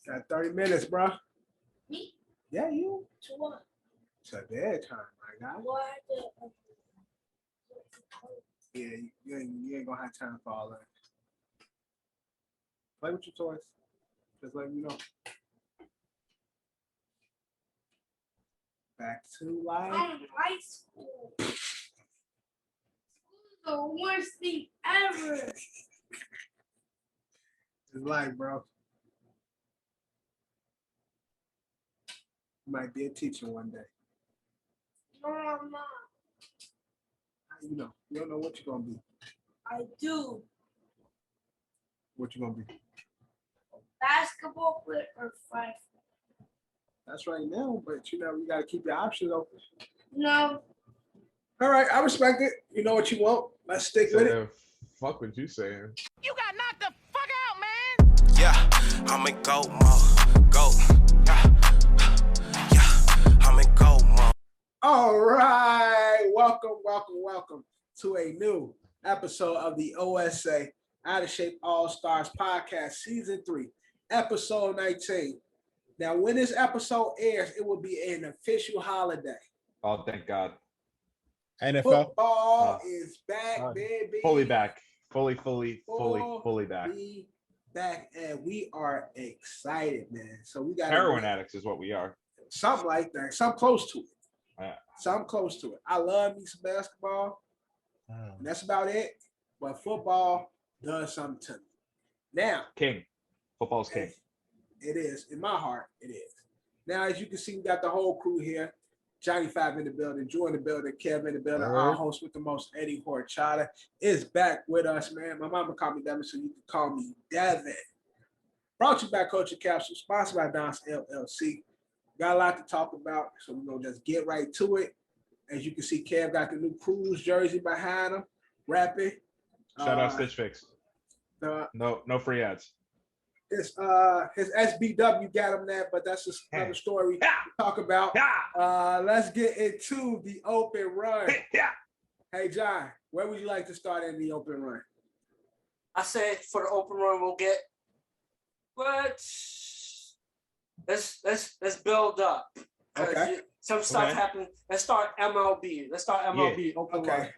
Got 30 minutes, bro. Me? Yeah, you. To what? It's a dead time, my guy. What? Yeah, you ain't gonna have time for all that. Play with your toys. Just let me know. Back to life. I'm in high school. School is the worst thing ever. It's life, bro. You might be a teacher one day. No, I'm not. How you know? You don't know what you're gonna be. I do. What you gonna be? Basketball player or fight. That's right now, but you know you gotta keep your options open. No. All right, I respect it. You know what you want. Let's stick with it. Fuck what you saying. You got knocked the fuck out, man. Yeah, I'm in go mode. Go. Yeah, I'm in go mode. All right. Welcome to a new episode of the OSA Out of Shape All-Stars podcast, season 3, episode 19. Now, when this episode airs, it will be an official holiday. Oh, thank God. NFL Football is back, baby. Fully back. Fully back. Be back, and we are excited, man. So we got Heroin addicts is what we are. something like that. Something close to it. Yeah. Something close to it. I love me some basketball. And that's about it. But football does something to me. Now, King. Football's king. It is. In my heart, it is. Now, as you can see, we got the whole crew here. Johnny 5 in the building, Drew in the building, Kev in the building. Our host with the most, Eddie Horchata, is back with us, man. My mama called me Devin, so you can call me Devin. Brought you back, Coach Capsule, sponsored by Don's LLC. Got a lot to talk about, so we're going to just get right to it. As you can see, Kev got the new Cruise jersey behind him, rapping. Shout out Stitch Fix. No free ads. His SBW got him that, but that's just another story to talk about. Let's get into the open run. Hey, John, where would you like to start in the open run? I say for the open run we'll get, but let's build up. Okay. Some stuff happened. Let's start MLB. Open run.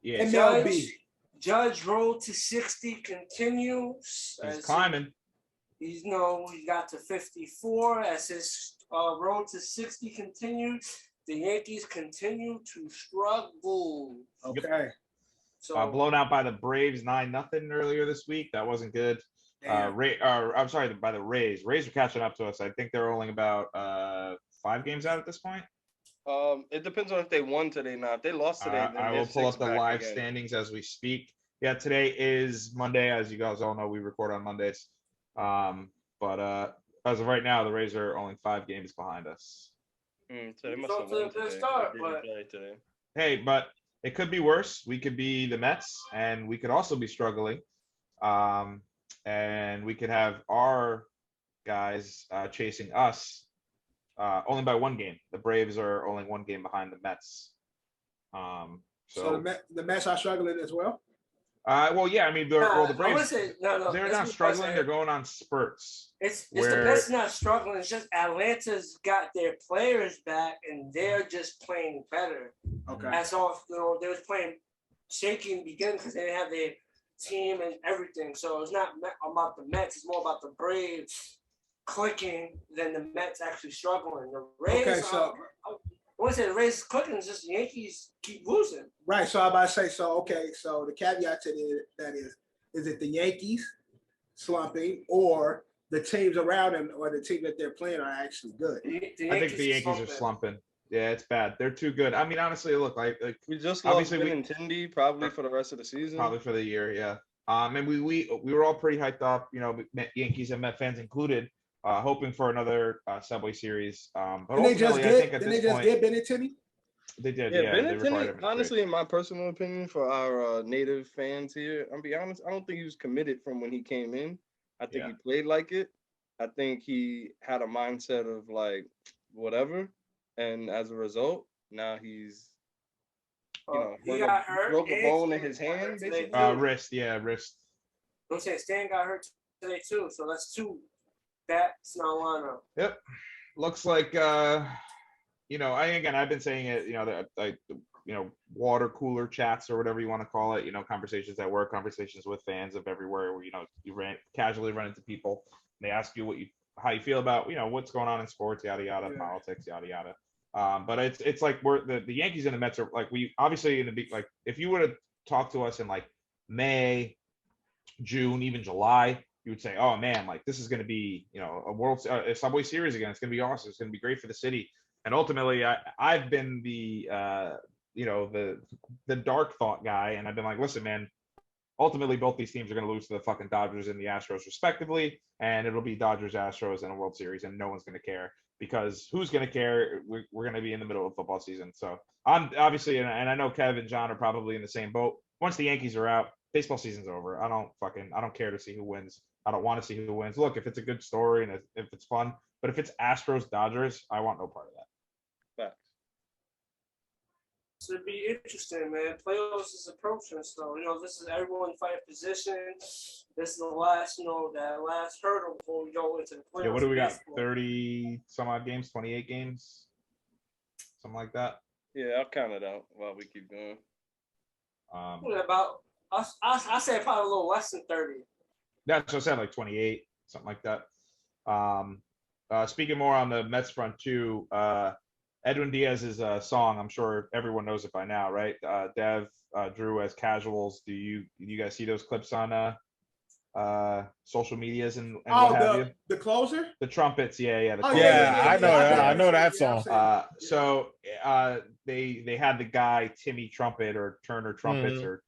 Yeah. MLB. Judge road to 60 continues. He's climbing. He got to 54 as his road to 60 continues. The Yankees continue to struggle. Okay. So Blown out by the Braves 9-0 earlier this week. That wasn't good. I'm sorry, by the Rays. Rays are catching up to us. I think they're only about 5 games out at this point. It depends on if they won today. Now, if they lost today, then I will pull up the live standings as we speak. Yeah, today is Monday. As you guys all know, we record on Mondays. But as of right now, the Rays are only 5 games behind us. So they must have won today. Hey, but it could be worse. We could be the Mets, and we could also be struggling. And we could have our guys chasing us only by 1 game. The Braves are only 1 game behind the Mets. So the Mets are struggling as well? Well, yeah. I mean, the Braves, they're not struggling. They're going on spurts. It's the Mets not struggling. It's just Atlanta's got their players back, and they're just playing better. Okay. That's all. They was playing shaky in the beginning because they didn't have their team and everything. So it's not about the Mets. It's more about the Braves clicking than the Mets actually struggling. The Rays. Okay, so I want to say the Rays clicking. It's just the Yankees keep losing. right. So I'm about to say, so the caveat to that is it the Yankees slumping or the teams around them or the team that they're playing are actually good? I think the Yankees are slumping. Yeah, it's bad. They're too good. I mean, honestly, look, like we just lost Benintendi probably for the rest of the season. Probably for the year, yeah. And we were all pretty hyped up, Yankees and Met fans included, hoping for another Subway Series. But Didn't they just get Benintendi? They did, yeah. Benintendi, honestly, in my personal opinion, for our native fans here, I'm be honest, I don't think he was committed from when he came in. I think he played like it. I think he had a mindset of like whatever, and as a result, now he's he got hurt. Broke a bone in his hand, basically. Wrist. I'm saying Stan got hurt today too, so that's 2 That's not lineup. Yep. Looks like I've been saying it, that water cooler chats or whatever you want to call it, conversations at work, conversations with fans of everywhere where, you casually run into people. And they ask you how you feel about, what's going on in sports, yada, yada, politics, yada, yada. But it's like the Yankees and the Mets are like, we obviously if you would have talked to us in like May, June, even July, you would say, oh man, like this is going to be, a Subway Series again. It's going to be awesome. It's going to be great for the city. And ultimately I've been the dark thought guy. And I've been like, listen, man, ultimately both these teams are going to lose to the fucking Dodgers and the Astros respectively. And it'll be Dodgers, Astros in a World Series, and no one's going to care, because who's going to care? We're going to be in the middle of football season. So I'm obviously, and I know Kev and John are probably in the same boat. Once the Yankees are out, baseball season's over. I don't care to see who wins. I don't want to see who wins. Look, if it's a good story and if it's fun, but if it's Astros, Dodgers, I want no part of that. Facts. So it'd be interesting, man. Playoffs is approaching, so this is everyone fighting position. This is the last, that last hurdle before we go into the playoffs. Yeah, what do we got? 30 some odd games, 28 games, something like that. Yeah, I'll count it out while we keep going. About I say probably a little less than 30. That's what I said, like 28, something like that. Speaking more on the Mets front too, Edwin Diaz's song, I'm sure everyone knows it by now, right? Dev, Drew, as Casuals. Do you guys see those clips on social medias and what have you? The closer? The trumpets, yeah. I know that. I know that song. So they had the guy Timmy Trumpet or Turner Trumpets or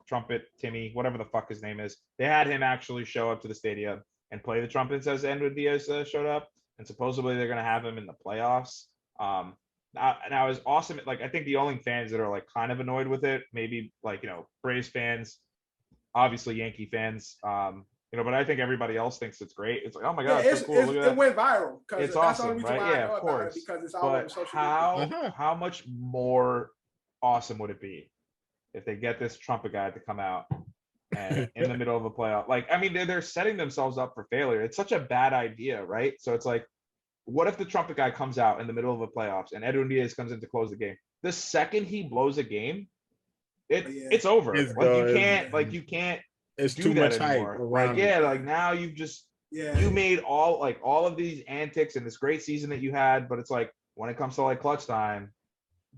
Trumpet Timmy, whatever the fuck his name is. They had him actually show up to the stadium and play the trumpets as Edwin Diaz showed up, and supposedly they're gonna have him in the playoffs. Now it's awesome. Like, I think the only fans that are like kind of annoyed with it, maybe like Braves fans, obviously Yankee fans, but I think everybody else thinks it's great. It's like, oh my god, it's so cool. Look at that. It went viral. It's that's awesome, the only reason right? why I Yeah, know of about it, course. because it's all over But social media. how much more awesome would it be if they get this trumpet guy to come out and in the middle of a playoff? Like, I mean, they're setting themselves up for failure. It's such a bad idea, right? So it's like, what if the trumpet guy comes out in the middle of a playoffs and Edwin Diaz comes in to close the game? The second he blows a game, it's over. You can't. It's do too that much hype anymore. around. Like now you've just you made all of these antics in this great season that you had, but it's like when it comes to like clutch time,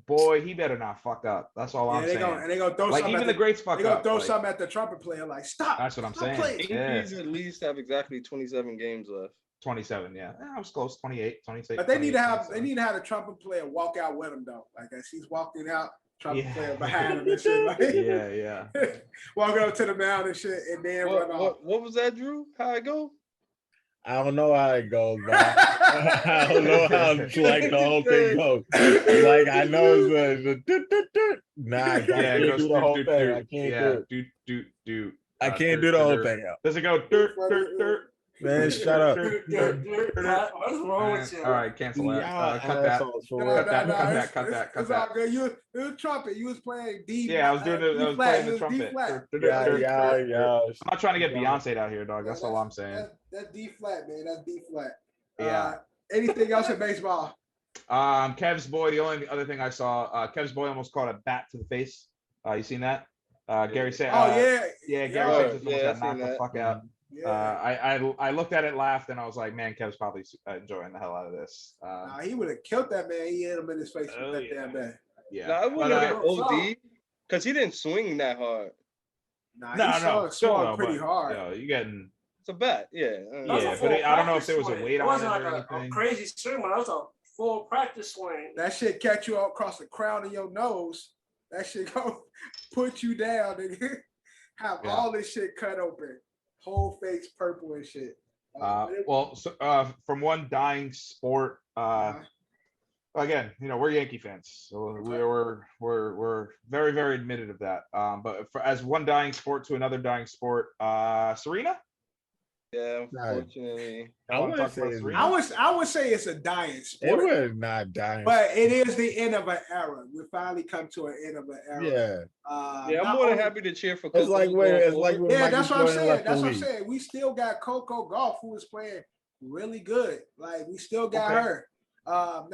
boy, he better not fuck up. That's all I'm saying. And they gonna throw like something even the greats fuck up. They gonna throw something at the trumpet player, like stop. That's what I'm saying. Yankees at least have exactly 27 games left. 27, yeah. I was close. 28, 26. But they need to have the trumpet player walk out with him though. Like as he's walking out, trumpet player behind him and shit. Like, yeah. Walking up to the mound and shit, and then run off. What was that, Drew? How it go? I don't know how it goes, bro. I don't know how like the whole thing goes. Like I know it's I can't do the whole thing. I can't do it. I can't do the whole thing. Does it go dirt? Man, shut up. What's wrong with you? All right, cancel that. Cut that. Cut that. It's all good. You was trumpet. You was playing D. Yeah, I was playing the trumpet. Yeah. I'm not trying to get Beyonce out here, dog. That's all I'm saying. That's D flat, man. That's D flat. Yeah. Anything else in baseball? Kev's boy. The only other thing I saw, Kev's boy almost caught a bat to the face. You seen that? Gary said. Yeah. Gary said almost got knocked the fuck out. Yeah. I looked at it, laughed, and I was like, man, Kev's probably enjoying the hell out of this. He would have killed that man. He hit him in his face with that damn bat. Yeah. I wouldn't have OD because he didn't swing that hard. No, swung pretty hard. Yo, you getting it's a bat, yeah. But I don't know if there was a weight on it or anything. anything. A crazy swing, but that was a full practice swing. That shit catch you across the crown of your nose. That shit go put you down and have all this shit cut open. Whole face purple and shit. From one dying sport, again, we're Yankee fans, so we're very, very admitted of that. But as one dying sport to another dying sport, Serena. Yeah, unfortunately. I would say it's a dying sport. It was not dying. But it is the end of an era. We finally come to an end of an era. I'm more than happy to cheer for Coco. It's like when that's what I'm saying. We still got Coco Golf, who was playing really good. Like we still got her. Now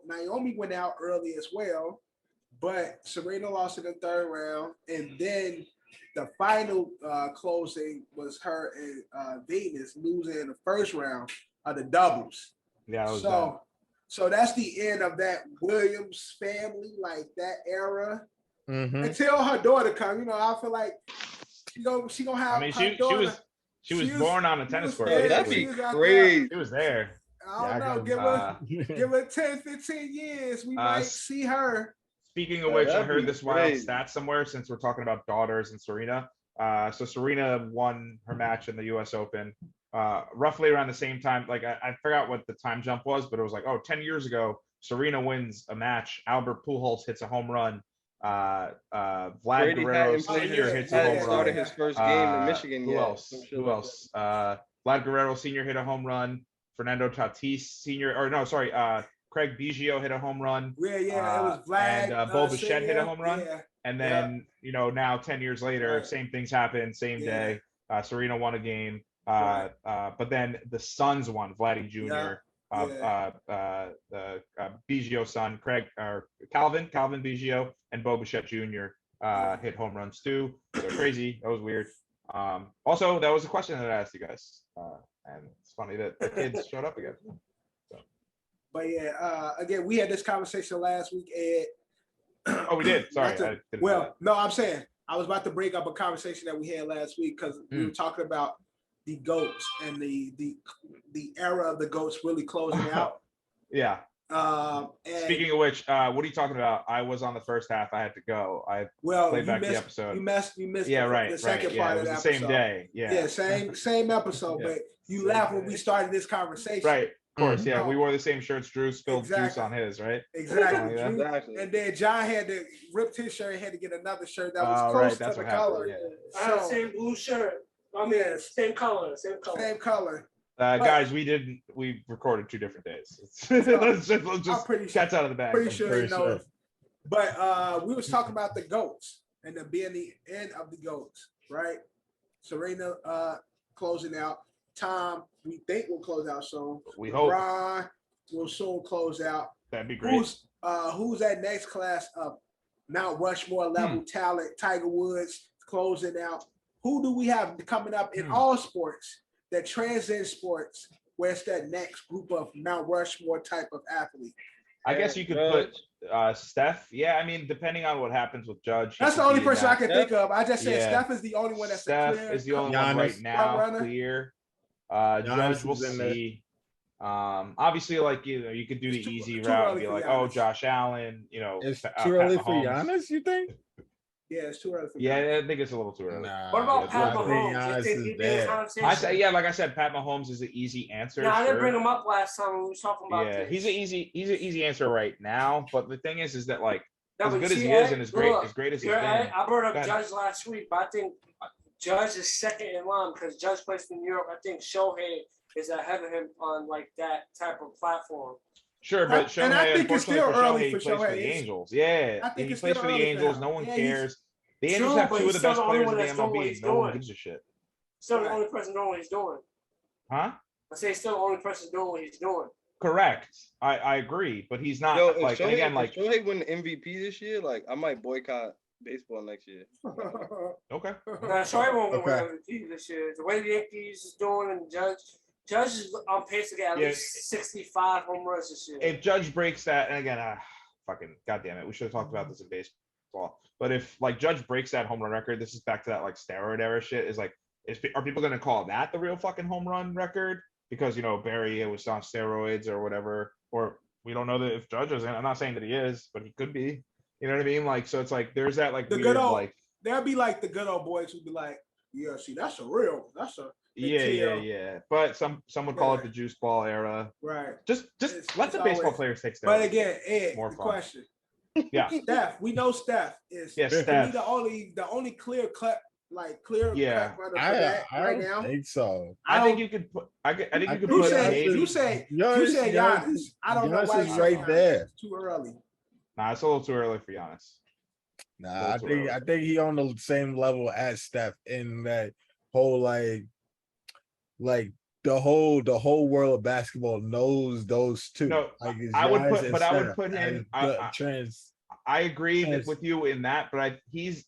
Naomi went out early as well, but Serena lost in the third round, and then the final closing was her and Venus losing in the first round of the doubles. Yeah, so that's the end of that Williams family, like that era. Until her daughter comes, you know, I feel like she gonna have. I mean, she was born on a tennis court. That'd be crazy. She was there. I don't know. Give her 10, 15 years. We might see her. Speaking of which, I heard this wild stat somewhere since we're talking about daughters and Serena. So Serena won her match in the US Open roughly around the same time. Like I forgot what the time jump was, but it was like, 10 years ago, Serena wins a match. Albert Pujols hits a home run. Vlad Guerrero Sr. hits a home run. Started his first game in Michigan. Who else? Vlad Guerrero Sr. hit a home run. Fernando Tatis Sr. Craig Biggio hit a home run. Yeah, it was Vlad. And Bo Bichette hit a home run. Yeah. And then, now 10 years later, same things happened, same day. Serena won a game. But then the Suns won, Vladdy Jr. The Biggio son, Calvin Biggio, and Bo Bichette Jr. Hit home runs too. So crazy. That was weird. Also, that was a question that I asked you guys. And it's funny that the kids showed up again. So. But again, we had this conversation last week, Ed. Oh, we did. Sorry. No, I'm saying I was about to break up a conversation that we had last week because we were talking about the GOATs and the era of the GOATs really closing out. Yeah. And speaking of which, what are you talking about? I was on the first half. I had to go. Played back the episode. You missed the second It part was of the same episode. day. Yeah, same episode. But you laughed when we started this conversation. Right. Of course. Yeah, we wore the same shirts. Drew spilled juice on his, right? Exactly. Exactly. And then John had to rip his shirt and had to get another shirt that was close to the color. Yeah. I have the same blue shirt. I mean, same color. Same color. Guys, we recorded 2 different days. Let's just cat's out of the bag. Pretty sure you know. But we was talking about the GOATs and then being the end of the GOATs, right? Serena closing out. Tom, we think will close out soon. We hope. Ron will soon close out. That'd be great. Who's that next class up? Mount Rushmore level talent. Tiger Woods closing out. Who do we have coming up in all sports that transcend sports? Where's that next group of Mount Rushmore type of athlete? I guess you could put Steph. Yeah, I mean, depending on what happens with Judge. That's the only person I can think of. I just said Steph is the only one that's Steph is the only one right now clear. Judge, we'll see. Obviously, like you could do the easy route and be like, Josh Allen. It's too early for Giannis. You think? Yeah, it's too early. I think it's a little too early. What about Pat Mahomes? Like I said, Pat Mahomes is an easy answer. No, I didn't bring him up last time when we were talking about this. He's an easy answer right now. But the thing is that like as good as he is and as great as he's been. I brought up Judge last week, but I think Judge is second in line because Judge plays for New York. I think Shohei is ahead of him on like that type of platform. Sure, but Shohei, and I think it's still early for Shohei. He plays for the Angels. Yeah, he plays for the Angels. No one cares. The Angels have 2 of the best players in the MLB. No one gives a shit. Still the only person doing what he's doing. Huh? I say still the only person doing what he's doing. Correct. I agree, but he's not like Shohei, again like Shohei win MVP this year. Like I might boycott baseball next year. Okay. Now Shohei won't win MVP this year. The way the Yankees is doing and Judge is on pace to get at least 65 home runs this year. If Judge breaks that, and again, fucking goddamn it, we should have talked about this in baseball. But if like Judge breaks that home run record, this is back to that like steroid era shit. Is like, are people going to call that the real fucking home run record? Because Barry was on steroids or whatever, or we don't know that if Judge isn't. I'm not saying that he is, but he could be. You know what I mean? Like, so it's like there's that like the weird, good old like there'll be like the good old boys who'd be like, yeah, see, that's a yeah. But some would call it the juice ball era. Right. Just let the baseball players take steroids. But again, Ed, more the fun. question. Yeah. Steph, we know Steph is Steph. the only clear cut cut runner for that right now. I think so. I think you could put. I think you could put. You say Giannis. I don't know why he's right there. It's too early. Nah, it's a little too early for Giannis. Nah, I think he on the same level as Steph in that whole like the whole world of basketball knows those two. No, like I would Giannis put, and but I would Steph put him. as I agree trans- with you in that, but he's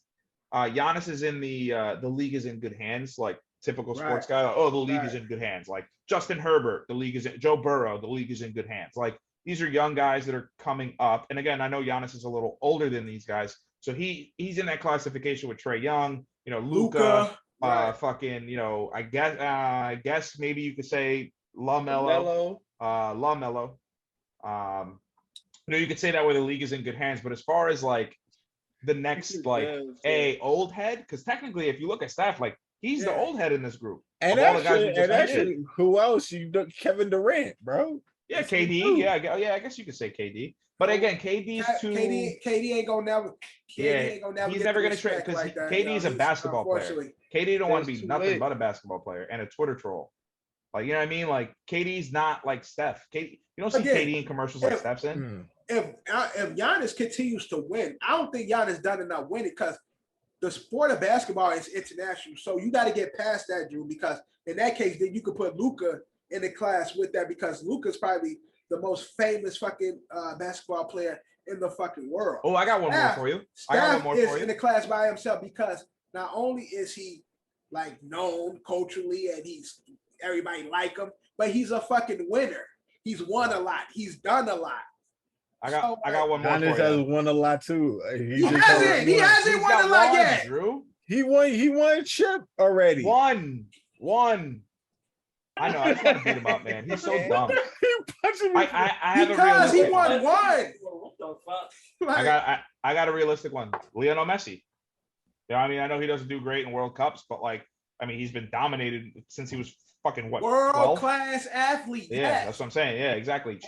Giannis is in the league is in good hands. Like typical sports guy. Oh, the league is in good hands. Like Justin Herbert, the league is in, Joe Burrow, the league is in good hands. Like these are young guys that are coming up. And again, I know Giannis is a little older than these guys, so he's in that classification with Trae Young. You know, Luka. Fucking, you know, I guess maybe you could say LaMelo. You know, you could say that where the league is in good hands, but as far as like the next old head, because technically if you look at Steph, like he's the old head in this group. And actually, who else? Kevin Durant, bro. Yeah, KD. Yeah, I guess you could say KD. But again, KD's too. KD ain't gonna never. He's never gonna trade because like KD's a basketball player. KD don't want to be nothing but a basketball player and a Twitter troll. Like, you know what I mean? Like KD's not like Steph. KD, you don't see KD in commercials like Steph's in. If Giannis continues to win, I don't think Giannis done enough winning because the sport of basketball is international. So you got to get past that, Drew, because in that case, then you could put Luka in the class with that because Luka's probably the most famous fucking basketball player in the fucking world. Oh, I got one more for you. Steph is in the class by himself because not only is he like known culturally and everybody like him, but he's a fucking winner. He's won a lot. He's done a lot. I got one more. Giannis has won a lot too. He hasn't won a lot yet. Drew. He won a chip already. One. I know. I just want to beat him up, man. He's so dumb. I have because he won one. What the fuck? I got a realistic one. Lionel Messi. Yeah, I mean, I know he doesn't do great in World Cups, but like, I mean, he's been dominated since he was fucking what? World-class athlete. Yeah, that's what I'm saying. Yeah, exactly.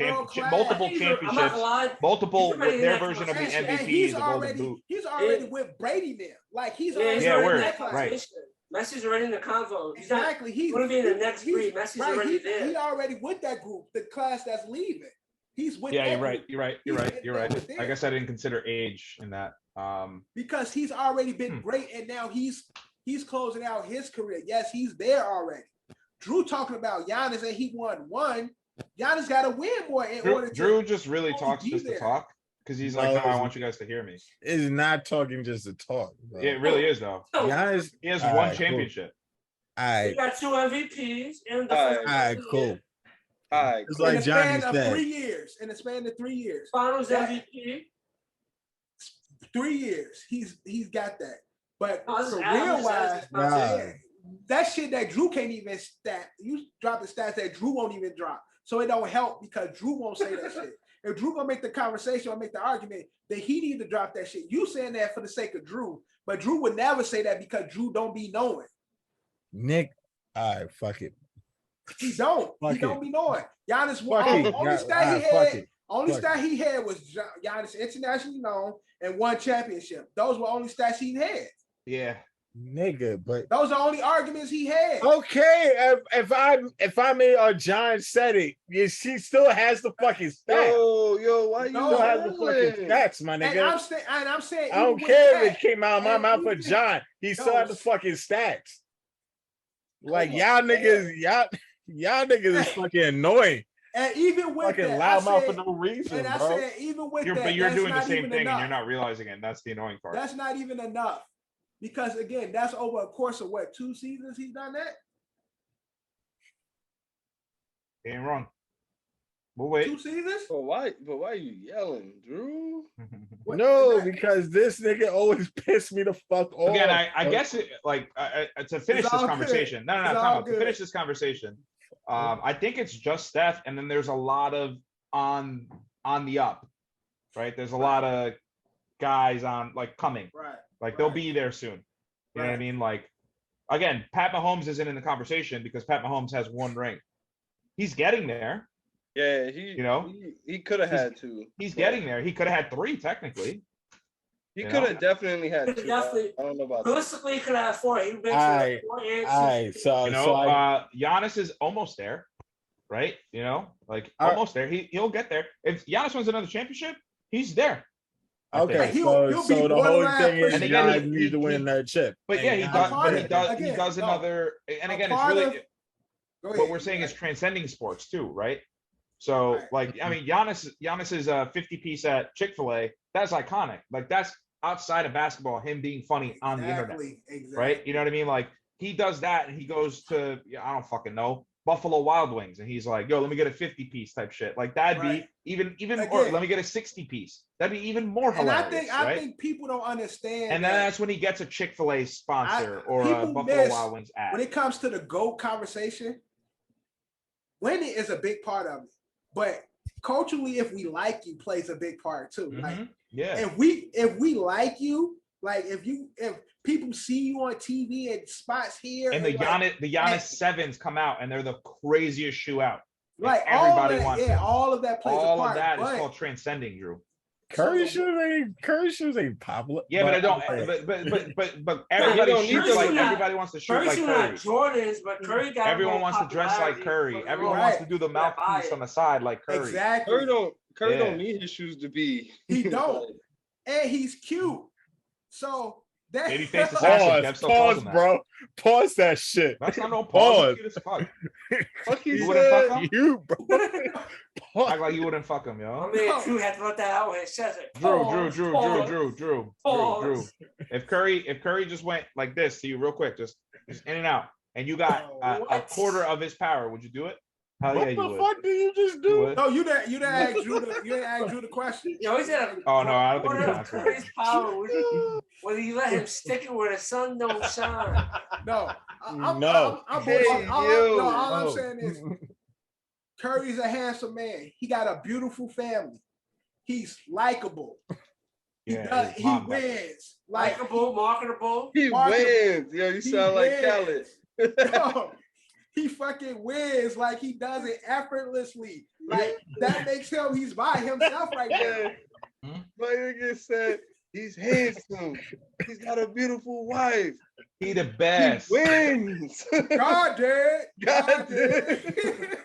Multiple championships, multiple their version of the MVP, the Golden Boot. He's already with Brady now. Like he's already in that class. Right. Messi's already in the convo. Exactly. He's going to be in the next breed. Messi's already there. He already with that group, the class that's leaving. He's with. Yeah, you're right. You're right. I guess I didn't consider age in that. Because he's already been great, and now he's closing out his career. Yes, he's there already. Drew talking about Giannis and he won one. Giannis got to win more in order to. Drew just really talks just to talk because he's like, no, I want you guys to hear me. It's not talking just to talk. Bro. Yeah, it really is though. Giannis, he has one championship. All right. He got 2 MVPs. And all right, cool. All right. It's like Johnny said. 3 years. In the span of 3 years. Finals MVP. 3 years. He's got that. But career wise, that shit that Drew can't even stat. You drop the stats that Drew won't even drop. So it don't help because Drew won't say that shit. If Drew gonna make the conversation or make the argument, then he need to drop that shit. You saying that for the sake of Drew, but Drew would never say that because Drew don't be knowing. Nick, all right, fuck it. He don't. He don't be knowing. Giannis only stat he had was Giannis internationally known and 1 championship. Those were only stats he had. Yeah. Nigga, but those are only arguments he had. Okay, if I mean John said it, she still has the fucking stats. Yo, why you still has the fucking stats, my nigga? And I'm saying, I don't care if it came out of my mouth for John. He still has the fucking stats. Like y'all niggas is fucking annoying. And even with fucking that, loudmouth for no reason, and bro. I said, even with but you're doing the same thing and you're not realizing it. That's the annoying part. That's not even enough. Because again, that's over a course of what, 2 seasons he's done that? Ain't wrong. We'll wait. 2 seasons? But why are you yelling, Drew? No, because this nigga always pissed me the fuck off. Again, I guess it, like to finish this conversation. No, to finish this conversation. I think it's just Steph, and then there's a lot of on the up, right? There's a lot of guys on like coming. Right. Like they'll be there soon. You know what I mean? Like, again, Pat Mahomes isn't in the conversation because Pat Mahomes has 1 ring. He's getting there. Yeah, he could have had 2. He's getting there. He could have had 3 technically. He could have definitely had 2. Definitely. I don't know about realistically, he could have 4. He makes 4 answers. Giannis is almost there, right? You know, like almost there. He'll get there. If Giannis wins another championship, he's there. Okay, so the whole thing is Giannis needs to win that chip. But yeah, he does another. And again, it's really what we're saying is transcending sports too, right? So Right. like, I mean, Giannis's 50-piece at Chick-fil-A, that's iconic. Like that's outside of basketball, him being funny on the internet, Exactly. right? You know what I mean? Like he does that and he goes to, I don't fucking know, Buffalo Wild Wings, and he's like, yo, let me get a 50-piece type shit. Like that'd Right. be even Again, or let me get a 60-piece. That'd be even more hilarious. I think people don't understand. And then that's when he gets a Chick-fil-A sponsor or a people Buffalo miss Wild Wings ad. when it comes to the GOAT conversation, winning is a big part of it. But culturally, if we like you, plays a big part too. Like if we like you, like if people see you on TV and spots here, and the Giannis sevens come out and they're the craziest shoe out. Like everybody wants it. all of that plays a all part. of that is called transcending, Drew. Curry shoes ain't popular. Yeah, but I don't. But everybody wants to shoot like Curry. Not Jordans, but Curry got. Everyone wants to dress like Curry. Everyone wants to do the mouthpiece on the side like Curry. Exactly. Curry don't need his shoes to be. He don't, and he's cute. So that Babyface assassin. Pause, bro. Pause that shit. That's not no pause. Cute as fuck. Fuck you wouldn't fuck him? You, bro. Act like you wouldn't fuck him, yo. I mean, Drew had to let that out when it says it. Drew. If Curry just went like this to you real quick, just in and out, and you got a quarter of his power, would you do it? Hell yeah, you would. What the fuck did you just do? No, you didn't ask Drew the question. Yo, he said. Oh no, I don't think What Curry's power would you let him stick it where the sun don't shine? No, all I'm saying is Curry's a handsome man. He got a beautiful family. He's likable. He wins. Likeable, marketable. He wins. Yo, you sound like Khaled. Yo, he fucking wins like he does it effortlessly. Like that makes him, he's by himself right now. My nigga said he's handsome. He's got a beautiful wife. He the best. He wins. God did. God did.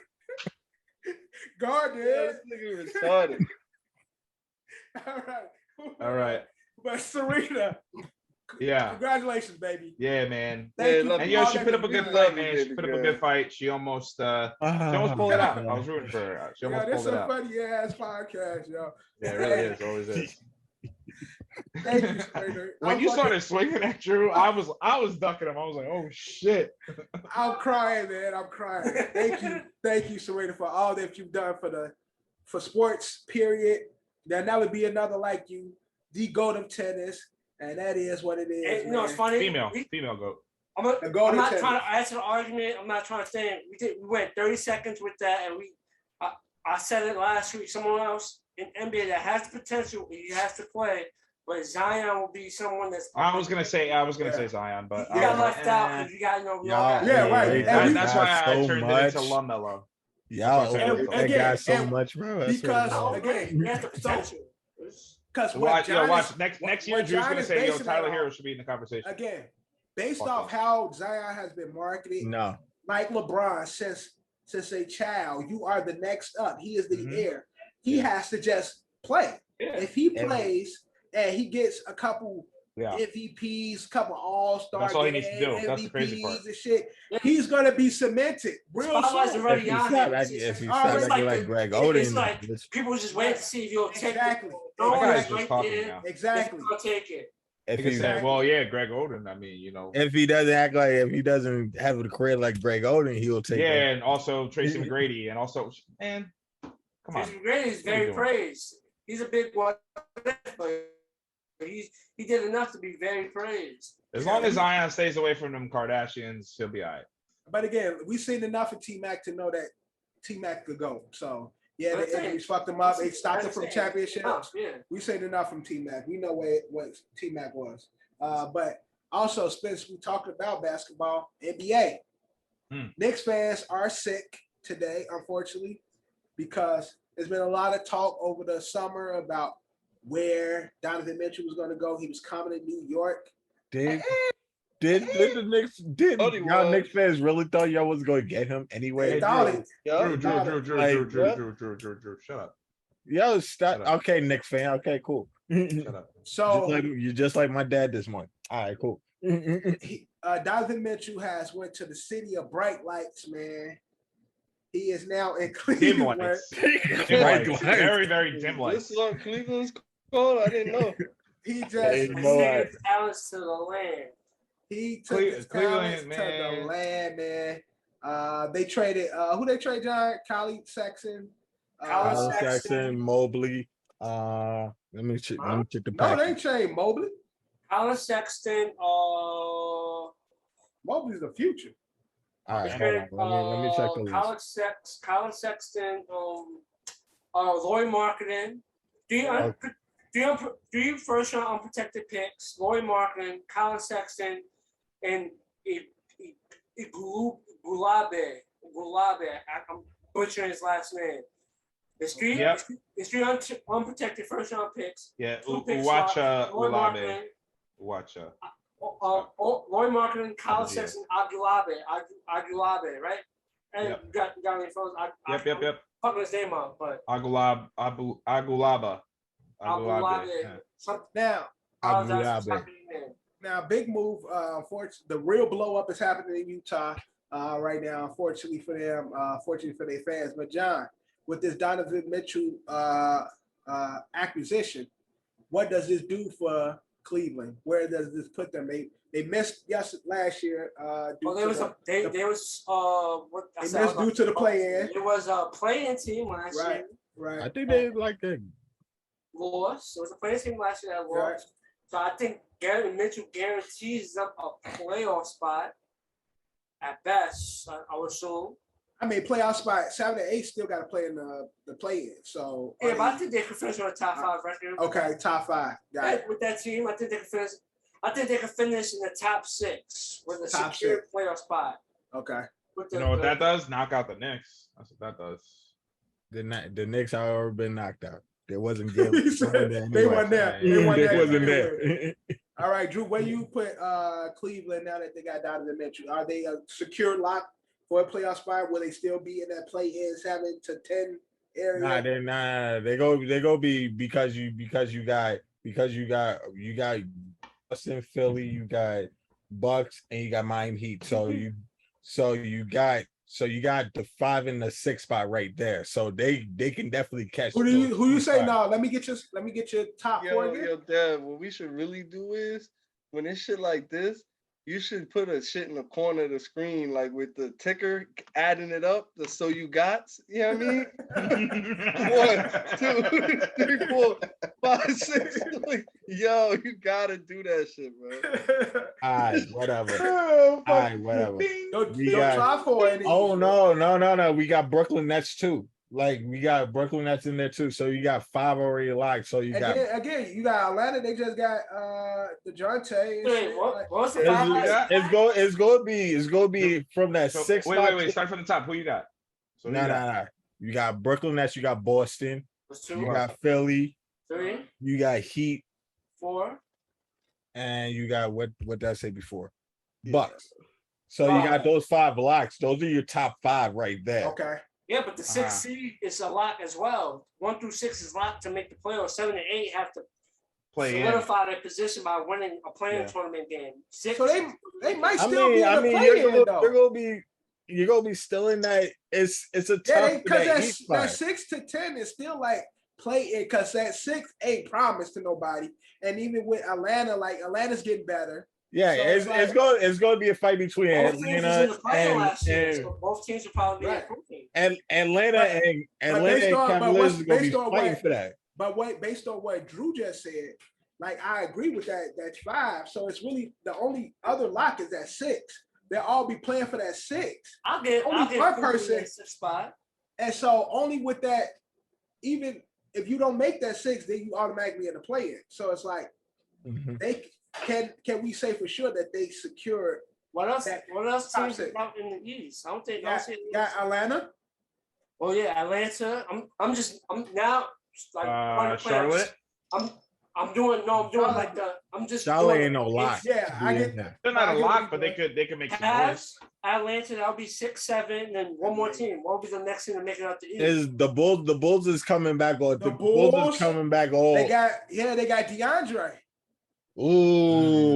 God did. This nigga retarded. All right. But Serena. Yeah. Congratulations, baby. Yeah, man. Thank you. And yo, she put up a good fight, man. She put up a good fight. She almost pulled it out. I was rooting for her. She almost pulled it out. This is a funny ass podcast, yo. Yeah, it really is. Always is. Thank you, Serena. When you started swinging at Drew, I was ducking him. I was like, oh shit. I'm crying, man. I'm crying. Thank you, Serena, for all that you've done for sports. Period. There'll never be another like you. The GOAT of tennis. And that is what it is. And, you know, it's funny. Female GOAT. I'm not trying to answer the argument. I'm not trying to say we went 30 seconds with that, and I said it last week. Someone else in NBA that has the potential, he has to play, but Zion will be someone that's. I was gonna say Zion, but you got left out because you got right. That's why I turned it into LaMelo. Y'all that guy so much, bro. Because again, he has the potential. Because watch next year, Drew's gonna say, "Yo, Tyler Hero should be in the conversation." Again, based off how Zion has been marketed, like LeBron since a child, you are the next up. He is the heir. He has to just play. Yeah. If he plays and he gets a couple MVPs, couple All-Star, that's all he needs to do. MVPs that's the crazy part. And shit, he's gonna be cemented real soon. If he starts like Greg Oden, it's like people just wait to see if you'll take it. Exactly. I'll take it. If he said, well, yeah, Greg Oden. I mean, you know, if he doesn't have a career like Greg Oden, he'll take. Yeah, and also Tracy McGrady, and also, man, come on. Tracy McGrady is very praised. He's a big one, but he did enough to be very praised. As long as Zion stays away from them Kardashians, he'll be all right. But again, we've seen enough of T-Mac to know that T-Mac could go. So. Yeah, the injuries fucked him up. They stopped him from championships. We seen enough from T-Mac. We know what T-Mac was. But also, Spence, we talked about basketball, NBA. Knicks fans are sick today, unfortunately, because there's been a lot of talk over the summer about where Donovan Mitchell was going to go. He was coming to New York. Did the Knicks? Y'all Knicks fans really thought y'all was going to get him anyway? Drew, shut up. Yo, stop. Okay, Knicks fan. Okay, cool. Shut up. So you're just like my dad this morning. All right, cool. Donovan Mitchell has went to the city of bright lights, man. He is now in Dim Cleveland. lights. White Dim lights. lights. Very, very dim This lights. is what Cleveland's called? I didn't know. He Hey, just no, I- Alice to the land. he took his talents to Cleveland, the man. land, man. They traded who they trade, John? Collie Sexton. Kyle Saxon, Mobley. Let me check the No, package. they ain't trade Mobley. Colin Sexton, Mobley's the future. All right, hold on. Let me check the list. Colin Sexton, Lloyd Marketing, three first round unprotected picks, Lloyd Marketing, Colin Sexton, and Gulabe. I'm butchering his last name. It's three unprotected first round picks. Yeah, Two picks Uwacha Lloyd Ulabe. Marketing, Uwacha. Lloyd Marketing, Colin Yeah. Sexton, Agulabe, right? And Yep. you got any phones? Yep. Fucking his name up, but Agulaba. Agulabe. Yeah. Now, Agulabe. Now, big move. Unfortunately, the real blow up is happening in Utah right now. Unfortunately for them, fortunately for their fans. But John, with this Donovan Mitchell acquisition, what does this do for Cleveland? Where does this put them? They missed last year. They missed due to the play-in. It was a play-in team last year. Right. I think they like that. Lost. It was a play-in team last year that lost. Right. So I think Gary Mitchell guarantees them a playoff spot at best. I would assume. I mean, playoff spot 7 and 8 still got to play in the play-in. So yeah, but I think they could finish on a top 5 record. Okay, top 5. Got it. With that team, I think they could finish. I think they could finish in the top 6 with a Top secure 6. playoff spot. Okay. You know what that does? Knock out the Knicks. That's what that does. The Knicks have already been knocked out. They wasn't good. They weren't there. They They wasn't there. All right, Drew, where you put Cleveland now that they got Donovan Mitchell? Are they a secure lock for a playoff spot? Will they still be in that play-in 7 to 10 area? Nah. They go be because you got Boston, Philly, you got Bucks, and you got Miami Heat. So you got the 5 and the 6 spot right there. So they can definitely catch. Who you say? No, let me get your top 4 again. Yo, Dad, what we should really do is when it's shit like this, you should put a shit in the corner of the screen, like with the ticker, adding it up, so you got, you know what I mean? 1, 2, 3, 4, 5, 6. Like, yo, you gotta do that shit, bro. All right, whatever. Your top 4. Oh no. We got Brooklyn Nets too. Like we got Brooklyn Nets in there too. So you got 5 already locked. So you got again, you got Atlanta. They just got DeJounte. What's the 5? It's gonna be from that 6 spot. Wait. Start from the top. Who you got? So No. You got Brooklyn Nets. You got Boston. You got Philly. 3. You got Heat. 4. And you got what did I say before? Bucks. So you got those 5 locks. Those are your top 5 right there. Okay. Yeah, but the 6th seed is a lock as well. 1 through 6 is locked to make the playoffs. 7 and 8 have to solidify their position by winning a playing tournament game. 6. So they might still be in the play-in though. You're gonna be still in that. It's a tough because that 6 to 10 is still like play-in because that 6 ain't promised to nobody. And even with Atlanta, like Atlanta's getting better. Yeah, so it's going to be a fight between Atlanta and both teams will probably be improving. And Atlanta and Cavaliers is going to be fighting for that. But based on what Drew just said, like I agree with that. That's 5. So it's really the only other lock is that 6. They'll all be playing for that 6. I'll get one person spot. And so only with that, even if you don't make that 6, then you automatically in the play-in. So it's like they. Can we say for sure that they secured what else teams out in the East? I don't think got Atlanta. Oh yeah, Atlanta. I'm now like Charlotte. I'm doing like the Charlotte ain't no lock. Yeah, I get that. They're not a lock, but they could make some noise. Atlanta, that'll be 6, 7, and one more team. What will be the next team to make it out the East? Is the Bulls is coming back on the Bulls is coming back on. They got DeAndre. Ooh,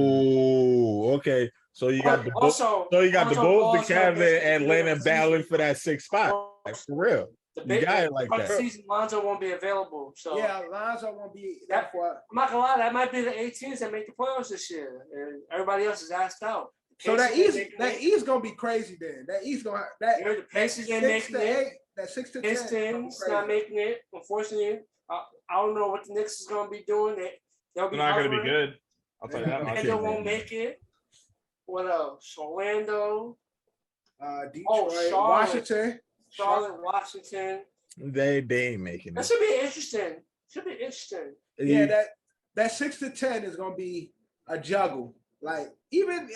okay. So you got the Bulls, the Cavs, and Atlanta battling for that 6th spot. For real. The You big got it like that. season Lonzo won't be available. So Yeah, Lonzo won't be that far. I'm not gonna lie, that might be the 18s that make the playoffs this year, and everybody else is asked out. So that Pacers East gonna be crazy then. That East gonna You heard the Pacers ain't 6 making to it. 8, that 6 to 10. Pistons not making it. Unfortunately, I don't know what the Knicks is gonna be doing. They'll be They're not going to be hovering. good. I'll tell you that much. Orlando won't make it. What else? Orlando, Detroit, Charlotte. Washington. Washington. They ain't making That it. should be interesting. Should be interesting. Yeah, that 6 to 10 is gonna be a juggle. Like even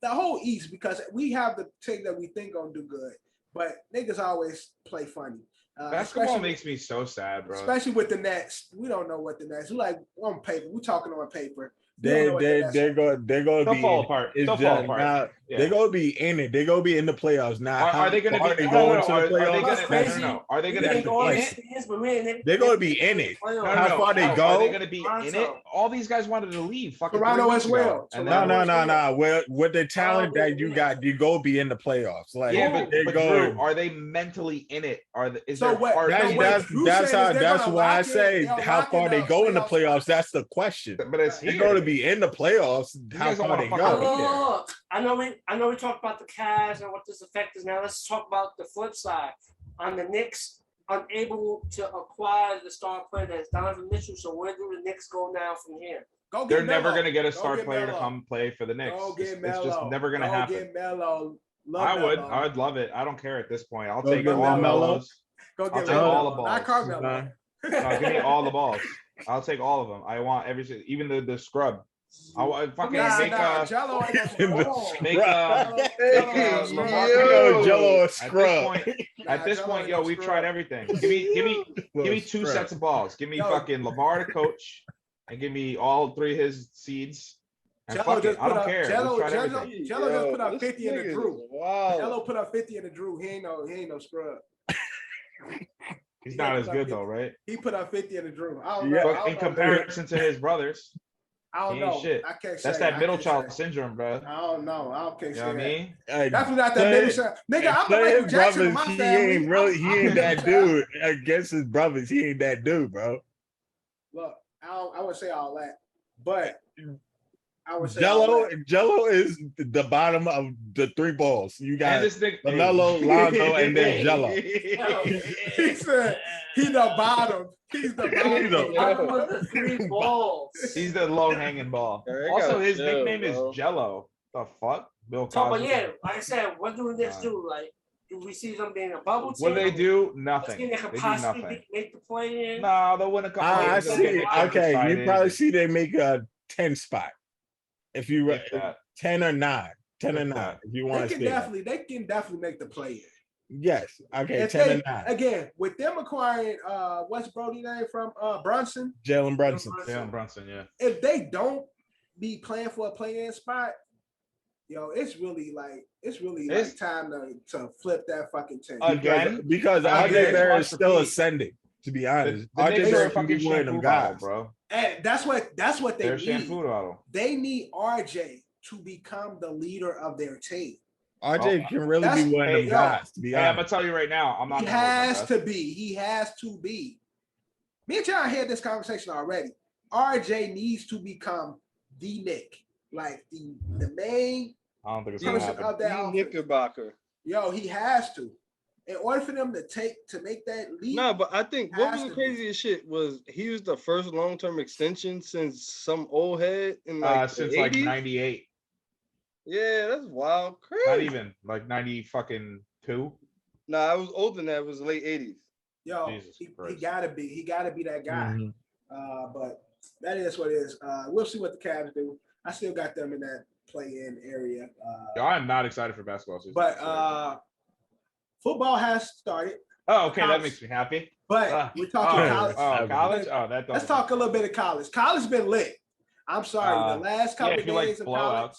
the whole East, because we have the team that we think gonna do good, but niggas always play funny. Basketball makes me so sad, bro. Especially with the Nets, we don't know what the Nets. We like on paper. We're talking on paper. They're gonna They'll be fall apart. They'll fall apart. Yeah. They're gonna be in it. They're gonna be in the playoffs. Now, Are they going to be? going to the Are they playoffs? no. Are they going They're gonna be in it. How far they go? Are they going to be in it? All these guys wanted to leave. Fucking Toronto as well. No. Well, with the talent that you got, you go be in the playoffs. Like, yeah, but go. Drew, are they mentally in it? That's why I say how far they go in the playoffs. That's the question. But it's they're going to be in the playoffs. How far they go? Look, I know we talked about the Cavs and what this effect is. Now let's talk about the flip side. On the Knicks, unable to acquire the star player that's Donovan Mitchell. So where do the Knicks go now from here? They're never going to get a star player to come play for the Knicks. It's just never going to happen. Get Melo. I would love it. I don't care at this point. I'll take all the balls. I'll take all the balls. Not Carmelo. No, give me all the balls. I'll take all of them. I want even the scrub. I fucking Jello make Jello a scrub. At this point, yo, we've tried everything. Give me 2 sets of balls. Give me fucking Lamar to coach, and give me all 3 of his seeds. And fuck it, I don't care. Jello just put up 50 in the Drew. Wow. Jello put up 50 in the Drew. He ain't no scrub. He's not as good though, right? He put up 50 in the Drew. In comparison to his brothers. I don't know. Shit. I can't say. That's that middle child syndrome, bro. I don't know. I can't say what I mean? That's not that middle child. Nigga, I'm Michael Jackson in my family. He ain't that dude. Against his brothers, he ain't that dude, bro. Look, I would say all that, but I would say Jello is the bottom of the 3 balls. You got Lamelo, Lonzo, and then Jello. He said he's the bottom. He's the bottom of the 3 balls. He's the low hanging ball. Also, his nickname is Jello. The fuck, Bill Cosby. But yeah, like I said, what do the Knicks do? Like, do we see them being a bubble team? What do they do? Nothing. They could possibly make the play in. No, they'll win a couple. I see. Okay, you probably see they make a 10 spot. If you 10 or 9, 10 or 9. If you want to see, they can definitely make the play in. Yes. Okay. 10 and 9. Again, with them acquiring what's Brody name from Brunson? Jalen Brunson. Jalen Brunson, yeah. If they don't be playing for a play-in spot, yo, it's really like time to flip that fucking team. Because RJ Barrett is still ascending. To be honest, RJ Barrett can be one of them guys, bro. And that's what they need. Shampoo bottle. They need RJ to become the leader of their team. RJ can really be one of them guys. To be honest, I'm gonna tell you right now, I'm not. He has to be. He has to be. Me and John had this conversation already. RJ needs to become the Nick, like the main. I don't think it's gonna happen. Knickerbocker. Yo, he has to. In order for them to make that leap. No, but I think what was the craziest shit was he was the first long-term extension since some old head in since 80s? like 98. Yeah, that's wild. Crazy. Not even like 90 fucking 2. Nah, I was older than that. It was late 80s. Yo, he gotta be. He gotta be that guy. Mm-hmm. But that is what it is. We'll see what the Cavs do. I still got them in that play-in area. I'm not excited for basketball season. But football has started. Oh, okay, that makes me happy. But we're talking college. Oh, college? Oh, that doesn't. Let's talk a little bit of college. College been lit. I'm sorry, the last couple of days of college.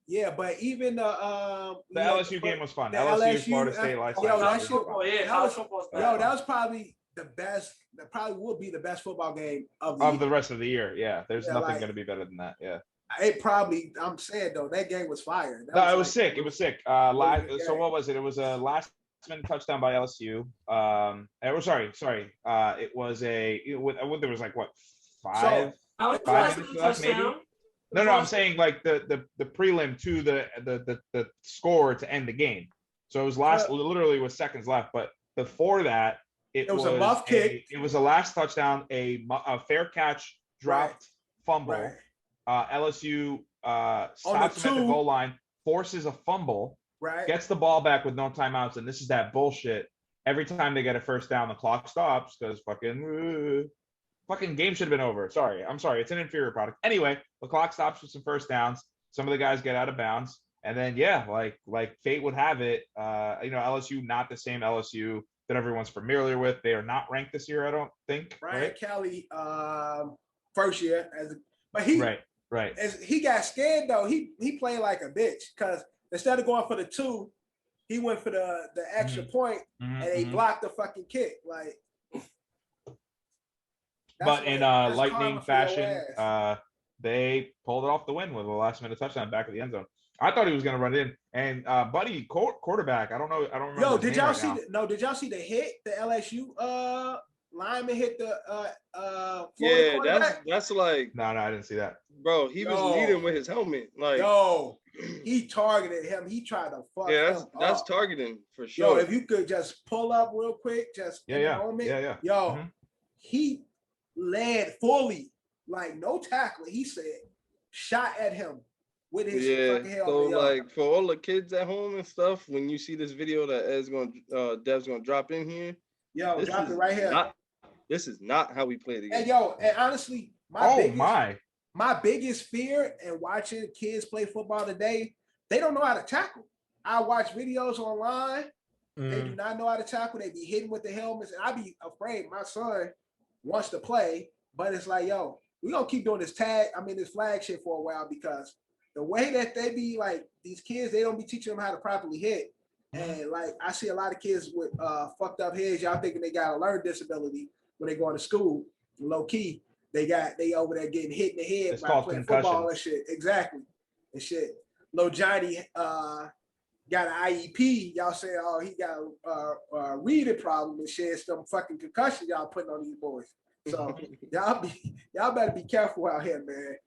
Yeah, but even the LSU game was fun. LSU Florida State last night. That was probably the best. That probably would be the best football game of the rest of the year. Yeah, there's nothing going to be better than that. Yeah. It probably. I'm saying though, that game was fire. It was sick. It was sick. So what was it? It was last minute touchdown by LSU. Sorry. It was there was like what five minutes left maybe. No, I'm saying like the prelim to the score to end the game. So it was literally with seconds left. But before that, it was a muff kick. It was the last touchdown, a fair catch, dropped fumble. LSU stops him at the goal line, forces a fumble, gets the ball back with no timeouts, and this is that bullshit. Every time they get a first down, the clock stops because fucking game should have been over. I'm sorry. It's an inferior product. Anyway, the clock stops with some first downs. Some of the guys get out of bounds. And then, like fate would have it, LSU, not the same LSU that everyone's familiar with. They are not ranked this year, I don't think. Brian Kelly, first year. But he as he got scared, though. He played like a bitch because instead of going for the 2, he went for the extra point, and they blocked the fucking kick. Like, but in lightning fashion, they pulled it off the win with a last-minute touchdown back of the end zone. I thought he was going to run in, and Buddy quarterback. I don't remember. Yo, did y'all see? Did y'all see the hit? The LSU lineman hit the that's like no, I didn't see that, bro. He was leading with his helmet, like he targeted him. He tried to fuck. Yeah, that's up. Targeting for sure. Yo, if you could just pull up real quick, just in the moment. Yo, he led fully, like no tackling. He said, shot at him with his fucking helmet. So like for all the kids at home and stuff, when you see this video that Dev's gonna drop in here, drop it right here. This is not how we play the game. And honestly, my biggest fear in watching kids play football today, they don't know how to tackle. I watch videos online. They do not know how to tackle. They be hitting with the helmets, and I be afraid. My son wants to play, but it's like, we're gonna keep doing this flag shit for a while because the way that they be like these kids, they don't be teaching them how to properly hit. And like I see a lot of kids with fucked up heads. Y'all thinking they got a learning disability when they go to school. Low key, they over there getting hit in the head it's by playing football and shit. Exactly. And shit. Lil Johnny got an IEP. Y'all say, he got a reading problem and shit. Some fucking concussion y'all putting on these boys. So y'all better be careful out here, man.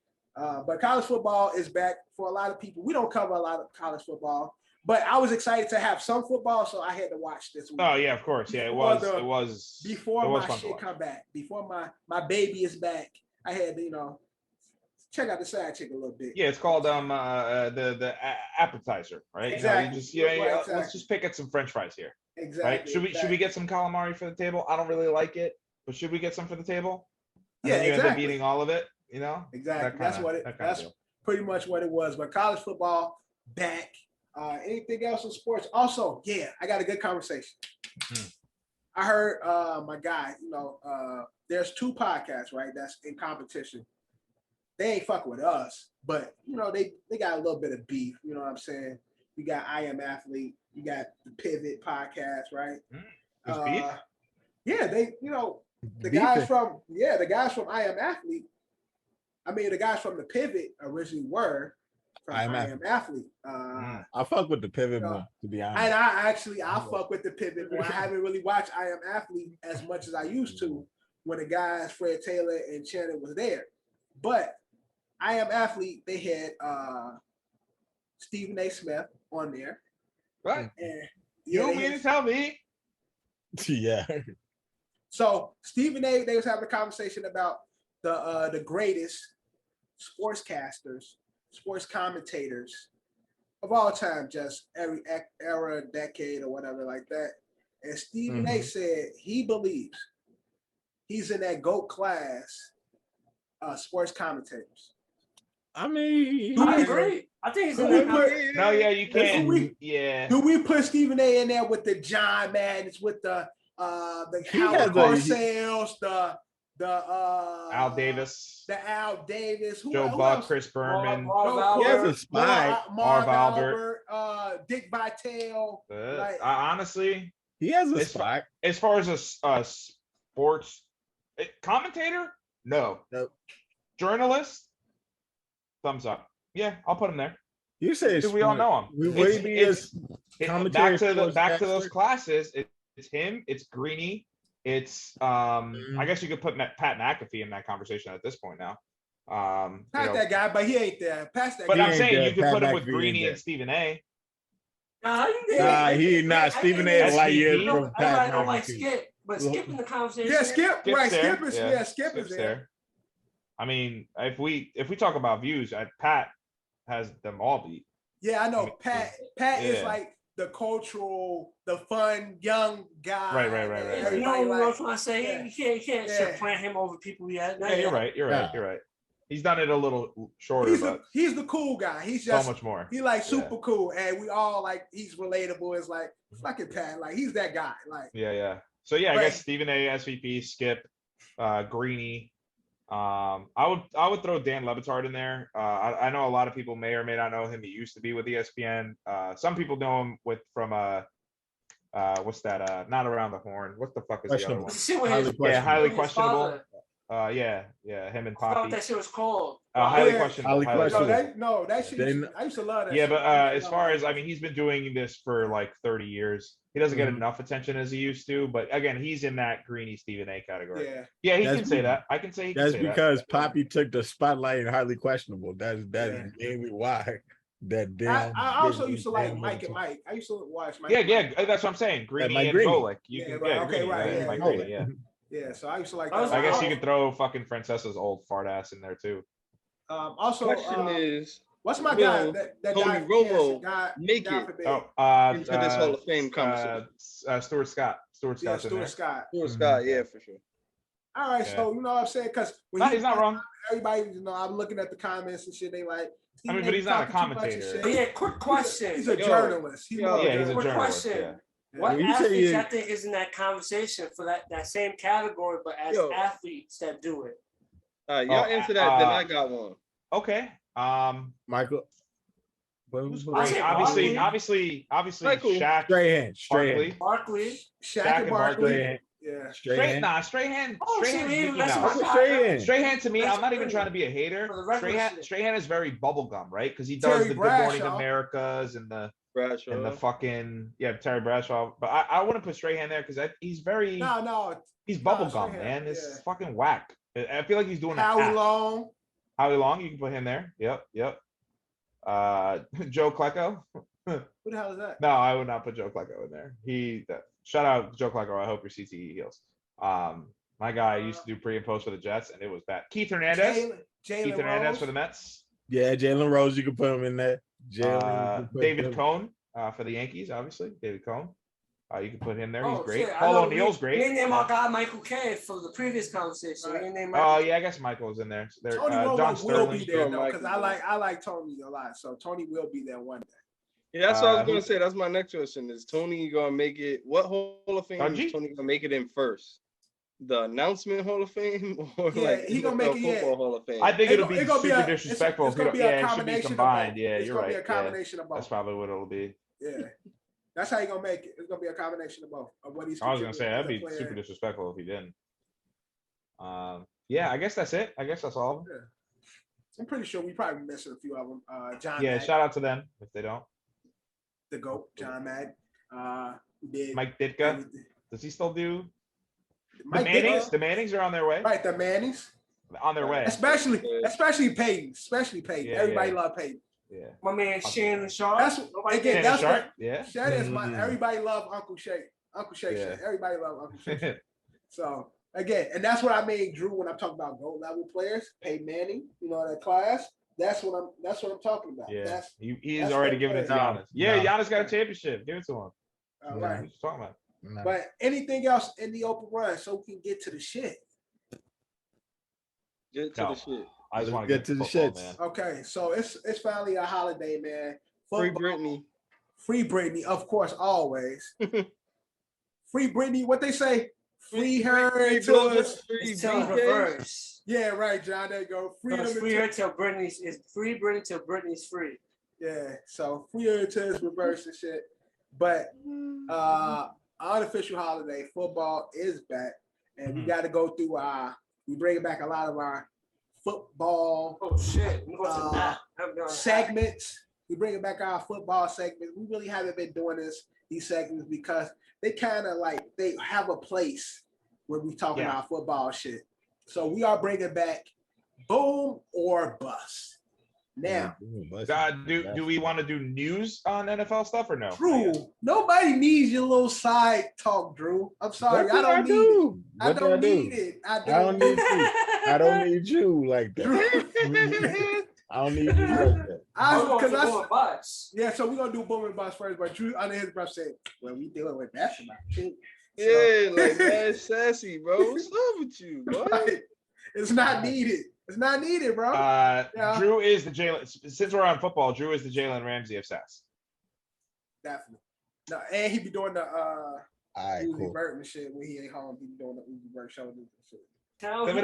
But college football is back for a lot of people. We don't cover a lot of college football, but I was excited to have some football, so I had to watch this week. Oh yeah, of course. Yeah, it was before my shit come back. Before my baby is back, I had to, check out the side chick a little bit. Yeah, it's called the appetizer, right? Exactly. Let's just pick at some French fries here. Exactly. Right? Should we get some calamari for the table? I don't really like it, but should we get some for the table? And then you end up eating all of it. Exactly. That's pretty much what it was. But college football back. Anything else in sports? Also, I got a good conversation. I heard my guy, there's 2 podcasts, right? That's in competition. They ain't fucking with us, but they got a little bit of beef. You know what I'm saying? You got I Am Athlete, you got the Pivot podcast, right? Beef? Yeah, they, the guys from I Am Athlete. I mean, the guys from the Pivot originally were from I Am Athlete. I fuck with the Pivot more, to be honest. And I fuck with the Pivot more. I haven't really watched I Am Athlete as much as I used to when the guys Fred Taylor and Shannon was there. But I Am Athlete, they had Stephen A. Smith on there. Right. And you mean to tell me? Yeah. So Stephen A., they was having a conversation about the greatest sportscasters, sports commentators of all time, just every era, decade, or whatever like that. And Stephen A. said he believes he's in that GOAT class, sports commentators. I mean, I agree. I think he's in that. No, yeah, you can't. Do we put Stephen A. in there with the John Maddens, with the Howard Cosell, the Al Davis, Joe Buck, Chris Berman, he has a spike. Marv Albert, Dick Vitale. Honestly, he has a spike. As far as a sports commentator, no. Nope. Journalist, thumbs up. Yeah, I'll put him there. You say Because we all know him. It's back to those classes. It's him. It's Greeny. It's I guess you could put Pat McAfee in that conversation at this point now. Pat that guy, but he ain't there. Past that. But guy. I'm saying you could Pat put him with McAfee Greeny and Stephen A. He not Stephen A. Light years from Pat I don't like McAfee. Skip, but Skip in the conversation. Yeah, Skip. Right, there. Skip is there. I mean, if we talk about views, Pat has them all beat. Yeah, I know. Pat is like the cultural, the fun young guy. Right. You know what I'm trying to say? You can't supplant him over people yet. Yeah, you're right. He's done it a little shorter, he's the cool guy. He's so just much more. He's like super cool, and we all like he's relatable. It's like fucking Pat, like he's that guy. Like yeah. So I guess Stephen A. SVP, Skip, Greeny. I would throw Dan Le Batard in there. I know a lot of people may or may not know him. He used to be with ESPN. Some people know him from what's that? Not Around the Horn. What the fuck is the other one? Highly questionable. Him and Poppy. I thought that shit was called. Highly questionable. That shit. I used to love that. Yeah, but as far as he's been doing this for like 30 years. He doesn't get enough attention as he used to, but again, he's in that Greeny Stephen A. category. Yeah, he can say that. I can say that's because Poppy took the spotlight and Highly Questionable. That's mainly why. I also used to like Mike and Mike. I used to watch Mike. Yeah, that's what I'm saying. Greeny and Golick. Yeah, so I used to like. I guess you could throw fucking Francesca's old fart ass in there too. Also, question is, what's my guy? That Tony Romo make it into this Hall of Fame conversation? Stuart Scott. Stuart Scott, yeah, for sure. All right, so you know what I'm saying? Because he's not wrong. Everybody, I'm looking at the comments and shit. They like. But he's not a commentator. Yeah, quick question. He's a journalist. He's a journalist. Quick question. What athletes I think is in that conversation for that same category, but as athletes that do it? Y'all answer that, then I got one. Okay. Michael. Obviously, Michael. Shaq, Barkley, Shaq and Barkley. Yeah. Strahan. Strahan to me, I'm not even trying to be a hater. Strahan is very bubblegum, right? Because he does the Good Morning Americas and the Bradshaw. And the fucking Terry Bradshaw, but I wouldn't put Strahan there because he's very he's bubblegum, man. It's fucking whack. I feel like he's doing Howie Long. You can put him there. Yep. Joe Klecko. Who the hell is that? No, I would not put Joe Klecko in there. Shout out Joe Klecko. I hope your CTE heals. My guy used to do pre and post for the Jets, and it was bad. Keith Hernandez. Keith Hernandez for the Mets. Yeah, Jalen Rose. You can put him in there. David Cohn for the Yankees, obviously. David Cohn. You can put him there. He's great. Paul O'Neill's great. You didn't name our guy Michael K for the previous conversation. I guess Michael's in there. Tony John Sterling will be there because I like Tony a lot. So Tony will be there one day. Yeah, that's what I was gonna say. That's my next question. Is Tony gonna make it? What Hall of Fame is Tony gonna make it in first? The announcement Hall of Fame or he gonna make it football Hall of Fame? I think it'll be super disrespectful. It's gonna be a combination. It should be combined. Yeah, you're right. It's gonna be a combination of both. That's probably what it'll be. Yeah, that's how you gonna make it. It's gonna be a combination of both. Of what he's. I was gonna say that'd be super disrespectful if he didn't. I guess that's it. I guess that's all. Yeah. I'm pretty sure we probably missing a few of them. John. Yeah, shout out to them if they don't. The GOAT, John Madden. Mike Ditka. Does he still do? The Mannings are on their way. Right, the Mannings. On their way. Especially Peyton. Yeah, everybody love Peyton. Yeah. My man Shannon Sharp. That's Sharp. Shannon is everybody love Uncle Shay. Uncle Shay. Everybody love Uncle Shay. So again, and that's what I mean, Drew, when I'm talking about GOAT level players, Peyton Manning, that class. That's what I'm talking about. Yeah, he's already given it to Giannis. Yeah, Giannis got a championship. Give it to him. All right. What you talking about? No. But anything else in the open run so we can get to the shit. The shit. I just want to get to the shit, man. Okay, so it's finally a holiday, man. Free Britney. Free Britney, of course, always. Free Britney, what they say? Free her until it's reverse. Yeah, right, John. There you go. Free her till Britney's is free Britney till Britney's free. Yeah, so free her until it's reverse and shit. But unofficial holiday football is back, and we got to go through we bring back a lot of our football segments. We bringing back our football segment. We really haven't been doing these segments because they kind of like they have a place where we talking our football shit. So we are bringing back boom or bust. Now, do we want to do news on NFL stuff or no? Drew, nobody needs your little side talk, Drew. I'm sorry, I don't need it. I don't need it. I don't need you. I don't need you like that. I don't need you like that. Yeah, so we're gonna do boom and bust first, but Drew under his breath said, "Well, we dealing with basketball too." Yeah, like that's sassy, bro. What's up with you, bro? Right. It's not needed. It's not needed, bro. Drew is the Jalen. Since we're on football, Drew is the Jalen Ramsey of sass. Definitely. No, and he be doing the cool. Burton and shit when he ain't home. He be doing the Uzi Vert shoulders and shit. And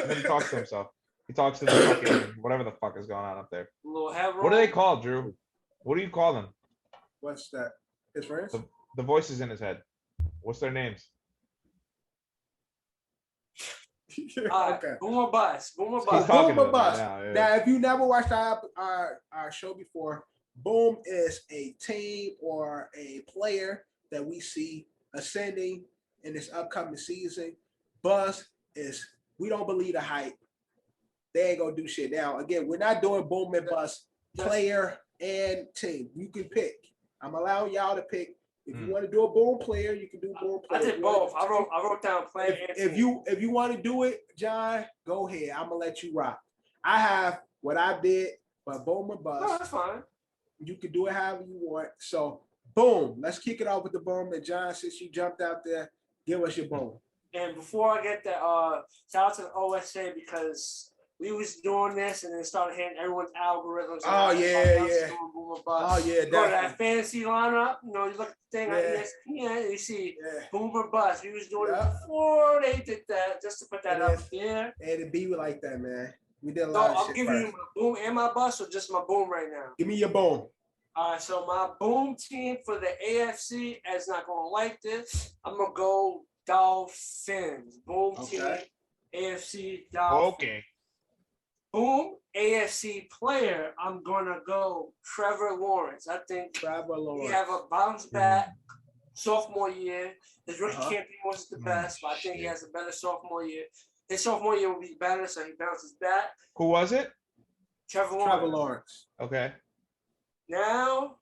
then he talks to himself. He talks to the fucking whatever the fuck is going on up there. What do they call Drew? What do you call them? What's that? His friends? The voices in his head. What's their names? Okay. Boomer bust. Boomer bust. Boomer bust. Yeah. Now, if you never watched our show before, boom is a team or a player that we see ascending in this upcoming season. Bust is we don't believe the hype. They ain't gonna do shit. Now, again, we're not doing boom and bust player and team. You can pick. I'm allowing y'all to pick. If you want to do a boom player, you can do boom player. I did both. I wrote down player and team. If you want to do it, John, go ahead. I'm gonna let you rock. I have what I did, but boom and bust. No, that's fine. You can do it however you want. So boom. Let's kick it off with the boom. And John, since you jumped out there, give us your boom. And before I get that, shout out to the OSA because we was doing this and then started hitting everyone's algorithms. Oh, yeah. Oh, yeah, go to that fantasy lineup. You know, you look at the thing on ESPN, you see Boomer Bust. We was doing it before they did that, just to put that up there. And it be like that, man. We did a lot of shit. I'll give you my boom and my bust or just my boom right now? Give me your boom. All right, so my boom team for the AFC is not going to like this. I'm going to go Dolphins. Boom team, AFC Dolphins. Okay. Boom, AFC player, I'm going to go Trevor Lawrence. I think he have a bounce back sophomore year. His rookie campaign wasn't the best, but I think he has a better sophomore year. His sophomore year will be better, so he bounces back. Who was it? Trevor Lawrence. Okay. Now,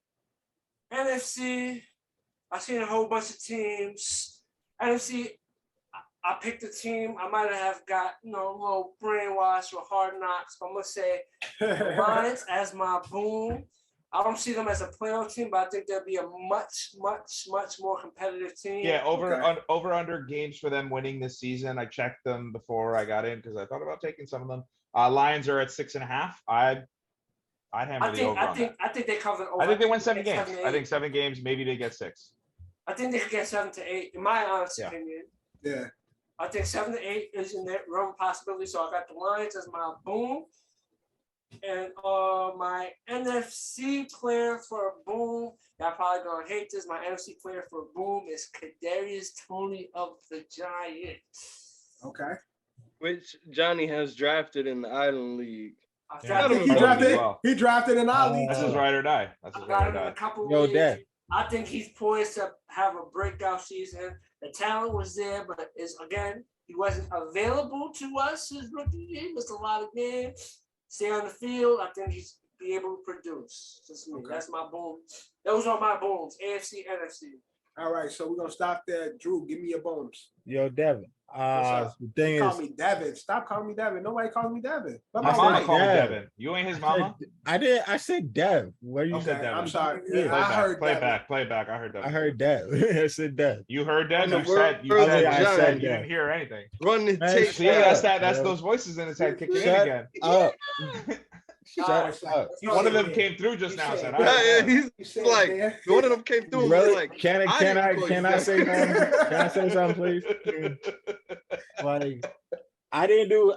NFC, I've seen a whole bunch of teams. NFC, I picked a team. I might have got, a little brainwashed with Hard Knocks, but I'm going to say the Lions as my boom. I don't see them as a playoff team, but I think they'll be a much, much, much more competitive team. Yeah, over under games for them winning this season. I checked them before I got in because I thought about taking some of them. Lions are at 6.5. I'd hammer the over on that. I think they cover over. I think they win 7 games. I think 7 games, maybe they get 6. I think they could get 7 to 8, in my honest opinion. Yeah. I think 7 to 8 is in that realm of possibility. So I got the Lions as my boom. And my NFC player for boom, y'all probably gonna hate this. My NFC player for boom is Kadarius Toney of the Giants. Okay. Which Johnny has drafted in the Island League. He drafted in our league. That's his ride or die. I think he's poised to have a breakout season. The talent was there, but he wasn't available to us his rookie year. He missed a lot of games. Stay on the field. I think he's be able to produce. Just me. That's my boom. Those are my booms. AFC, NFC. All right, so we're gonna stop there. Drew, give me your booms. Yo, Devin. The thing call me Devin. Stop calling me Devin. Nobody calls me Devin. But my mama called me Devin. You ain't his mama? I said Dev. Where you said Devin? I'm sorry. Yeah, I heard play back. I heard Devin. I heard Dev. I said Dev. You heard Dev? You said you didn't hear anything. Run the tape. See, that's those voices in his head kicking in again. Shut up. One of them came through just now. Said, he's like, one of them came through. Really? Like, can I say something? Can I say something, please? Like, I didn't do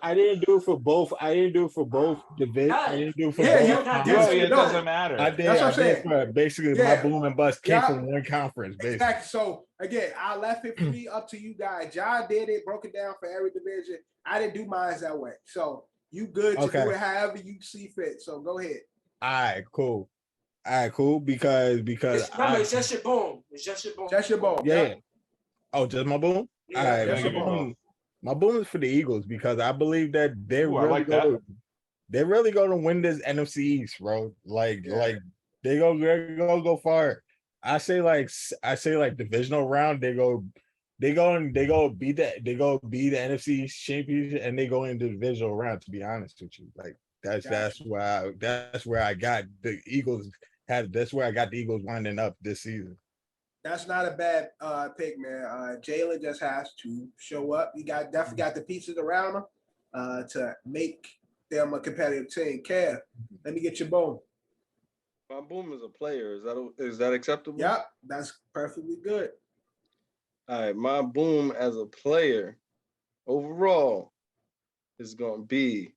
it for both. I didn't do it for both divisions. I didn't do it for both. It doesn't matter. I did. For basically, my boom and bust came from one conference. Basically. Exactly. So again, I left it for me up to you guys. John did it, broke it down for every division. I didn't do mine that way. So You good to Okay. do it however you see fit. So go ahead. All right, cool. Because Remember, it's just your boom. It's just your boom. Just your boom. yeah. Oh, just my boom. Yeah, All right, just your boom. my boom is for the Eagles because I believe that they're Ooh, I really like going that. to they're really going to win this NFC East, bro. Like they're gonna go far. I say like divisional round. They go beat the NFC East championship and they go into the divisional round. To be honest with you, like that's where I got the Eagles. That's where I got the Eagles winding up this season. That's not a bad pick, man. Jalen just has to show up. He definitely got the pieces around him to make them a competitive team. Kev, let me get your boom. My boom is a player. Is that acceptable? Yep, that's perfectly good. All right, my boom as a player overall is gonna be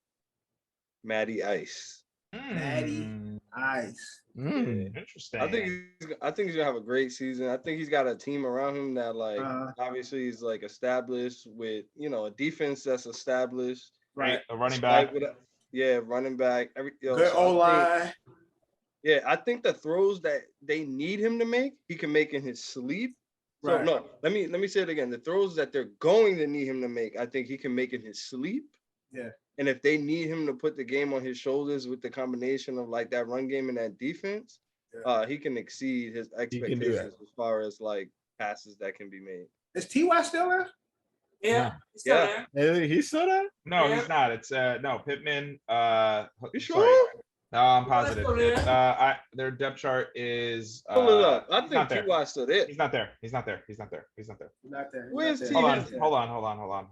Matty Ice. Matty Ice. Interesting. I think he's gonna have a great season. I think he's got a team around him that obviously he's like established with a defense that's established. Right. A running back. Running back. Good O-line. I think the throws that they need him to make, he can make in his sleep. So Right. no, let me say it again. The throws that they're going to need him to make, I think he can make in his sleep. Yeah. And if they need him to put the game on his shoulders with the combination of like that run game and that defense, he can exceed his expectations as far as like passes that can be made. Is T.Y. still there? Yeah. He's still there. He's still there? No, Yeah. he's not. It's no Pittman. You sure? Sorry. No, I'm T.Y. 's positive. still there. Their depth chart is. Pull it up. I he's not think there. T.Y. still there. He's not there. He's not there. Not there. Where's Not T.Y.? there. Hold on.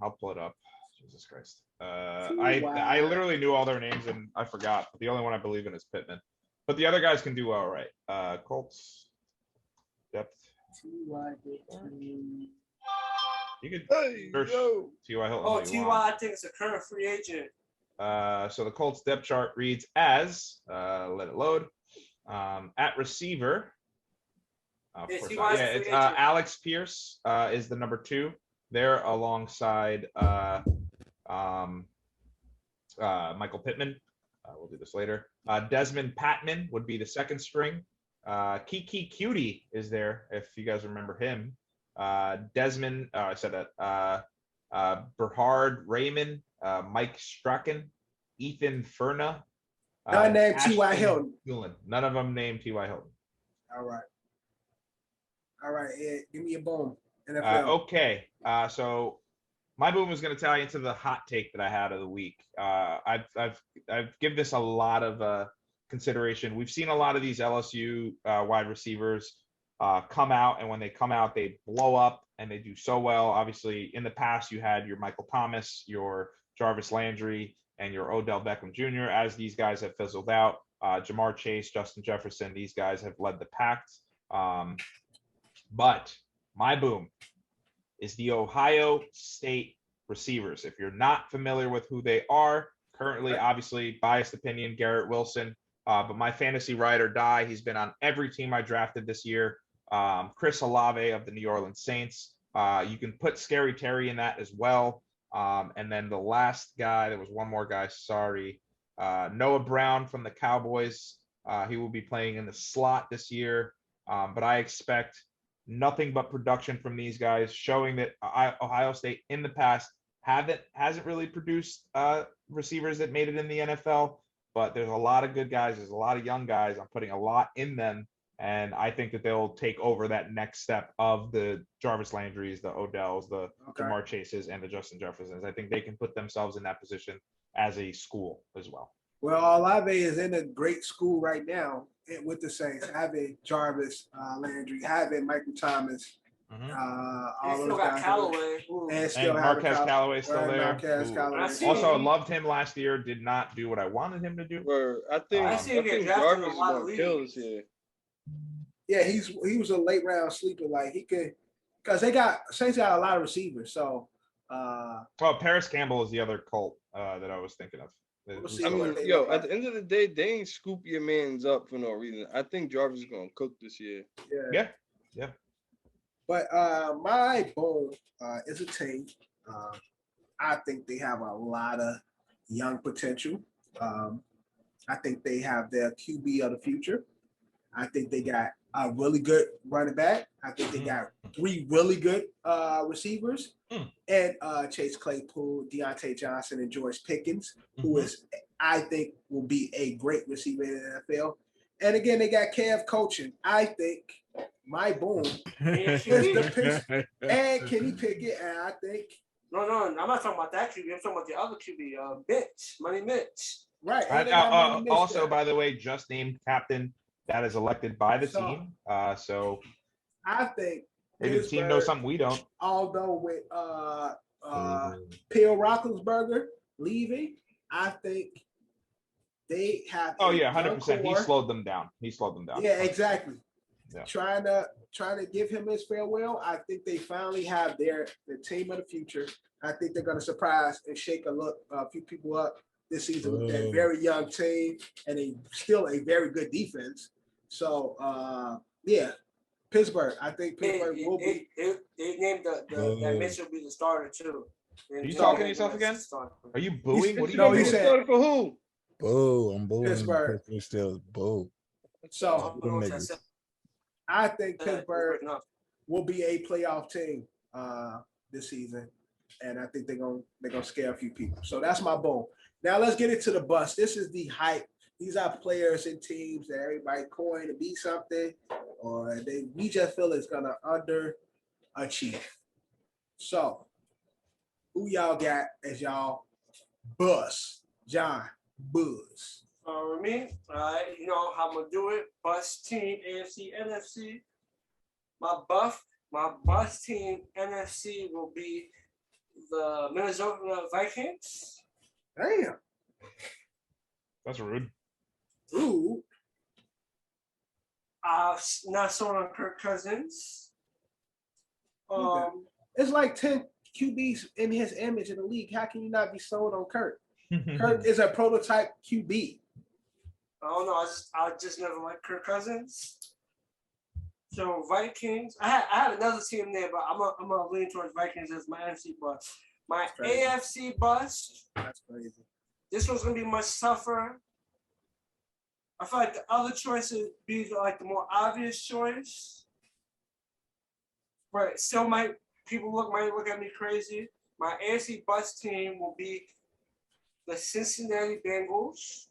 I'll pull it up. Jesus Christ. I literally knew all their names and I forgot. But the only one I believe in is Pittman. But the other guys can do all right. Colts depth. T.Y. You could Hey, search yo. T.Y. Hilton. Oh, all you T.Y. want. I think it's a current free agent. So the Colts depth chart reads as let it load. At receiver. Of Yes, course he not. was Yeah, a free it's agent. Alex Pierce is the number 2. They're alongside Michael Pittman. We'll do this later. Desmond Patman would be the second string. Kiki Cutie is there, if you guys remember him. Desmond, I said that. Berhard Raymond, Mike Strachan, Ethan Furna. None named T.Y. Hilton. None of them named T.Y. Hilton. All right, Ed, give me a boom. NFL. Okay. So my boom was going to tie into the hot take that I had of the week. I've given this a lot of consideration. We've seen a lot of these LSU wide receivers come out, and when they come out, they blow up and they do so well. Obviously, in the past, you had your Michael Thomas, your Jarvis Landry, and your Odell Beckham Jr. As these guys have fizzled out, Jamar Chase, Justin Jefferson, these guys have led the pack. But my boom is the Ohio State receivers. If you're not familiar with who they are, currently, obviously, biased opinion, Garrett Wilson. But my fantasy ride or die, he's been on every team I drafted this year. Chris Olave of the New Orleans Saints. You can put Scary Terry in that as well. And then the last guy, there was one more guy, sorry. Noah Brown from the Cowboys. He will be playing in the slot this year. But I expect nothing but production from these guys, showing that Ohio State in the past hasn't really produced receivers that made it in the NFL. But there's a lot of good guys. There's a lot of young guys. I'm putting a lot in them. And I think that they'll take over that next step of the Jarvis Landrys, the Odells, the Jamar Chases, and the Justin Jeffersons. I think they can put themselves in that position as a school as well. Well, Olave is in a great school right now with the Saints, having Jarvis Landry, having Michael Thomas. All those guys. Callaway. And Marquez Callaway still there. Marquez Callaway. Also, loved him last year. Did not do what I wanted him to do. I think Jarvis is going to kill this year. Yeah, he was a late round sleeper. Like he could, because Saints got a lot of receivers. So, Paris Campbell is the other Colt that I was thinking of. I mean, at the end of the day, they ain't scoop your mans up for no reason. I think Jarvis is going to cook this year. Yeah. But my boom is a team. I think they have a lot of young potential. I think they have their QB of the future. I think they got a really good running back. I think they got 3 really good receivers. And Chase Claypool, Deontay Johnson, and George Pickens, who is, I think, will be a great receiver in the NFL. And again, they got Kev coaching. I think my boom is the Pittsburgh and Kenny Pickett. And I think no, I'm not talking about that QB. I'm talking about the other QB, Money Mitch. Right. Also, by the way, just named captain. That is elected by the team. So I think maybe the team knows something we don't. Although with Phil Roethlisberger leaving, I think they have. Oh yeah, 100%. He slowed them down. Yeah, exactly. Yeah. Trying to give him his farewell. I think they finally have the team of the future. I think they're going to surprise and shake a few people up this season with that very young team and still a very good defense. So yeah, Pittsburgh. I think Pittsburgh will be. They named that Mitch will be the starter too. Are you talking to yourself again? Are you booing? What are you doing? doing? He said for who? Boo! I'm booing. Pittsburgh. Still boo. So I think Pittsburgh will be a playoff team this season, and I think they're gonna scare a few people. So that's my boom. Now let's get into the bust. This is the hype. These are players and teams that everybody coined to be something, or we just feel it's gonna underachieve. So, who y'all got as y'all bust? John Buzz. With me, you know how I'm gonna do it. Bust team AFC, NFC. My bust team NFC will be the Minnesota Vikings. Damn. That's rude. Ooh. Not sold on Kirk Cousins. It's like 10 QBs in his image in the league. How can you not be sold on Kirk? Kirk is a prototype QB. I don't know. I just never liked Kirk Cousins. So Vikings. I had another team there, but I'm gonna lean towards Vikings as my NFC bust. My AFC bust. That's crazy. This one's gonna be much tougher. I feel like the other choice would be like the more obvious choice, but still might look at me crazy. My AFC bust team will be the Cincinnati Bengals.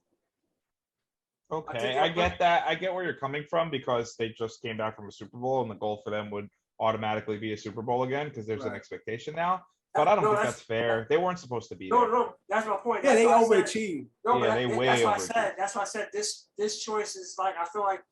Okay, I get that. I get where you're coming from because they just came back from a Super Bowl, and the goal for them would automatically be a Super Bowl again because there's an expectation now. But I don't think that's fair. They weren't supposed to be there. No, that's my point. Yeah, they overachieved. No, yeah, they way overachieved. That's why I said this choice is like, I feel like.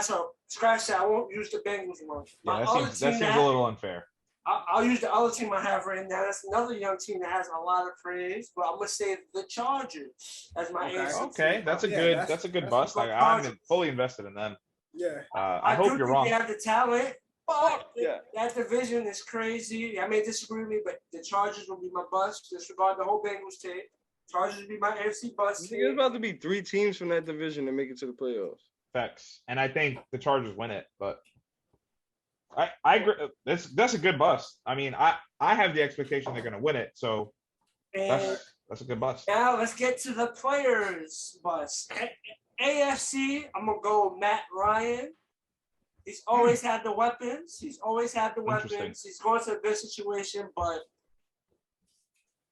So scratch that. I won't use the Bengals one. Yeah, that seems a little unfair. I'll use the other team I have right now. That's another young team that has a lot of praise, but I'm gonna say the Chargers as my AFC okay, team. that's a good bust. I'm fully invested in them. Yeah. I hope you're wrong. They have the talent, but that division is crazy. I may disagree with me, but the Chargers will be my bust. Disregard the whole Bengals tape. Chargers will be my AFC bust. I think it's about to be 3 teams from that division that make it to the playoffs. Facts. And I think the Chargers win it, but I agree. That's a good bust. I mean, I have the expectation they're going to win it, so that's a good bust. Now let's get to the players bust. AFC, I'm gonna go with Matt Ryan. He's always had the weapons. He's going to a good situation, but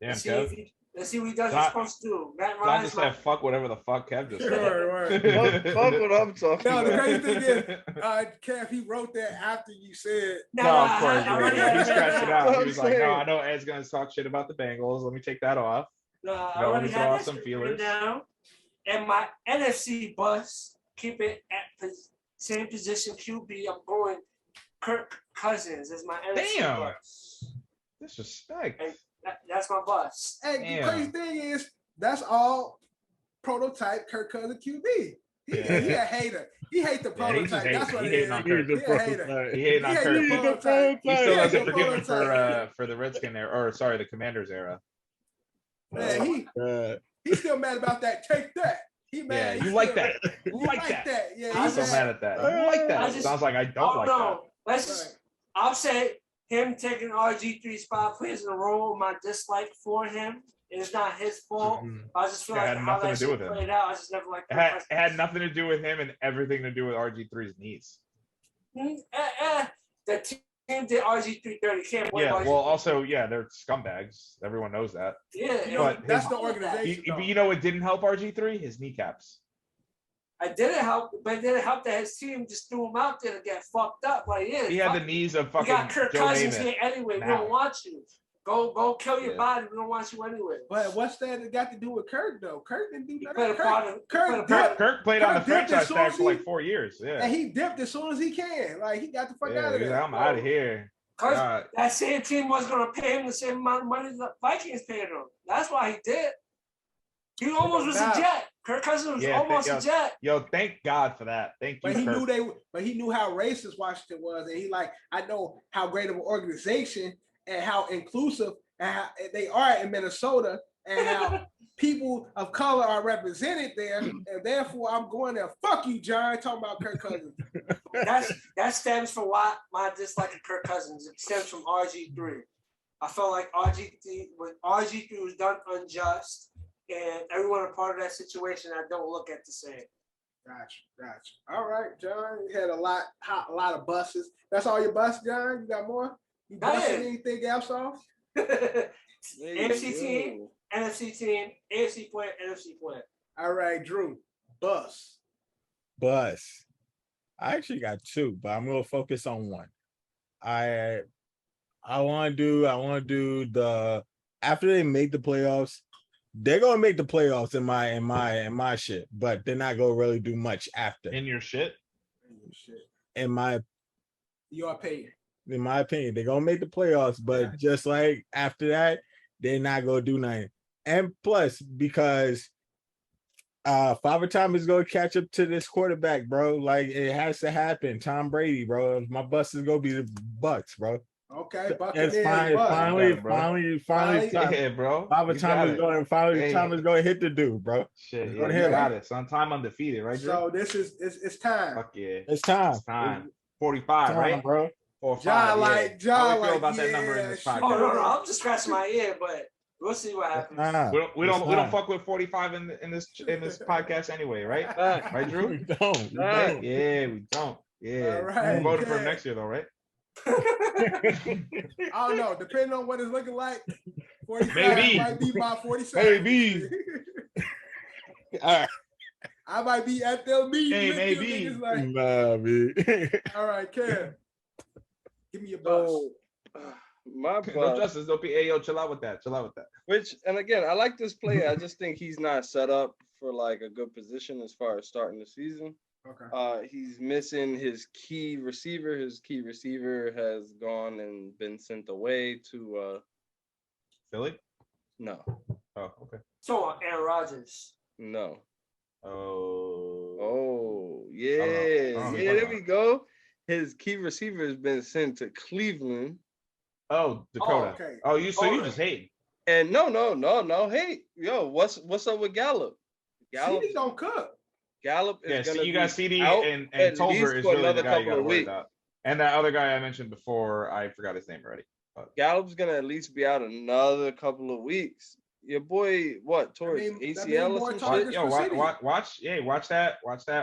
let's see what he does. He's supposed to do. Matt Ryan. Not just have fuck whatever the fuck Kev just said. Fuck what I'm talking about. The crazy thing is, Kev, he wrote that after you said. No, of course. He scratched it out. He was like, no, I know Ed's going to talk shit about the Bengals. Let me take that off. Let me throw off some feelers. Down. And my NFC bust, keep it at the same position QB. I'm going Kirk Cousins as my NFC bust. Disrespect. And that's my bust. Hey, the crazy thing is, that's all prototype Kirk Cousins QB. He a hater. He hates the prototype. That's what it is. He a hater. He hating on Kirk. He still doesn't forgive him for the Redskin era, or sorry, the Commanders era. Man, he's still mad about that. Take that. He mad. Yeah, you like that. You like that. Yeah, I'm so mad at that. You like that. Sounds like I don't like that. I'll say him taking RG3's spot plays a role in my dislike for him. It's not his fault. I just feel It like had how nothing that to do shit with him. played out. I just never liked It had nothing to do with him and everything to do with RG3's knees. The team did RG3 dirty. Can't blame Yeah, RG3. well, also, yeah, they're scumbags. Everyone knows that. Yeah, You know, But that's his- the organization. But though. you know what didn't help RG3? His kneecaps. I didn't help, but it didn't help that his team just threw him out there to get fucked up. Like, yeah, He had the fuck knees of you. We fucking got Kirk Joe Cousins Namath. here anyway. We now. don't want you. Go kill your Yeah. body. We don't want you anyway. But what's that got to do with Kirk though? Kirk didn't do He nothing. played a part of. Kirk played on the Kirk dipped as franchise soon tag as for like he- 4 years. Yeah. And he dipped as soon as he can. Like he got the fuck out of He's there. like, I'm out of here. Kirk, that same team was gonna pay him the same amount of money the Vikings paid him. That's why he did. He almost was a Jet. Kirk Cousins was almost a Jet. Yo, thank God for that. Thank you. But he Kirk. he knew how racist Washington was, and he like, I know how great of an organization and how inclusive and how they are in Minnesota, and how people of color are represented there, and therefore I'm going there. Fuck you, John. Talking about Kirk Cousins. That stems from why my dislike of Kirk Cousins. It stems from RG3. I felt like RG3 was done unjust, and everyone a part of that situation I don't look at the same. Gotcha. All right, John. You had a lot of buses. That's all your bus, John? You got more? You busting anything else off? AFC team, NFC team, AFC player, NFC player. All right, Drew. Bus. I actually got two, but I'm gonna focus on one. I want to do the after they make the playoffs. They're gonna make the playoffs in my shit, but they're not gonna really do much after. In your shit. Your opinion. In my opinion, they're gonna make the playoffs, but just like after that, they're not gonna do nothing. And plus, because Father Time is gonna catch up to this quarterback, bro. Like it has to happen. Tom Brady, bro. My bus is gonna be the Bucks, bro. Okay, it's finally, yeah, bro. Father Time is going. Finally, Time is going to hit the dude, bro. Shit, yeah, you got it. Son, time undefeated, right? Drew? So this is it's time. Fuck yeah, it's time. It's time. 45, right, bro? Or 5. John, yeah. like John, How do we feel like about that number in this podcast? Oh no, I'm just scratching my ear, but we'll see what happens. We don't fuck with 45 in this podcast anyway, right? Right, Drew? We don't. Yeah, we don't. Yeah, all right, we're voting for him next year, though, right? I don't know. Depending on what it's looking like, 45 Maybe. might be my 47. Maybe. All right. I might be at their meeting. Hey, maybe. Like, nah, man. all right, Kev. Give me your bus. My No bus. justice. Don't be. Hey, yo, chill out with that. Chill out with that. Which, and again, I like this player. I just think he's not set up for like a good position as far as starting the season. Okay. He's missing his key receiver. His key receiver has gone and been sent away to Philly? No. Oh, okay. So Aaron Rodgers. No. Oh, yeah. There we go. His key receiver has been sent to Cleveland. Oh, Dakota. Oh, okay. Oh, you just hate. And no. Hey, yo, what's up with Gallup? Gallup CD don't cook. Gallup is Yeah, gonna you got be CD out and at Tolbert least is for really the another guy you couple got to of worry weeks. about. And that other guy I mentioned before, I forgot his name already. Gallup's gonna at least be out another couple of weeks. Your boy, what, towards ACL or some shit? Yo, watch that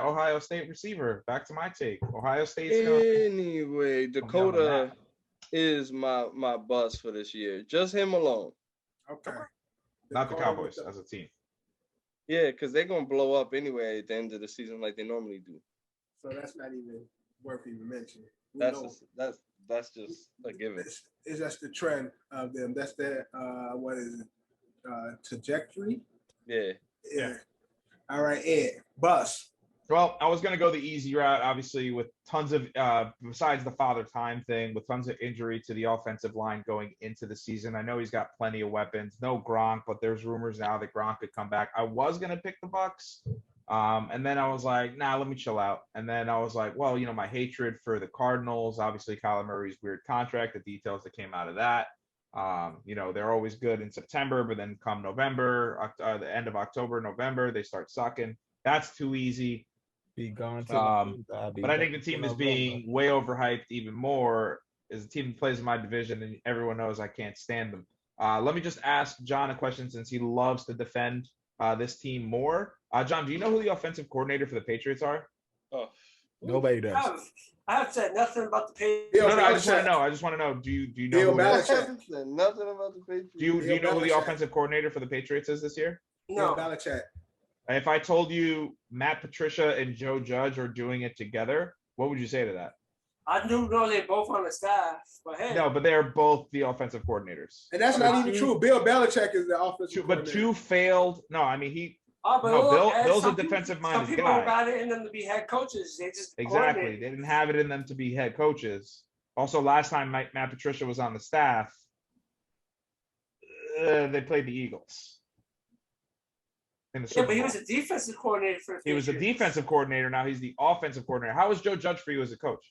Ohio State receiver. Back to my take. Ohio State's Anyway, Dakota is my bus for this year. Just him alone. Okay. Not the Cowboys as a team. Yeah, because they're gonna blow up anyway at the end of the season like they normally do. So that's not even worth even mentioning. That's just a given. It's just the trend of them. That's their what is it? Trajectory. Yeah. All right, Ed. Bus. Well, I was going to go the easy route, obviously, with tons of, besides the father time thing, with tons of injury to the offensive line going into the season. I know he's got plenty of weapons. No Gronk, but there's rumors now that Gronk could come back. I was going to pick the Bucks. And then I was like, nah, let me chill out. And then I was like, well, my hatred for the Cardinals, obviously Kyler Murray's weird contract, the details that came out of that. They're always good in September, but then come November, the end of October, November, they start sucking. That's too easy. Be gone. But I think the team is being way overhyped even more is a team that plays in my division, and everyone knows I can't stand them. Let me just ask John a question since he loves to defend this team more. John, do you know who the offensive coordinator for the Patriots are? Oh, Nobody does. I have said nothing about the Patriots. Bill No, I just want to Belichick. know. I just want to know. Do you know? Bill Who I Belichick. haven't said nothing about the Patriots. do you know who the Belichick. offensive coordinator for the Patriots is this year? Bill No. Belichick. If I told you Matt Patricia and Joe Judge are doing it together, what would you say to that? I do know they're both on the staff, but hey. No, but they're both the offensive coordinators. And that's not even true. Bill Belichick is the offensive But coordinator. two failed. No, I mean he. Oh, but No, look, Bill's a some people- defensive-minded Some people guy. don't got it in them to be head coaches. They just Exactly. coordinate. They didn't have it in them to be head coaches. Also, last time Matt Patricia was on the staff, they played the Eagles. In the Yeah, Super but he Bowl. was a defensive coordinator for the He was a Patriots. defensive coordinator. Now he's the offensive coordinator. How was Joe Judge for you as a coach?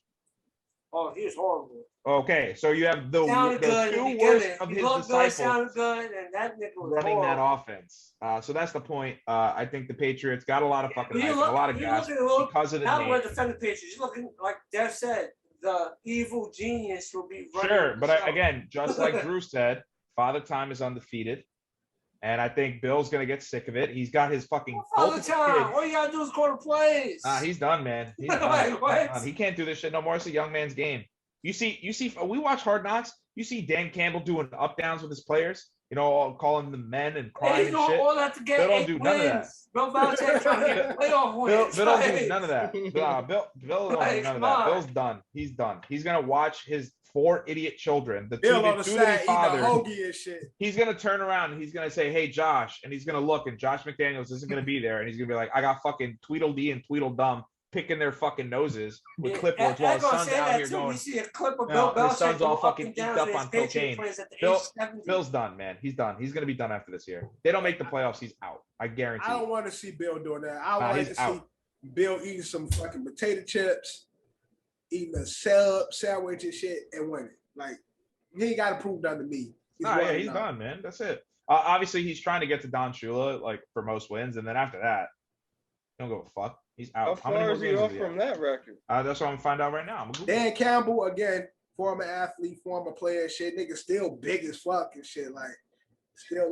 Oh, he was horrible. Okay, so you have the Sounded good in two the worst beginning. of He his looked good, disciples sounded good, and that nigga was running that horrible. offense. So that's the point. I think the Patriots got a lot of fucking But hype, you and look, a lot of you gas looking a little, because of the now name. we're defending Patriots. You're looking like Dev said, the evil genius will be running. Sure, the but show. again, just like Drew said, Father Time is undefeated, and I think Bill's gonna get sick of it. He's got his fucking All the both time. kids. All you gotta do is call the plays. He's done, man. He's Like, done. He's what? done. He can't do this shit no more. It's a young man's game. You see, we watch Hard Knocks. You see Dan Campbell doing up downs with his players. You know, calling them men and And crying he's and doing shit. all that to get Bill don't 8 do none of that. wins. Bill Belichick trying to get playoff Bill wins. don't do Like, none of that. Bill don't do Like, none of come that. on. Bill's done. He's done. He's gonna watch his 4 idiot children, the Bill two, on the two that side he eating a fathered. hoagie and shit. He's gonna turn around and he's gonna say, "Hey, Josh," and he's gonna look, and Josh McDaniels isn't gonna be there, and he's gonna be like, "I got fucking Tweedledee and Tweedledum picking their fucking noses with yeah, clipboards while his Echo's son's saying out that here too. going." We see a clip of No, Bill his Belichick son's all going fucking up and down eked up with his on Patriot cocaine. players at the Bill- age 70. Bill's done, man. He's done. He's gonna be done after this year. They don't make the playoffs. He's out. I guarantee. I don't you. want to see Bill doing that. I would like he's to out. see Bill eating some fucking potato chips, eating a sandwich and shit, and winning. Like, he ain't got to prove nothing to me. Yeah, winning he's now. done, man. That's it. Obviously, he's trying to get to Don Shula like for most wins, and then after that, don't give a fuck. He's out. How many far more is he games off does from have? that record? That's what I'm gonna find out right now. I'm gonna Google it. Dan Campbell, again, former athlete, former player and shit. Nigga still big as fuck and shit. Like, still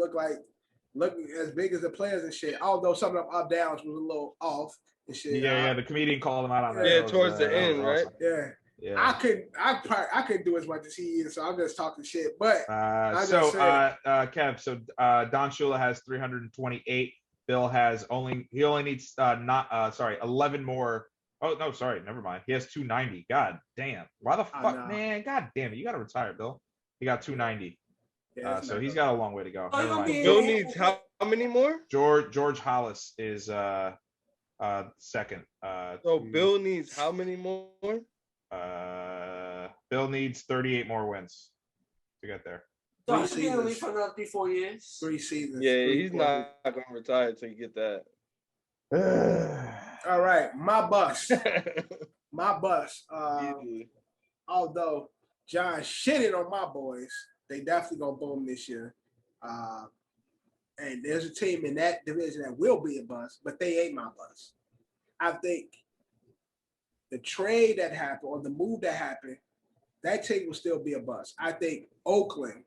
looking as big as the players and shit. Although some of them up downs was a little off and shit. Yeah. The comedian called him out on that. Yeah, That was, towards the that end, was right? awesome. Yeah. Yeah. I couldn't do as much as he is, so I'm just talking shit. But So, just saying. Kev, so Don Shula has 328. Bill has only needs 11 more. Oh no, sorry, never mind. He has 290. God damn. Why the I fuck, know. man? God damn it. You gotta retire, Bill. He got 290. yeah, So he's got a long way to go. Oh, Never you mind. mean- Bill needs how many more? George Hollis is second. So Bill needs how many more? Bill needs 38 more wins to get there. So Three he's been in the league seasons. for another 3-4 years. 3 seasons. Yeah, 3 he's quarters. not going to retire until you get that. All right, my bus. My bus. Easily. Although John shitted on my boys, they definitely gonna boom this year. And there's a team in that division that will be a bust, but they ain't my bust. I think the trade that happened or the move that happened, that team will still be a bust. I think Oakland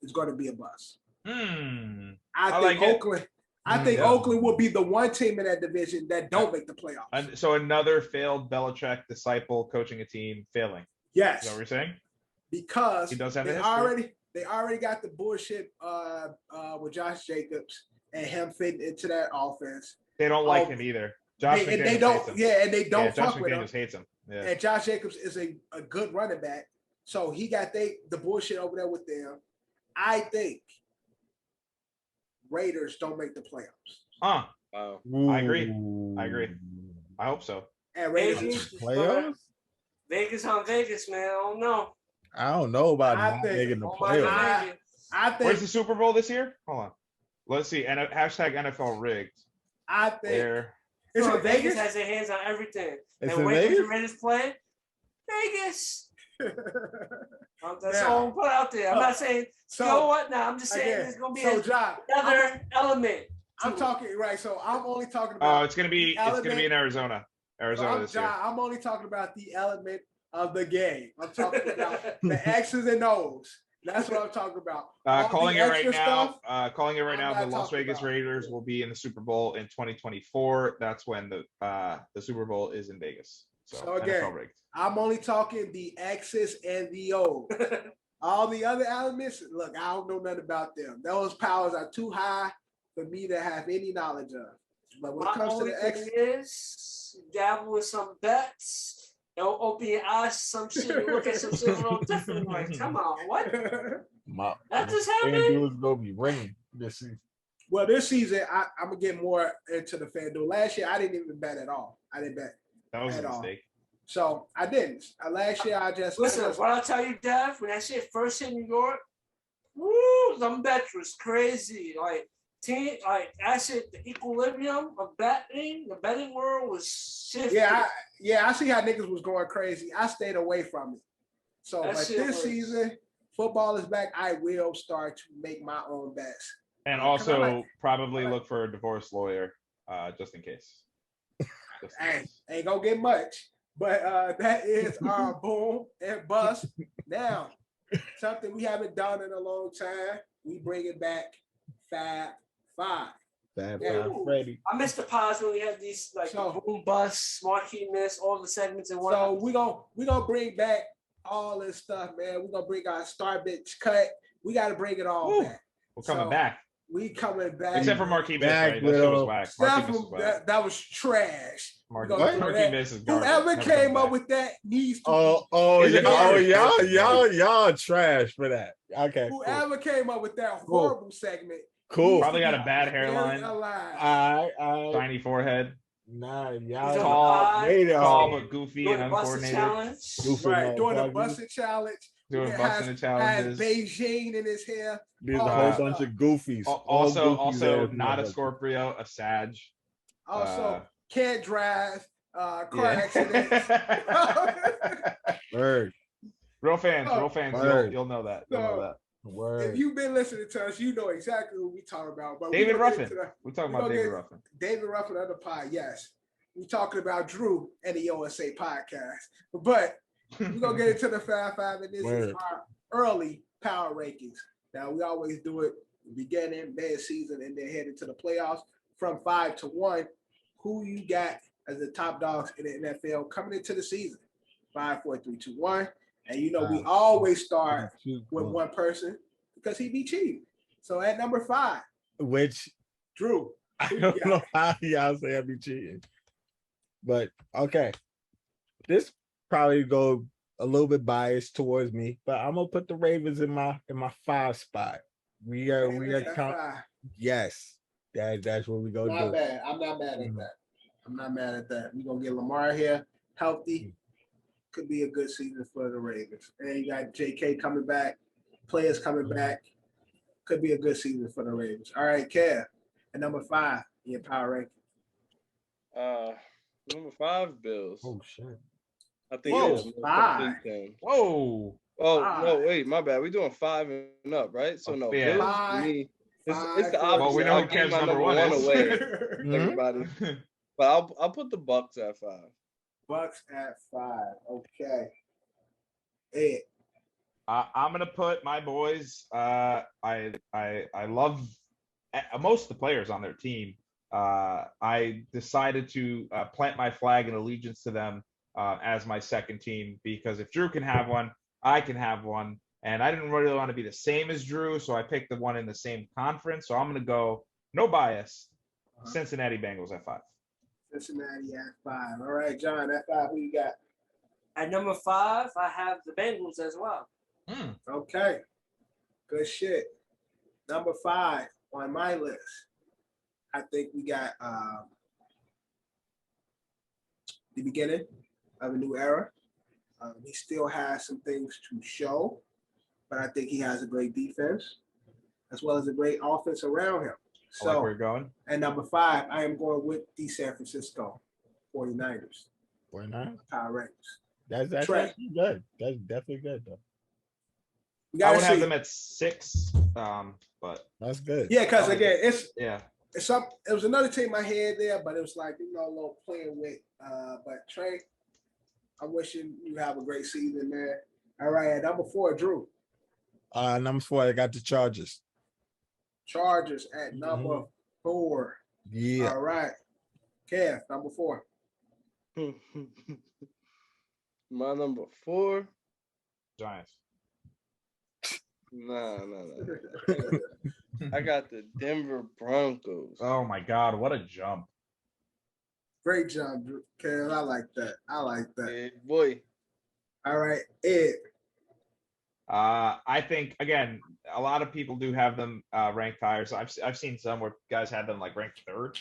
is going to be a bust. I think like it. Oakland. I think Yeah. Oakland will be the one team in that division that don't make the playoffs. And so another failed Belichick disciple coaching a team failing. Is Yes, that what you're saying? because He does have a they history. already got the bullshit with Josh Jacobs and him fitting into that offense. They don't like Oh, him either. Josh and McDaniels they don't, hates him. yeah, and they don't Josh fuck with him. McDaniels hates him. Yeah. And Josh Jacobs is a good running back, so he got the bullshit over there with them. I think Raiders don't make the playoffs, Wow. I agree. Ooh. I agree. I hope so. and Raiders. Vegas, Playoffs? Vegas on Vegas, man. I don't know. I don't know about I not think- making the Oh my playoffs. I- Vegas. I Where's the think. Super Bowl this year? Hold on. Let's see. And hashtag NFL rigged. I think. There. Is So it Vegas? has their hands on everything. It's and in when the Vegas? Raiders play, Vegas. That's Now, all I'm put out there. I'm not saying, so you know what? Now I'm just saying again, there's gonna be so John, another element. I'm talking right. So I'm only talking Oh, about. it's gonna be in Arizona. so Arizona I'm, this year. John, I'm only talking about the element of the game. I'm talking about the X's and O's. That's what I'm talking about. All Calling the it right extra now. stuff, Calling it right I'm now. not The Las talking Vegas about. Raiders will be in the Super Bowl in 2024. That's when the Super Bowl is in Vegas. So again, NFL rigged. I'm only talking the X's and the O's. All the other elements, look, I don't know nothing about them. Those powers are too high for me to have any knowledge of. But when it My comes to only the thing X, is dabble with some bets. It'll open your eyes to some shit. You look at some shit a little different. Like, come on, what? That just happened? FanDuel is gonna be ringing this season. well, this season I'm gonna get more into the FanDuel. Last year I didn't even bet at all. I didn't bet That was at a all. mistake. So I didn't. Last year I just Listen, what I'll tell you, Dev, when that shit first hit New York, woo, them bets was crazy. Like, that shit, the equilibrium of betting, the betting world was shifting. I see how niggas was going crazy. I stayed away from it. So, That but shit this was- season, football is back. I will start to make my own bets. And Come on, also like- probably like- look for a divorce lawyer, just in case. Just in Hey, case. ain't gonna get much, but that is our boom and bust. Now, something we haven't done in a long time. We bring it back. Fab Five. Bad Yeah. Freddy. I missed the pods when we had these, like, So- boom bust, marquee miss, all the segments in one. So we gonna bring back all this stuff, man. We're gonna bring our star bitch cut. We gotta bring it all Woo. back. We're coming So, back. We coming back. Except for Marquee Miss, Back right? That shit was with whack. Except Marquee Miss was for whack. that was trash. We Marquee, gonna throw Marquee that. Miss is garbage. Whoever Never came coming up back. with that needs to. Is it garbage? Y'all trash for that. Okay, cool. Whoever came up with that horrible segment. Cool. Probably got a needs bad to be buried hairline. alive. I Shiny forehead. nah, He's y'all on the Tall, pod, wait Tall on but goofy doing and the busted uncoordinated. challenge. Goofy Right, doing a motherfuckers. busted challenge. Doing Has- busting the Has challenges. Beijing in his hair. There's all a that whole stuff. bunch of goofies. all Also, goofies ass not a motherfuckers. Scorpio, a Sag. Also, can't drive. Car Yeah. accidents. Word, real fans, Word. you'll know that. You'll know that. If word. you've been listening to us, you know exactly what we talking about. But we David gonna get Ruffin. into the- We're talking we about gonna David get- Ruffin. David Ruffin on the pod, yes. We talking about Drew and the USA podcast. But we're gonna get into the Fab Five, and this is Word. our early power rankings. Now we always do it beginning, mid season, and then head into the playoffs from 5 to 1. Who you got as the top dogs in the NFL coming into the season? 5, 4, 3, 2, 1. And you know we always start with one person because he be cheating. So at number 5, Which Drew. I who you don't got? know how y'all say I be cheating, but okay. This probably go a little bit biased towards me, but I'm gonna put the Ravens in my 5 spot. We are Ravens at count. 5. Yes, that's what we go Not do. bad. I'm not mad at that. I'm not mad at that. We're gonna get Lamar here healthy. Could be a good season for the Ravens. And you got JK coming back, players coming back. Could be a good season for the Ravens. All right, Kev. At number 5 in your power ranking. Number 5, Bills. Oh shit! I think Whoa, it's the most 5. complete team. Whoa. Oh 5. no, wait, my bad. We're doing 5 and up, right? So no, Yeah. Bills 5, to me. It's 5, the 4. opposite. Well, we know I'll who give Kev's my number one is. away, Mhm. everybody. But I'll put the Bucks at 5. Bucks at 5. Okay. Ed. I'm gonna put my boys. I love most of the players on their team. I decided to plant my flag and allegiance to them as my second team because if Drew can have one, I can have one. And I didn't really want to be the same as Drew, so I picked the one in the same conference. So I'm gonna go no bias. Cincinnati Bengals at 5. Cincinnati at 5. All right, John, at 5, who you got? At number 5, I have the Bengals as well. Okay. Good shit. Number 5 on my list. I think we got the beginning of a new era. He still has some things to show, but I think he has a great defense as well as a great offense around him. I like So, where you're going. and number 5, I am going with the San Francisco 49ers. 49. Power rankings. That's Trey. actually good. That's definitely good though. We I gotta would have see. them at 6. But That's good. Yeah, because again, it's yeah. it was another team I had there, but it was like, a little playing with. But Trey, I'm wishing you have a great season, man. All right, at number 4, Drew. Number 4, I got the Chargers. Chargers at number 4. Yeah. All right. Kev, number 4. My number 4. Giants. Nah. I got the Denver Broncos. Oh my God, what a jump. Great job, Drew. Kev, I like that. Yeah, boy. All right, Ed. I think again, a lot of people do have them ranked higher. So I've seen some where guys had them like ranked 3rd,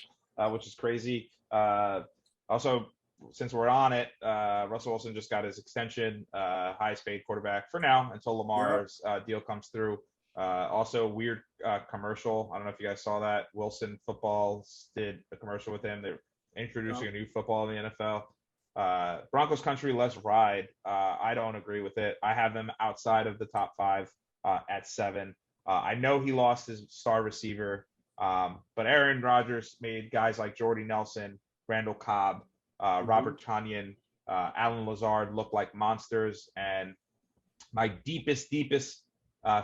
which is crazy. Also, since we're on it, Russell Wilson just got his extension, highest paid quarterback for now until Lamar's deal comes through. Also, weird commercial. I don't know if you guys saw that. Wilson Football did a commercial with him. They're introducing a new football in the NFL. Broncos country, let's ride. I don't agree with it. I have them outside of the top 5 at 7. I know he lost his star receiver, but Aaron Rodgers made guys like Jordy Nelson, Randall Cobb, Robert Tonyan, Alan Lazard look like monsters. And my deepest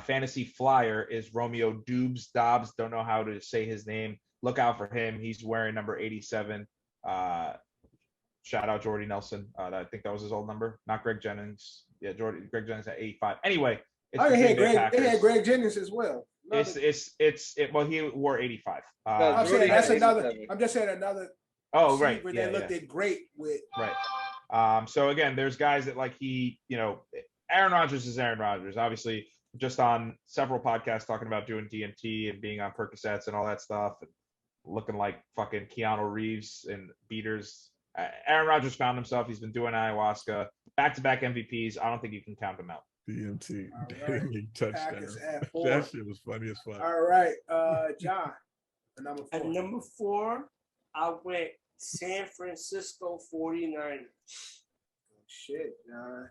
fantasy flyer is Romeo Doubs. Don't know how to say his name. Look out for him. He's wearing number 87. Shout out Jordy Nelson. I think that was his old number, not Greg Jennings. Yeah, Greg Jennings at 85. Anyway, it's they had Greg Jennings as well. Well, he wore 85. I'm saying that's another. I'm just saying another. Oh, right. Yeah, that looked great with. Right. So again, there's guys that like Aaron Rodgers is Aaron Rodgers. Obviously, just on several podcasts talking about doing DMT and being on Percocets and all that stuff, and looking like fucking Keanu Reeves and beaters. Aaron Rodgers found himself. He's been doing ayahuasca, back-to-back MVPs. I don't think you can count him out. DMT. Right. Touchdown. That shit was funny as fuck. All right, John. At number 4, I went San Francisco 49ers. Shit, John.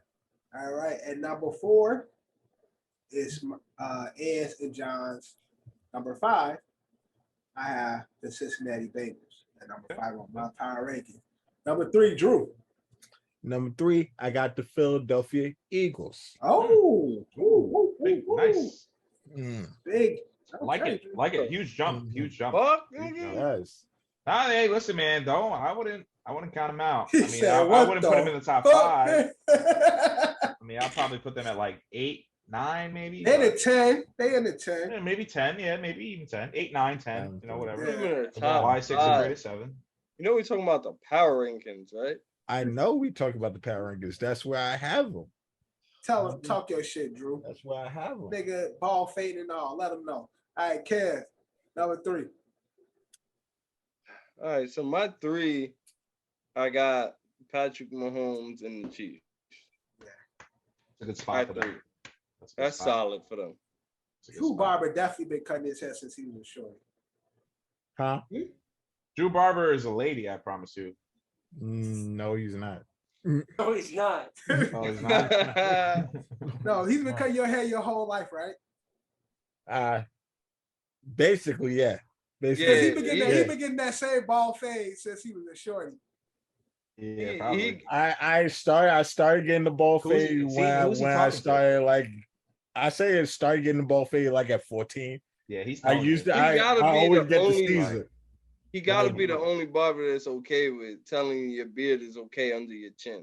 All right, at number 4 is Ed's and John's. Number 5, I have the Cincinnati Bengals. At number 5 on my power ranking. Number 3, Drew. Number 3, I got the Philadelphia Eagles. Oh, nice. Big. Okay. Like it. Huge jump. Fuck, Yes. Hey, listen, man. I wouldn't count him out. I mean, said, I wouldn't put him in the top 5. I mean, I'll probably put them at like 8, 9, maybe. They in the 10. They in the 10. Yeah, maybe 10. Yeah, maybe even 10. 8, 9, 10. Whatever. Yeah. Why 6 and grade 7? You know we're talking about the power rankings, right? I know we talk about the power rankings. That's where I have them. Tell them, talk your shit, Drew. That's where I have them. Nigga, ball fading and all. Let them know. All right, Kev, number 3. All right, so my 3, I got Patrick Mahomes and the Chiefs. It's a good spot for them. That's solid for them. Drew Barber definitely been cutting his hair since he was a shorty. Huh? Drew Barber is a lady, I promise you. No, he's not. No, he's not. Oh, he's not. No, he's been cutting your hair your whole life, right? Basically, yeah. Basically, Yeah, he been getting that same ball fade since he was a shorty. Yeah, probably. I started getting the ball fade when I started like I say it started getting the ball fade like at 14. Yeah, he's. I always get the season. He gotta be the only barber that's okay with telling you your beard is okay under your chin.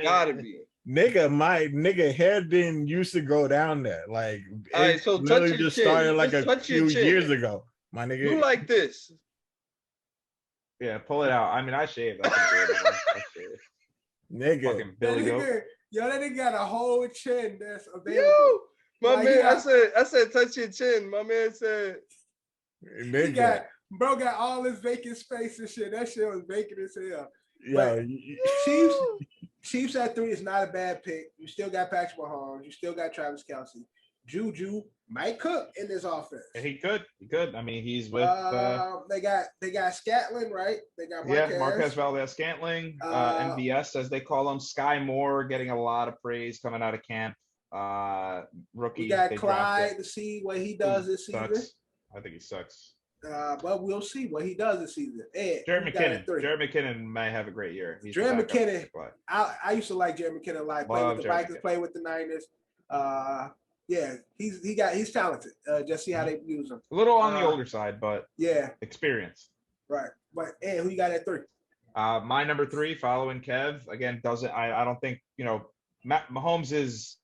Gotta be. Nigga, my hair didn't used to go down there. Like all right, so literally just chin. started like Just a few years ago. My nigga. You like this. Yeah, pull it out. I mean, I shaved. I shaved. Nigga. Fucking Billy Goat. Yo, that nigga got a whole chin that's available. Yo, my Like, man, I said touch your chin. My man said Nigga. Bro got all this vacant space and shit. That shit was vacant as hell. Yeah. Chiefs at 3 is not a bad pick. You still got Patrick Mahomes. You still got Travis Kelce. Juju might cook in this offense. He could. I mean, he's with. They got Scantling, right? They got Marquez Valdez-Scantling, MVS as they call him. Sky Moore getting a lot of praise coming out of camp. Rookie. We got Clyde to see what he does this season. I think he sucks. But we'll see what he does this season. Ed, Jerry McKinnon may have a great year. Jerry McKinnon. I used to like Jerry McKinnon a lot. Played with the Vikings, played with the Niners. Yeah, he's talented. Just see how they use him. A little on the older side, but yeah, experience. Right. But Ed, who you got at 3? My number 3, following Kev, again, I don't think, Mahomes is,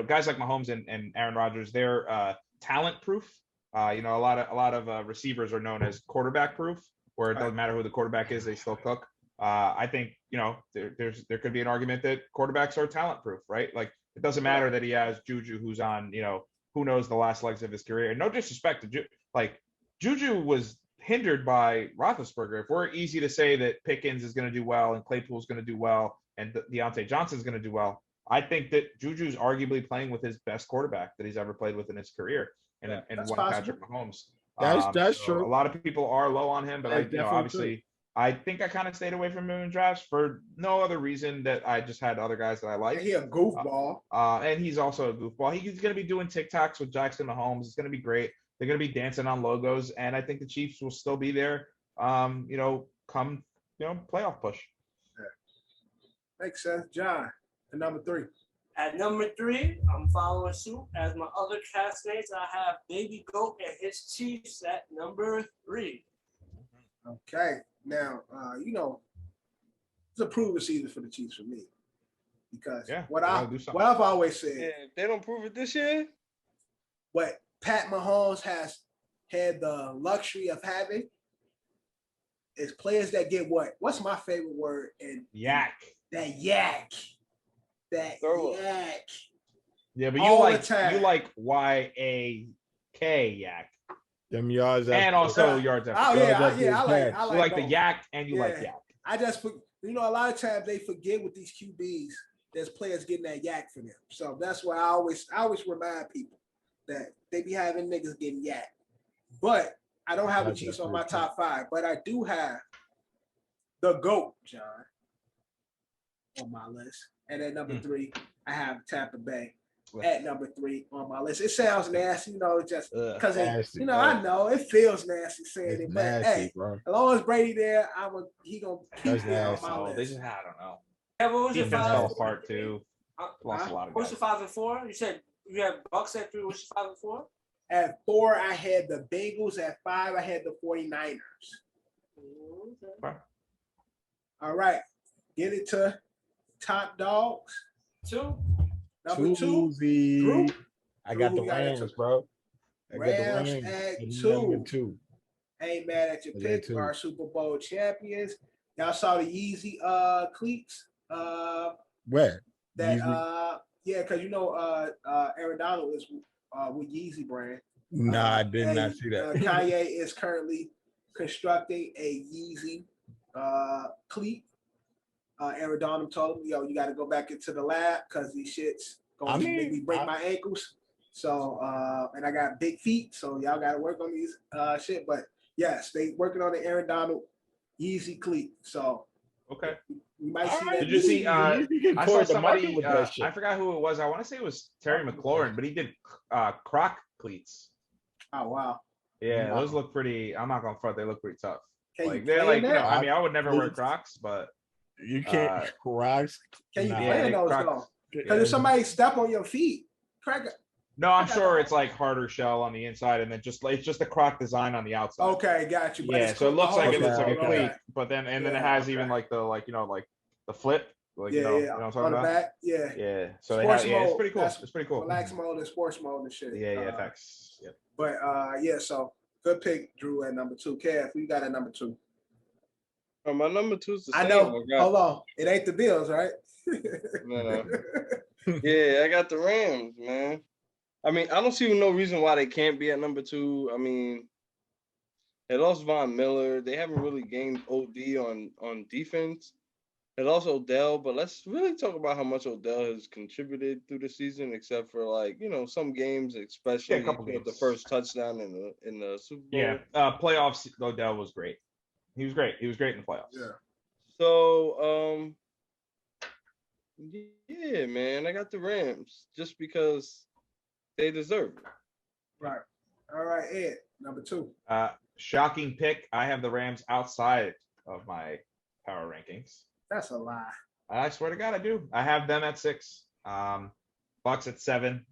guys like Mahomes and Aaron Rodgers, they're talent proof. A lot of receivers are known as quarterback proof, where it doesn't matter who the quarterback is, they still cook. I think, there could be an argument that quarterbacks are talent proof, right? Like, it doesn't matter that he has Juju, who's on, who knows the last legs of his career. And no disrespect to Juju was hindered by Roethlisberger. If we're easy to say that Pickens is going to do well and Claypool's going to do well and Deontay Johnson's going to do well, I think that Juju's arguably playing with his best quarterback that he's ever played with in his career, and Patrick Mahomes. That's true. A lot of people are low on him, but obviously, true. I think I kind of stayed away from him in drafts for no other reason that I just had other guys that I like. He's a goofball. And he's also a goofball. He's going to be doing TikToks with Jackson Mahomes. It's going to be great. They're going to be dancing on logos, and I think the Chiefs will still be there. Come playoff push. Yeah. Makes sense, John. And number 3. At number 3, I'm following suit. As my other castmates, I have Baby Goat and his Chiefs at number 3. Okay. Now, it's a proven season for the Chiefs for me. Because what I've always said. Yeah, if they don't prove it this year. What Pat Mahomes has had the luxury of having is players that get what's my favorite word? Yak. That yak. That yak. Yeah, but you like Y-A-K yak. Them yards and also yards after. I like the yak and you like yak. I just a lot of times they forget with these QBs, there's players getting that yak for them. So that's why I always remind people that they be having niggas getting yak. But I don't have the Chiefs on my top 5, but I do have the GOAT, John, on my list. And at number 3, I have Tampa Bay at number 3 on my list. It sounds nasty, just because I know it feels nasty saying it, but nasty, bro. As long as Brady there, he gonna keep it on my list. I don't know. Yeah, what was your 5? Fell apart too. Lost a lot of guys. What's your 5 and 4? You said you have Bucks at 3. What's your 5 and 4? At 4, I had the Bengals. At 5, I had the 49ers. Okay. All right, get it to top dogs. 2. Number 2. Drew. I got the Rams, bro. Rams at 2. Ain't mad at your pick. Our Super Bowl champions. Y'all saw the Yeezy cleats. Where? That because Aaron Donald is with Yeezy brand. Nah, I did not see that. Kanye is currently constructing a Yeezy cleat. Aaron Donald told him, you got to go back into the lab because these shits going to make me break my ankles. So, and I got big feet, so y'all got to work on these shit. But yes, they working on the Aaron Donald Yeezy cleat. So, okay, we might see that. Did you see? I saw somebody. I forgot who it was. I want to say it was Terry McLaurin, but he did Croc cleats. Oh wow! Yeah, those look pretty. I'm not gonna front. They look pretty tough. They're like I would never wear Crocs, but. You can't Crocs. Can you play in those though? Because if somebody step on your feet, crack it. No, I'm sure it's like harder shell on the inside, and then it's just a Croc design on the outside. Okay, got you. But so it looks like a cleat, but then it has even like the flip. Like, you know what I'm talking on the about? back, yeah. So they have, it's pretty cool. It's pretty cool. Relax mode and sports mode and shit. Yeah, facts. Yep. But so good pick, Drew, at number 2. Kev, who you got at number 2? My number 2 is the same. I know. Hold on. It ain't the Bills, right? No. Yeah, I got the Rams, man. I mean, I don't see no reason why they can't be at number 2. I mean, they lost Von Miller. They haven't really gained OD on defense. They lost Odell, but let's really talk about how much Odell has contributed through the season, except for some games, especially the first touchdown in the Super Bowl. Yeah, playoffs. Odell was great. He was great. He was great in the playoffs. Yeah. So, yeah, man, I got the Rams just because they deserve it. Right. All right, Ed, number 2. Shocking pick. I have the Rams outside of my power rankings. That's a lie. I swear to God, I do. I have them at 6. Bucks at 7.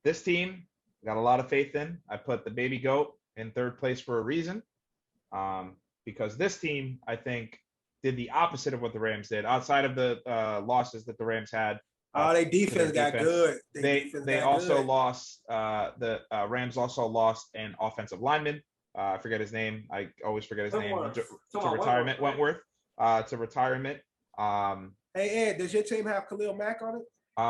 This team got a lot of faith in. I put the baby goat in 3rd place for a reason. Because this team, I think, did the opposite of what the Rams did. Outside of the losses that the Rams had. Their defense got good. They also lost. The Rams also lost an offensive lineman. I forget his name. I always forget his name. To retirement. Wentworth. To retirement. Hey Ed, does your team have Khalil Mack on it?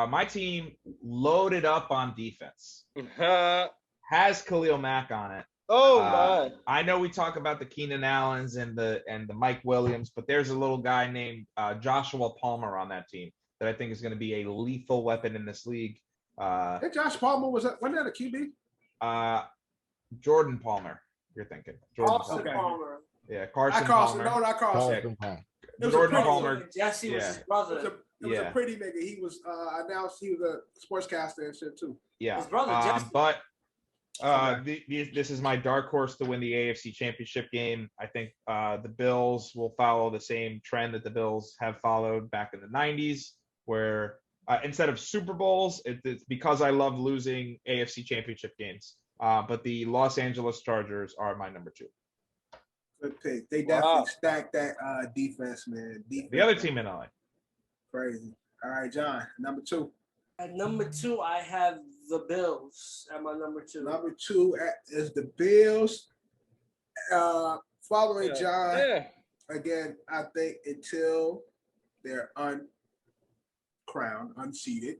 My team loaded up on defense. Has Khalil Mack on it. Oh my! I know we talk about the Keenan Allens and the Mike Williams, but there's a little guy named Joshua Palmer on that team that I think is going to be a lethal weapon in this league. Hey, Josh Palmer wasn't that a QB? Jordan Palmer, you're thinking. Jordan Palmer. Yeah, Carson Palmer. Palmer. No, not Carson. Jordan Palmer. Jesse was his brother. It was a pretty nigga. He was announced he was a sportscaster and shit too. Yeah, his brother Jesse. But this is my dark horse to win the AFC Championship game. I think the Bills will follow the same trend that the Bills have followed back in the 90s, where instead of Super Bowls, it's because I love losing AFC Championship games. But the Los Angeles Chargers are my number 2. Good pick. They definitely stacked that defense, man. The other team in LA. Crazy. All right, John, number 2. At number 2, I have the Bills at my number 2. Number 2 is the Bills. Following John, again, I think until they're uncrowned, unseated,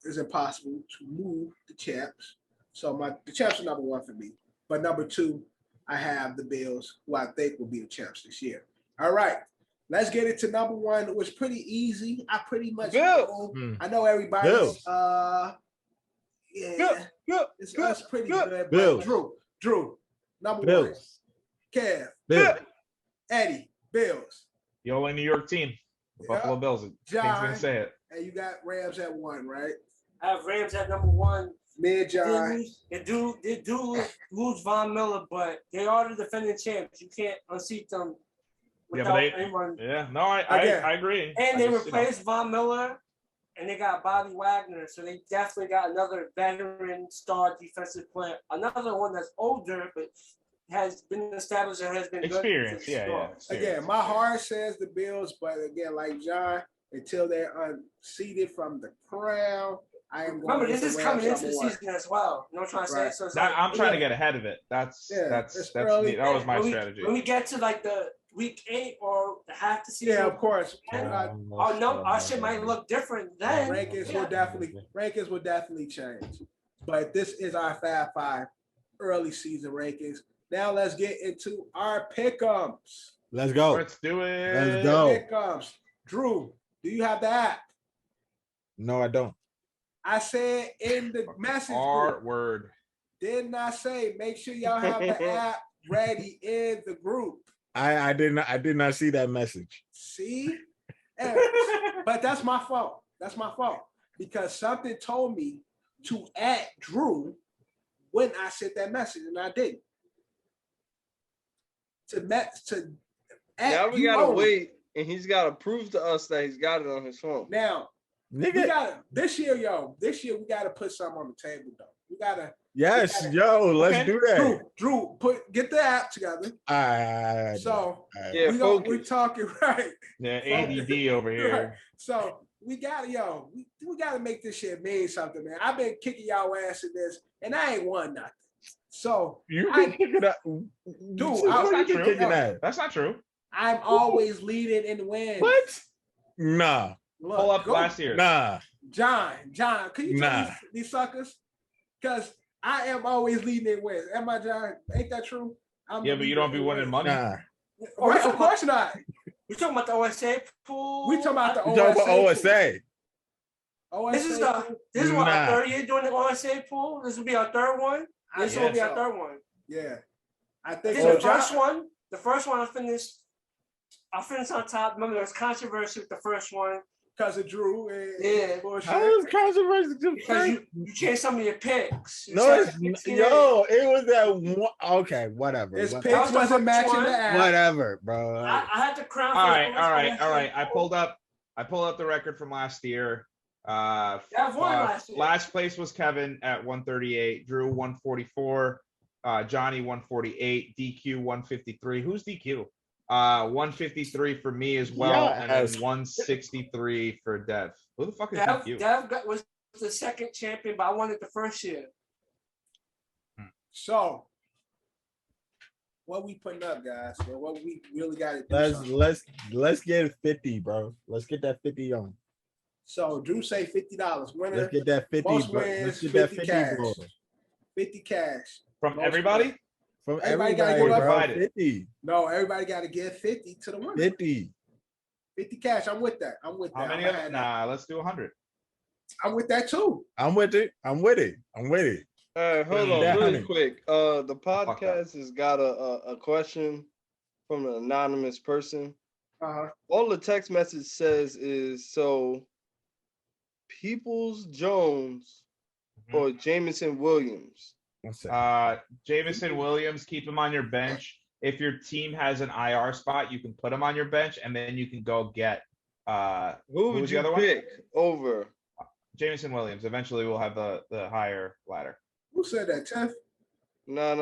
it's impossible to move the champs. So the champs are number 1 for me. But number 2, I have the Bills, who I think will be the champs this year. All right. Let's get into number 1. It was pretty easy. I pretty much know. I know everybody's it's pretty good. But Drew, number 1. Kev, Eddie, Bills. The only New York team. The Buffalo Bills. John, King's gonna say it. And you got Rams at 1, right? I have Rams at number 1. Me and John. They do lose Von Miller, but they are the defending champs. You can't unseat them without anyone. Yeah, no, I agree. And they replaced Von Miller, and they got Bobby Wagner, so they definitely got another veteran star defensive player. Another one that's older, but has been established and has been experience. Good. Experience. Again, my heart says the Bills, but again, like John, until they're unseated from the crown, I am going. Remember, this is coming into the season as well. You know what I'm trying to say? So it's I'm trying to get ahead of it. That's early. That was my strategy. When we get to like the week 8 or half the season, yeah, of course. Our shit might look different then. Rankings will definitely change. But this is our Fab 5 early season rankings. Now let's get into our pick'ems. Let's go. Let's do it. Let's go. Pick'ems. Drew, do you have the app? No, I don't. I said in the message Our group. word. Didn't I say make sure y'all have the app ready in the group? I did not see that message. See? But that's my fault. That's my fault. Because something told me to add Drew when I sent that message, and I didn't. Now we gotta wait, and he's gotta prove to us that he's got it on his phone. Now, nigga, this year we gotta put something on the table though. We gotta. Yes, let's do that. Drew, get the app together. We're talking right. Yeah, ADD over here. Right. So we gotta make this shit mean something, man. I've been kicking y'all ass in this, and I ain't won nothing. So you can kick it up, dude. That's not true. I'm always leading in the win. What? Nah. Look, pull up last year. Nah. John, can you tell these suckers? Because I am always leading in wins. Am I, John? Ain't that true? But you don't be winning money. Nah. Of course not. We talking about the OSA pool. We talking about the OSA. This is what our 3rd year doing the OSA pool. This will be our 3rd one. This will be our 3rd one. Yeah, I think this is the first one. The first one I finished on top. Remember, there was controversy with the first one because of Drew. And Yeah. bullshit. How is controversy to Because Frank? you changed some of your picks. You No, said it's, 68. yo, it was that one. Okay, whatever. His whatever. picks was the wasn't first matching one. the app. Whatever, bro. I had to crown. All right. I pulled up the record from last year. Won last year. Last place was Kevin at 138, Drew 144, Johnny 148, DQ 153. Who's DQ? 153 for me as well, Yeah, and then 163 for Dev. Who the fuck is DQ? Dev was the second champion, but I won it the first year. So, what we putting up, guys? So what we really got to do? Let's get 50, bro. Let's get that 50 on. So Drew say $50. Winner. Let's get that 50, most bro. wins, Let's get that 50 50, cash. bro. 50 cash. From Most everybody? wins. From Everybody everybody, gotta give up bro. on it. 50. No, everybody got to give 50 to the winner. 50. 50 cash. I'm with that. How many of them? Nah, let's do 100. I'm with that too. I'm with it. I'm with it. I'm with it. Hold on, Yeah, really honey. quick. The podcast has got a question from an anonymous person. All the text message says is so Peoples Jones or Jamison Williams. Jamison Williams, keep him on your bench. If your team has an IR spot, you can put him on your bench, and then you can go get who would you pick over? Jamison Williams. Eventually, we'll have the higher ladder. Who said that, Jeff? No.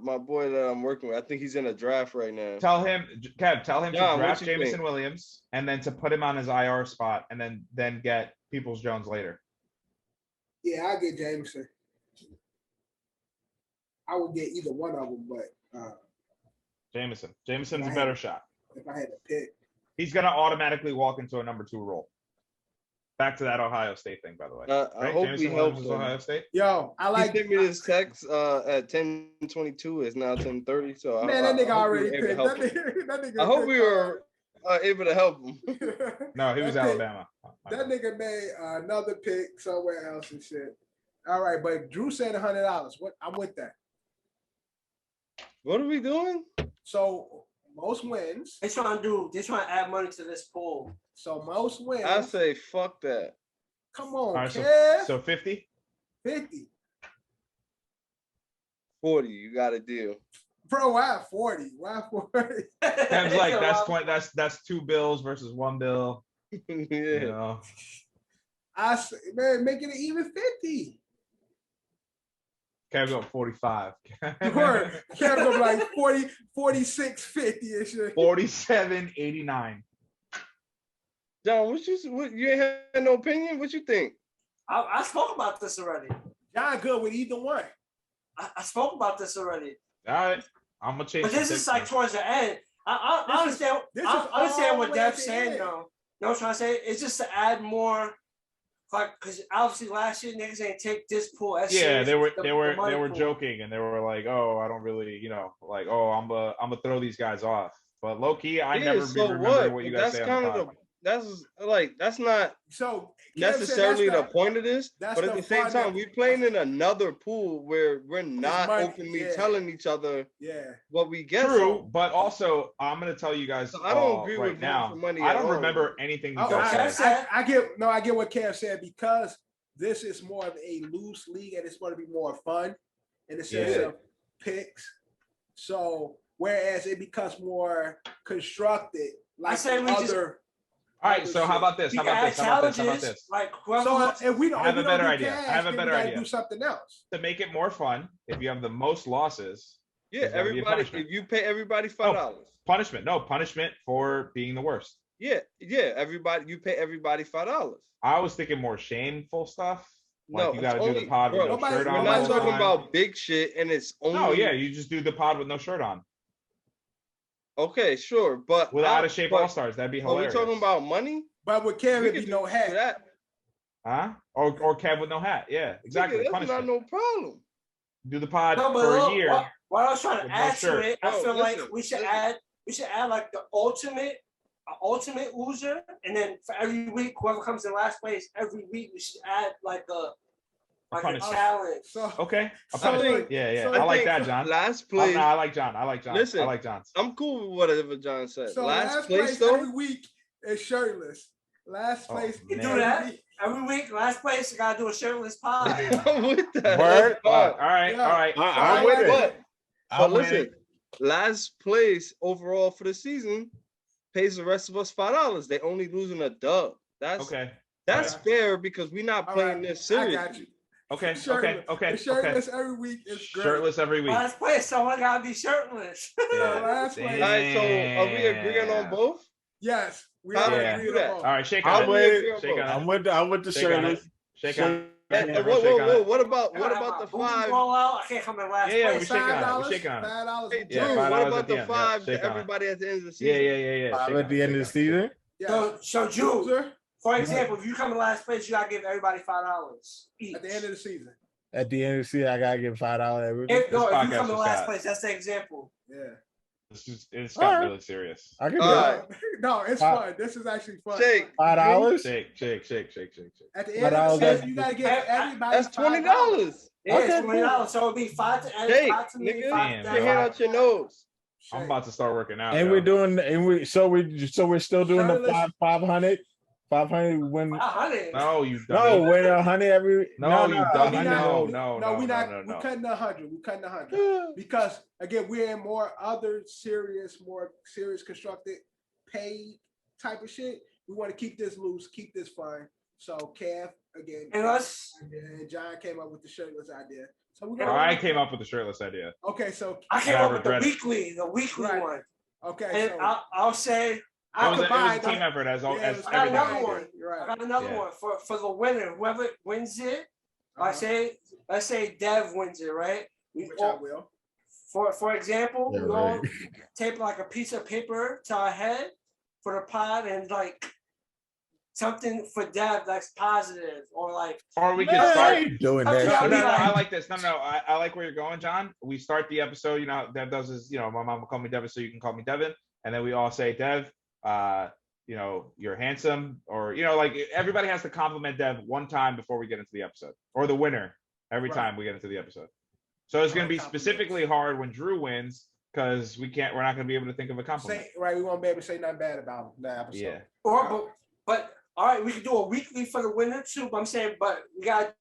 My boy that I'm working with. I think he's in a draft right now. Tell him, Kev, to draft Jamison think? Williams and then to put him on his IR spot and then get Peoples Jones later. Yeah, I'll get Jameson. I would get either one of them, but Jameson's a better shot. If I had to pick. He's going to automatically walk into a number 2 role. Back to that Ohio State thing, by the way. I hope Jamison he Williams helps is him. Ohio State. Yo, I like. He sent me this text at 10:22. It's now 10:30. So Man, that nigga already we picked. were able to help him. I hope we were able to help him. No, he was Alabama. That nigga made another pick somewhere else and shit. All right, but Drew said $100. What? I'm with that. What are we doing? So most wins. They're trying to add money to this pool. So most wins. I say fuck that. Come on, right, Kev. so 50? 50. 40. You got a deal. Bro, why 40? Why 40? Kev's like, that's 2 bills versus 1 bill. Yeah. You know? I say, man, make it an even 50. Kev go 45. Word. Kev go like 40, 46, 50 and shit. 47.89. John, you ain't had no opinion? What you think? I spoke about this already. John good with either one. I spoke about this already. All right. I'm going to change But this is like towards the end. I understand. I understand what Dev's saying, though. You know what I'm trying to say? It's just to add more, like, because obviously last year niggas ain't take this pool. Yeah, they were joking and they were like, oh, I don't really, like, oh, I'm gonna throw these guys off. But low key, I never remember what you guys say on the pod. That's not so necessarily the point of this, but at the same time, we're playing in another pool where we're not openly telling each other what we get. True, but also I'm gonna tell you guys. So I don't agree right with now. money I don't at all. remember anything you guys said. I get what Kev said because this is more of a loose league and it's going to be more fun in the sense of picks. So whereas it becomes more constructed, like other. All right, so how about this? How about this? Like, so if we don't, I have a better idea. Cash, I have a better idea. Do something else to make it more fun. If you have the most losses, everybody. If you pay everybody $5. Punishment for being the worst. Yeah. Everybody, you pay everybody $5. I was thinking more shameful stuff. Like No, you got to do the pod with no shirt on. We're not talking about big shit, and it's only. No, yeah, you just do the pod with no shirt on. Okay, sure, but with out of shape Allstars, that'd be hilarious. Are we talking about money? But with Kev, it'd be no hat. That. Huh? Or Kev with no hat. Yeah, exactly. That's not no problem. Do the pod for a year. What I was trying to add to it, I feel like we should add like the ultimate loser, and then for every week, whoever comes in last place, every week we should add like a challenge. Okay. I like that, John. Last place. I like John. Listen, I like John. I'm cool with whatever John said. So last place though, every week is shirtless. Last place. Oh, You man. do that every week. Last place, you gotta do a shirtless pod. I'm with that. Word. All right, Yeah. all right. I'm with it. But I'm with listen, it. last place overall for the season pays the rest of us $5. They only losing a dub. That's Okay. that's Alright. fair because we're not All playing right, this I serious. got you. Okay. Shirtless. Okay. The shirtless every week is great. Shirtless every week. Last place, someone gotta be shirtless. So last place. All right, so are we agreeing on both? Yes, we How are do we agreeing do that? on both. All right, shake I'm on with it. it. Shake on it. I'm with the Shake on it. shirtless. Shake on it. And Yeah, we'll shake on it. what about I gotta have the my booty 5? roll out. I can't come in last Yeah, place. we shake on it. We shake on it. $5. Hey, Yeah, Drew, $5 what at about the the end. Yeah, 5 shake to on it. everybody at the end of the Yeah, season? yeah. Five Shake at on the it, end of the shake on it. season. Yes. So Drew, Loser, for example, if you come in last place, you gotta give everybody $5 each. at the end of the season. At the end of the season, I gotta give $5 every week. If you podcast come in just last got- place, that's the example. Yeah. It's All got right. really serious. I can do All it. right. No, it's fun. This is actually fun. Shake. $5. Shake. At the end of the $5 season, you gotta give everybody That's $20. Yeah, Okay, it's $20. So it'd be 5 to end, Shake, 5 to me, nigga. 5 Damn, to Get your bro. hand out your nose. I'm about to start working out. And yo. we're doing, we're still doing the Shirtless. 500 when 500. No, you no dummy. when 100 every No, you dummy. we No, not- no, we not. no. We're cutting 100. We're cutting 100 because again, we're in more serious constructed, paid type of shit. We want to keep this loose, keep this fun. So Kev again, And us, and John came up with the shirtless idea. So we're Oh, gonna. I came up with the shirtless idea. Okay, so I came I up with the regret it. weekly Right. one. okay, And so I'll say, It I was a combined team them. effort as Yeah, as it was everything. another else. one. You're I right. got another Yeah. one for the winner. Whoever wins it, Uh-huh. let's say Dev wins it, right? We Which I all, will. for example, Yeah, we all right. tape like a piece of paper to our head for the pod and like something for Dev that's positive or like Or we Man, could I start. ain't doing Okay, that. I'll No, be no, like- I like this. No, I like where you're going, John. We start the episode. You know, Dev does his. You know, my mom will call me Devin, so you can call me Devin, and then we all say, Dev, you know, you're handsome, or you know, like everybody has to compliment Dev one time before we get into the episode, or the winner every Right. time we get into the episode. So it's going to be Compliments. specifically hard when Drew wins because we're not going to be able to think of a compliment. Say right, we won't be able to say nothing bad about that episode. Yeah. but all right, we could do a weekly for the winner too. But I'm saying, but we gotta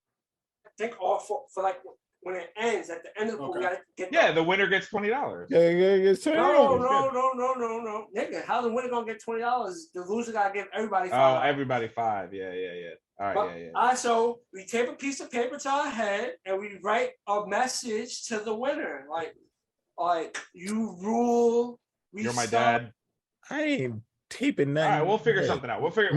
think all for like when it ends at the end of the book, we Okay. gotta get Yeah, the winner gets $20. Yeah, it's No, $20. no, nigga. How the winner gonna get $20? The loser gotta give everybody Oh, $5. everybody 5. Yeah. All right, But, yeah. all right, so we tape a piece of paper to our head and we write a message to the winner, like you rule. You're my dad. I ain't taping All nothing. right, we'll figure something out. We'll work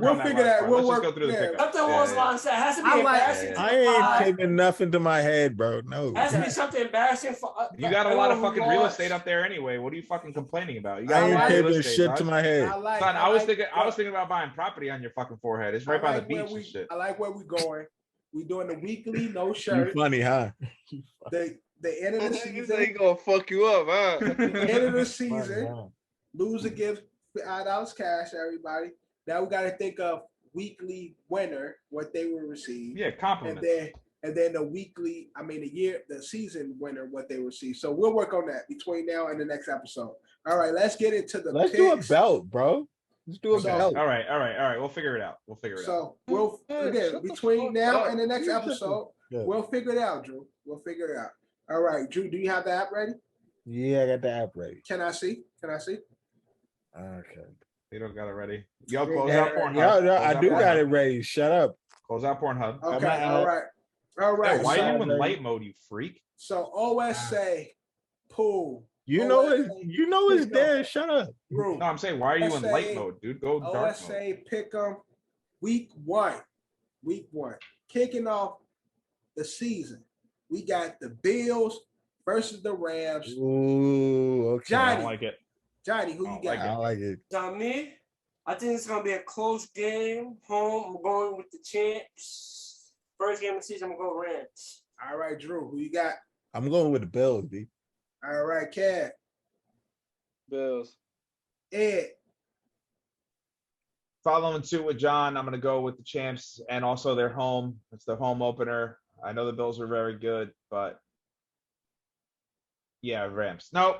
We'll on that. figure last that- part. we'll Let's work- just go through the yeah. pickup. Something along those lines. It has to be I like- embarrassing. to I the ain't pod. taping nothing to my head, bro. No. It has to be something embarrassing for us. You got a lot of fucking real estate up there anyway. What are you fucking complaining about? You got I a ain't lot of real taping estate, shit dog. to my head. I like. Son, I was like- thinking about buying property on your fucking forehead. It's right I by like the where beach and shit. I like where we going. We doing the weekly no You shirt. funny, huh? The end of the He season. gonna fuck you up, huh? The end of the Funny, season. huh? Loser gives $5 cash. Everybody. Now we got to think of weekly winner what they will receive. Yeah, And compliments. then the season winner what they receive. So we'll work on that between now and the next episode. All right, let's get into the Let's do a picks. belt, bro. Let's do a So- belt. All right. We'll figure it out. So we'll Yeah, again shut the between fuck now up. and the next You shut the- episode, Yeah. we'll figure it out, Drew. We'll figure it out. All right, Drew, do you have the app ready? Yeah, I got the app ready. Can I see? Okay. You don't got it ready. Yo, Yeah, close yeah, out Pornhub. Yeah, Close I out do Pornhub. got it ready. Shut up. Close out Pornhub. Okay, I'm all right. All right. Yeah, why so, are you in ready. light mode, you freak? so OSA pool. You know OSA, it. You know it's there. Shut up. Drew. No, I'm saying, why are you in OSA light mode, dude? Go dark mode. OSA Pick'em week one. Kicking off the season. We got the Bills versus the Rams. Ooh, okay. I Johnny. don't like it. Johnny, who I you don't got? like I like it. Now me, I think it's gonna be a close game. Home, I'm going with the champs. First game of the season, I'm gonna go Rams. All right, Drew, who you got? I'm going with the Bills, B. All right, Cat. Bills. Ed. Following suit with John, I'm going to go with the champs and also their home. It's their home opener. I know the Bills are very good, but yeah, Rams. No,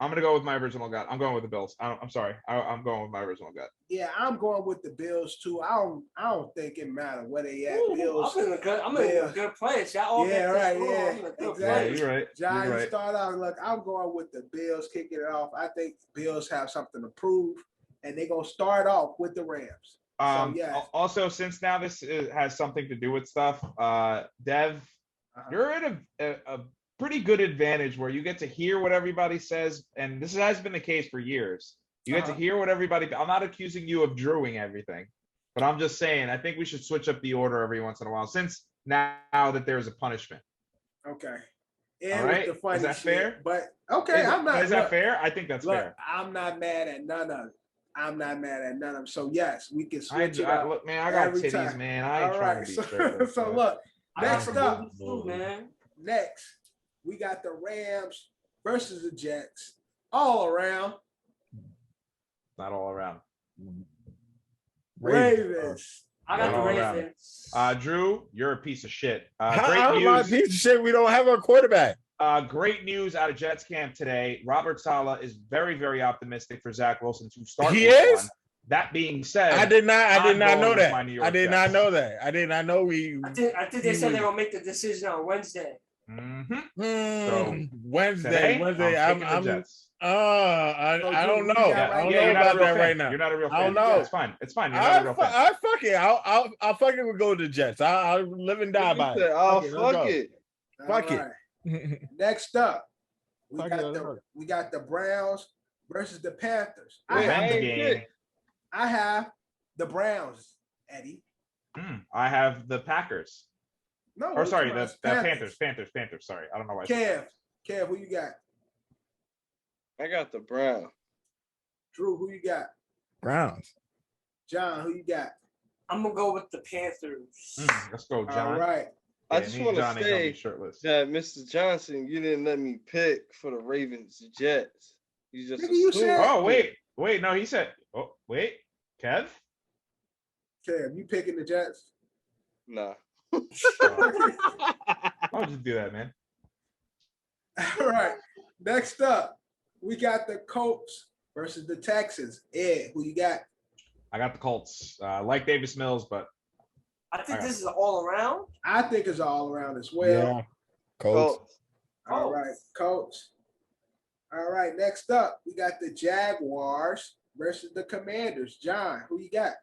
I'm gonna go with my original gut. I'm going with the Bills. I'm sorry. I'm going with my original gut. Yeah, I'm going with the Bills too. I don't think it matters where they at. Ooh, Bills. I'm in a good place. Y'all all Yeah, got right. this wrong. Yeah, I'm in a good exactly. Yeah, place. you're right. John, You're you right. start out. Look, I'm going with the Bills kicking it off. I think Bills have something to prove, and they're gonna start off with the Rams. So yeah. Also, since now this has something to do with stuff, Dev, you're in a pretty good advantage where you get to hear what everybody says, and this has been the case for years. You get to hear what everybody. I'm not accusing you of drewing everything, but I'm just saying I think we should switch up the order every once in a while, since now that there's a punishment. Okay. And all right, with the funny is that shit, fair? But okay, I'm not. Is that fair? I think that's fair. I'm not mad at none of it. I'm not mad at none of them. So yes, we can switch it up. Look, man, I got every titties, time. man. I ain't All trying right. to be shirtless. So look, next up, man. next we got the Rams versus the Jets. All around. Not all around. Ravens. I got Not the all around. Ravens. Drew, you're a piece of shit. How Great am I a news. piece of shit? We don't have a quarterback. Great news out of Jets camp today. Robert Saleh is very, very optimistic for Zach Wilson to start. He week is? one. That being said, I did not know that. I did not know that. I did not know we. I think they said they're gonna make the decision on Wednesday. So Wednesday. I'm the Jets. I don't know. I don't know you're not about a real that fan. right now. You're not a real fan. I don't know. Yeah, it's fine. It's fine. You're not a real fan. I fuck it. I'll fucking would go to the Jets. I'll live and die by it. Oh, fuck it. Fuck All right. Next up, we got the Browns versus the Panthers. I have the Browns, Eddie. I have the Packers. No, or sorry, the Panthers. Panthers. Sorry, I don't know why. Kev, who you got? I got the Browns. Drew, who you got? Browns. John, who you got? I'm gonna go with the Panthers. Let's go, John. All right. I just want to say that Mr. Johnson, you didn't let me pick for the Ravens Jets. You just said. Oh wait, no, he said. Oh wait, Kev, you picking the Jets? Nah. Why would you do that, man? All right. Next up, we got the Colts versus the Texans. Ed, who you got? I got the Colts. Like Davis Mills, but I think this is all around. I think it's all around as well. Yeah. Colts. All right, Colts. All right. Next up, we got the Jaguars versus the Commanders. John, who you got?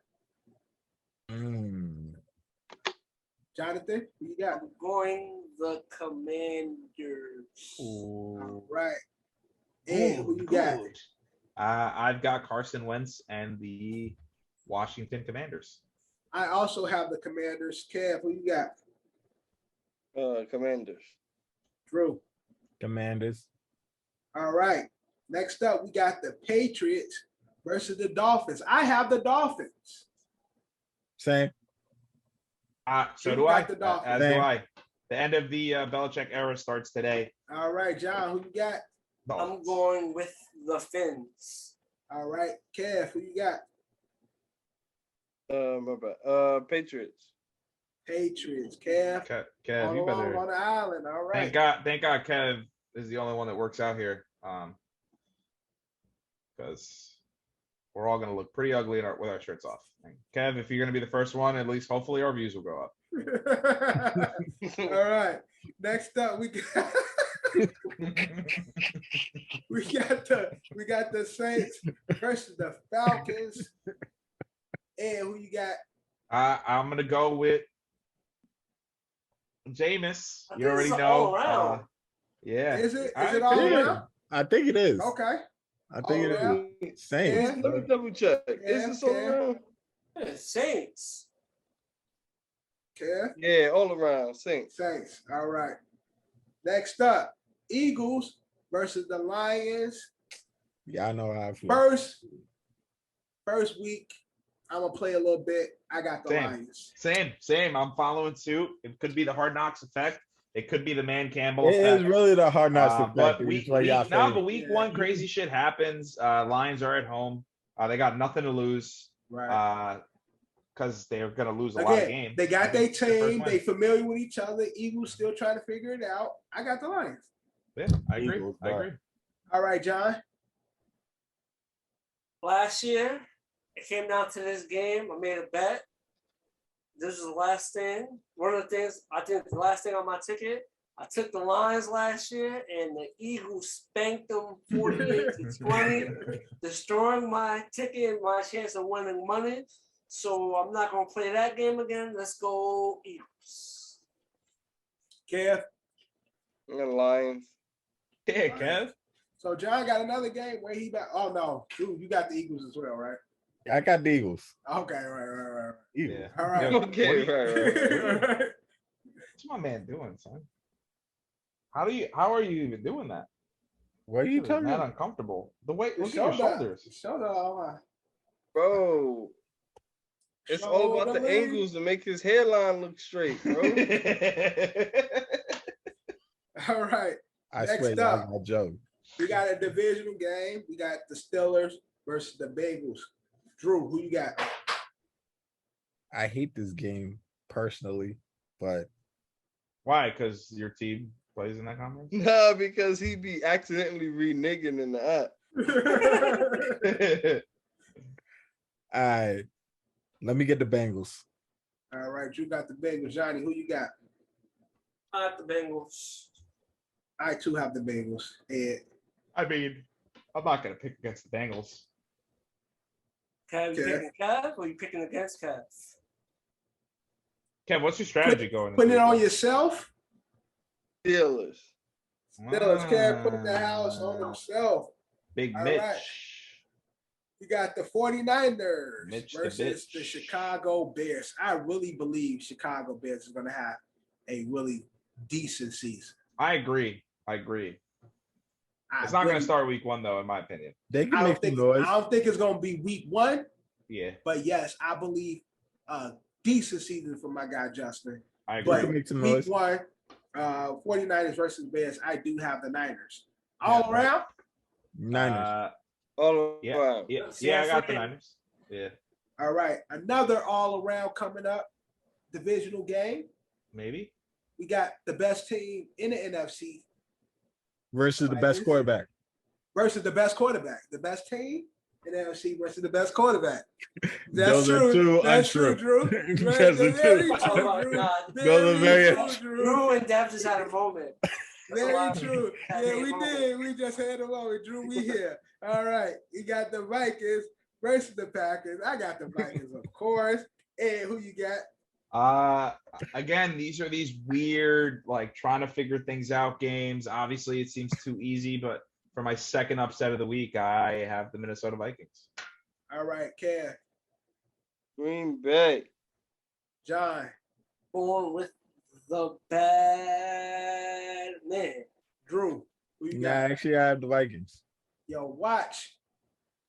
Jonathan, who you got? I'm going the Commanders. All right. And who you got? I've got Carson Wentz and the Washington Commanders. I also have the Commanders. Kev, who you got? Commanders. Drew. Commanders. All right. Next up, we got the Patriots versus the Dolphins. I have the Dolphins. Same. So do I. The Dolphins. As do I. The end of the Belichick era starts today. All right, John, who you got? Dolphins. I'm going with the Fins. All right, Kev, who you got? My bad. Patriots. Patriots. Kev. Kev, you better. On the island. All right. Thank God Kev is the only one that works out here. Because we're all gonna look pretty ugly with our shirts off. And Kev, if you're gonna be the first one, at least hopefully our views will go up. All right. Next up, we got we got the Saints versus the Falcons. And who you got? I'm gonna go with Jameis. You already know. Yeah. Is it all around? I think it is. Okay. I think it is. Saints. Let me double check. Is this all around? Yeah, Saints. Kev? Yeah, all around. Saints. All right. Next up, Eagles versus the Lions. Yeah, I know how I feel. First week, I'm gonna play a little bit. I got the Lions. Same. I'm following suit. It could be the Hard Knocks effect. It could be the Man Campbell effect. It is really the Hard Knocks effect. But week one, crazy shit happens. Lions are at home. They got nothing to lose. Right. Because they're gonna lose a lot of games. They got their team. They familiar with each other. Eagles still trying to figure it out. I got the Lions. Yeah, I agree. All right, John. Last year, it came down to this game. I made a bet. This is the last thing. One of the things, I think the last thing on my ticket, I took the Lions last year, and the Eagles spanked them 48-20, destroying my ticket and my chance of winning money. So I'm not going to play that game again. Let's go Eagles. Kev. The Lions. Yeah, Kev. So John got another game where he back. Oh no, dude, you got the Eagles as well, right? I got the Eagles. Okay, right. Eagles. All right. Okay, right. What's my man doing, son? How are you even doing that? What are you talking That about? uncomfortable. The way, look at Shoulder. your shoulders. Shoulder. Bro. It's all about the angles to make his hairline look straight, bro. All right. I Next swear, up. that's my joke. We got a divisional game. We got the Steelers versus the Bengals. Drew, who you got? I hate this game personally, but Why? Because your team plays in that conference? Nah, because he be accidentally reneging in the app. all right. Let me get the Bengals. All right, you got the Bengals. Johnny, who you got? I got the Bengals. I too have the Bengals. Ed. I mean, I'm not gonna pick against the Bengals. Kev, you Okay. picking Kev or you picking against Kev? Kev, what's your strategy going? Putting it into on this yourself. Steelers. Steelers can't put the house on himself. Big All Mitch. right. You got the 49ers Mitch the versus the bitch. Chicago Bears. I really believe Chicago Bears is going to have a really decent season. I agree. It's not going to start week 1 though, in my opinion. They can I make some noise. don't think it's going to be week 1, Yeah, but yes, I believe a decent season for my guy Justin. I They agree. can But make some week noise. 1, 49ers versus Bears, I do have the Niners. All around, Niners. All Yeah. around. Yeah, I got the Niners. Yeah, all right. Another all around coming up divisional game. maybe. We got the best team in the NFC Versus the best quarterback. versus the best quarterback. The best team in the NFC versus the best quarterback. Those are two That's true, untrue. Drew. Those are Very two. Oh true, my Drew. God. Those are very- Drew. Drew and Dev just had a moment. Very true. Had Yeah, a we moment. did. We just had a moment. Drew, we here. All right. You got the Vikings versus the Packers. I got the Vikings, of course. And who you got? Again, these are these weird, like trying to figure things out games. Obviously, it seems too easy, but for my second upset of the week, I have the Minnesota Vikings. All right, Cam. Green Bay. John. Going with the bad man. Drew. Who you Nah, got? actually, I have the Vikings. Yo, watch.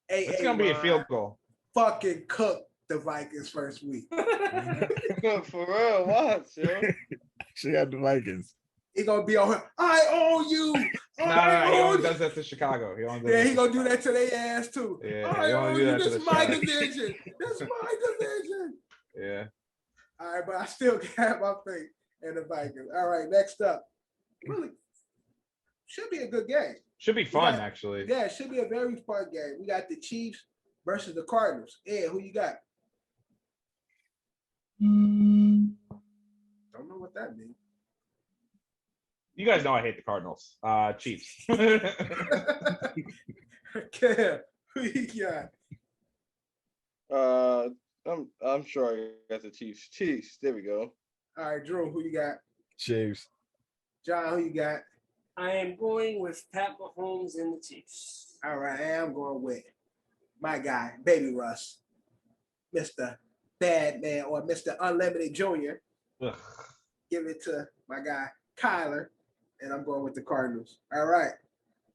It's gonna be a field goal. Fucking cook the Vikings first week. For real, watch, yo. Actually, I have the Vikings. He gonna be on her. I own you. No, I he own only you. does that to Chicago. He only does Yeah, that he to gonna do Chicago. that to their ass too. Yeah, I he only own do you. that to This the my Chicago. division. This my division. Yeah. All right, but I still got my faith in the Vikings. All right, next up. Really should be a good game. Should be fun, got- actually. Yeah, it should be a very fun game. We got the Chiefs versus the Cardinals. Yeah, who you got? Don't know what that means. You guys know I hate the Cardinals. Chiefs. Cam, who you got? I'm sure I got the Chiefs. Chiefs. There we go. All right, Drew, who you got? Chiefs. John, who you got? I am going with Pat Mahomes and the Chiefs. All right, I'm going with my guy, Baby Russ, Mr. Bad Man or Mr. Unlimited Jr. Ugh. Give it to my guy, Kyler, and I'm going with the Cardinals. All right,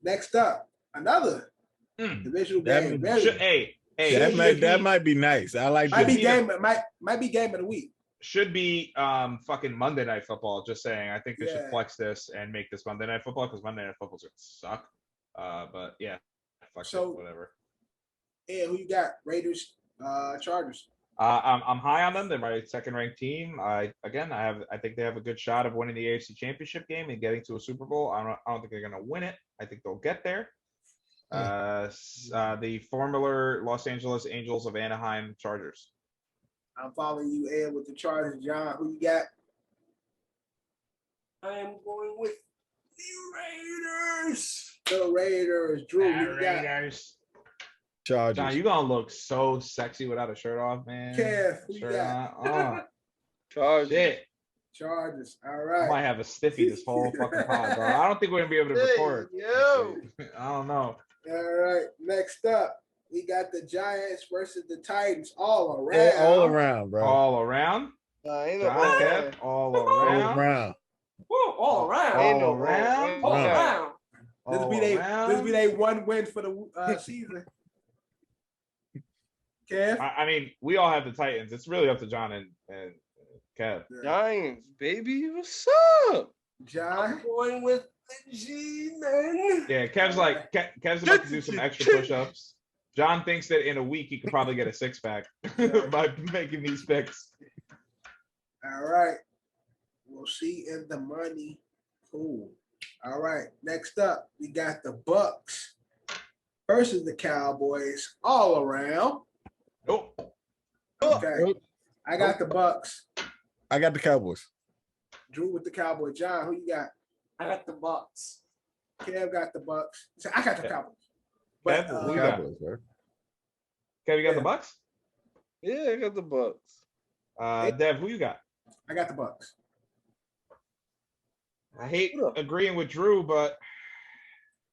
next up, another divisional game. Hey, That might be nice. I like might this. be game. Might be game of the week. should be fucking Monday Night Football. Just saying, I think they should Yeah. flex this and make this Monday Night Football because Monday Night Football's gonna suck. But yeah, fuck So- it, whatever. And who you got? Raiders, Chargers. I'm high on them. They're my second ranked team. I think they have a good shot of winning the AFC Championship game and getting to a Super Bowl. I don't think they're gonna win it. I think they'll get there. The former Los Angeles Angels of Anaheim Chargers. I'm following you, Ed, with the Chargers. John, who you got? I am going with the Raiders. The Raiders. Drew, who you got? Raiders. Chargers. John, you gonna look so sexy without a shirt off, man. Kev, who you Shirt got? on. Oh, Chargers. shit. Chargers. All I right. might have a stiffy this whole fucking pod, bro. I don't think we're gonna be able to record. Yo. I don't know. All right. Next up, we got the Giants versus the Titans all around. Yeah, all around, bro. All around. Ain't John no Kev, all All around. around. Whoa, all around. Ain't no All around. All Right. around. This will be they one win for the season. Kev? I mean, we all have the Titans. It's really up to John and Kev. Giants, baby. What's up? John? I'm going with the G-Men. Yeah, Kev's about to do some extra push-ups. John thinks that in a week he could probably get a six-pack by making these picks. All right. We'll see in the money. Cool. All right. Next up, we got the Bucks versus the Cowboys all around. Oh, Okay. I got the Bucks. I got the Cowboys. Drew with the Cowboy. John, who you got? I got the Bucks. Kev got the Bucks. So I got the Yeah. Cowboys. Kev, But who you got? Cowboys, bro. Kev, you got Yeah. the Bucks? Yeah, I got the Bucks. Dev, who you got? I got the Bucks. I hate agreeing with Drew, but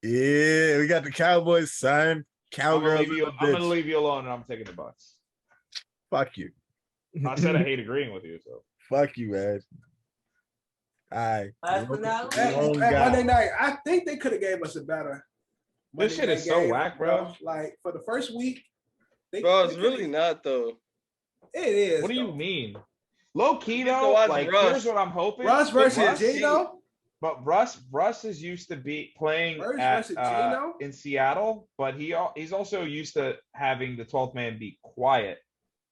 Yeah, we got the Cowboys, son. I'm gonna, Cowgirls. leave you, I'm gonna leave you alone, and I'm taking the Bucks. Fuck you. I said I hate agreeing with you, so Fuck you, man. All right. Last but not At Wrong least, guy. Monday night, I think they could have gave us a better. This Monday shit night is so game, whack, bro. Like for the first week, Bro, it's they really could've- not though. It is. what do you though. mean? Low key You get to though, watch like Russ. here's what I'm hoping. Russ versus Russ- Gino. But Russ is used to be playing Russ at, versus Gino? in Seattle, but he's also used to having the 12th man be quiet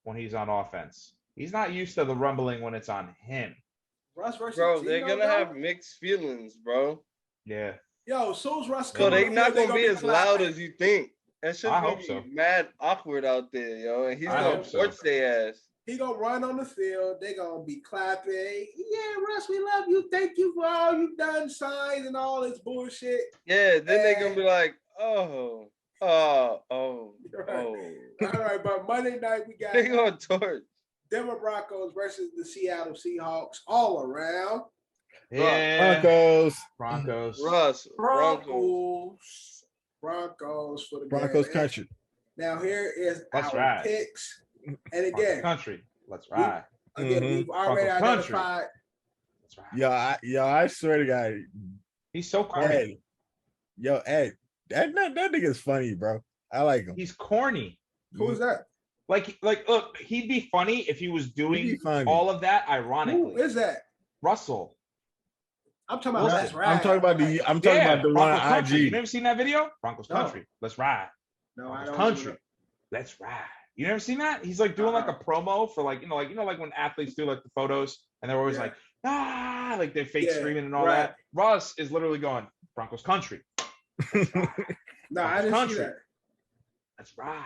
when he's on offense. He's not used to the rumbling when it's on him. Russ versus Bro, Gino, they're gonna though? have mixed feelings, bro. Yeah. Yo, soon as Russ So come they on the not field, gonna be as loud clapping. as you think. That shit's I gonna hope be so. mad awkward out there, yo. And he's I gonna hope so. watch their ass. He gonna run on the field. They gonna be clapping. Yeah, Russ, we love you. Thank you for all you've done, signs and all this bullshit. Yeah, then they're gonna be like, oh. Right. All All right, but Monday night we got They gonna torch. Denver Broncos versus the Seattle Seahawks all around. Yeah. Broncos. Russ, Broncos for the Broncos game. country. Now here is That's our right. picks. And Broncos again, country. Let's ride. we've already Broncos country. identified. Let's ride. I swear to God. He's so corny. Ed. Yo, Ed. That nigga's funny, bro. I like him. He's corny. Who's that? Like, look, he'd be funny if he was He'd doing be funny. all of that Who ironically. is that? Russell. I'm talking about Listen, Let's Ride. I'm talking about the one Broncos on country. You IG. never seen that video? Broncos No. country. Let's ride. No, I Broncos don't. country. Let's ride. You never seen that? He's like doing like a promo for like when athletes do like the photos and they're always Yeah. like like their face Yeah, screaming and all right. that. Russ is literally going Broncos country. Let's ride. No, I didn't Country. see that. Let's ride.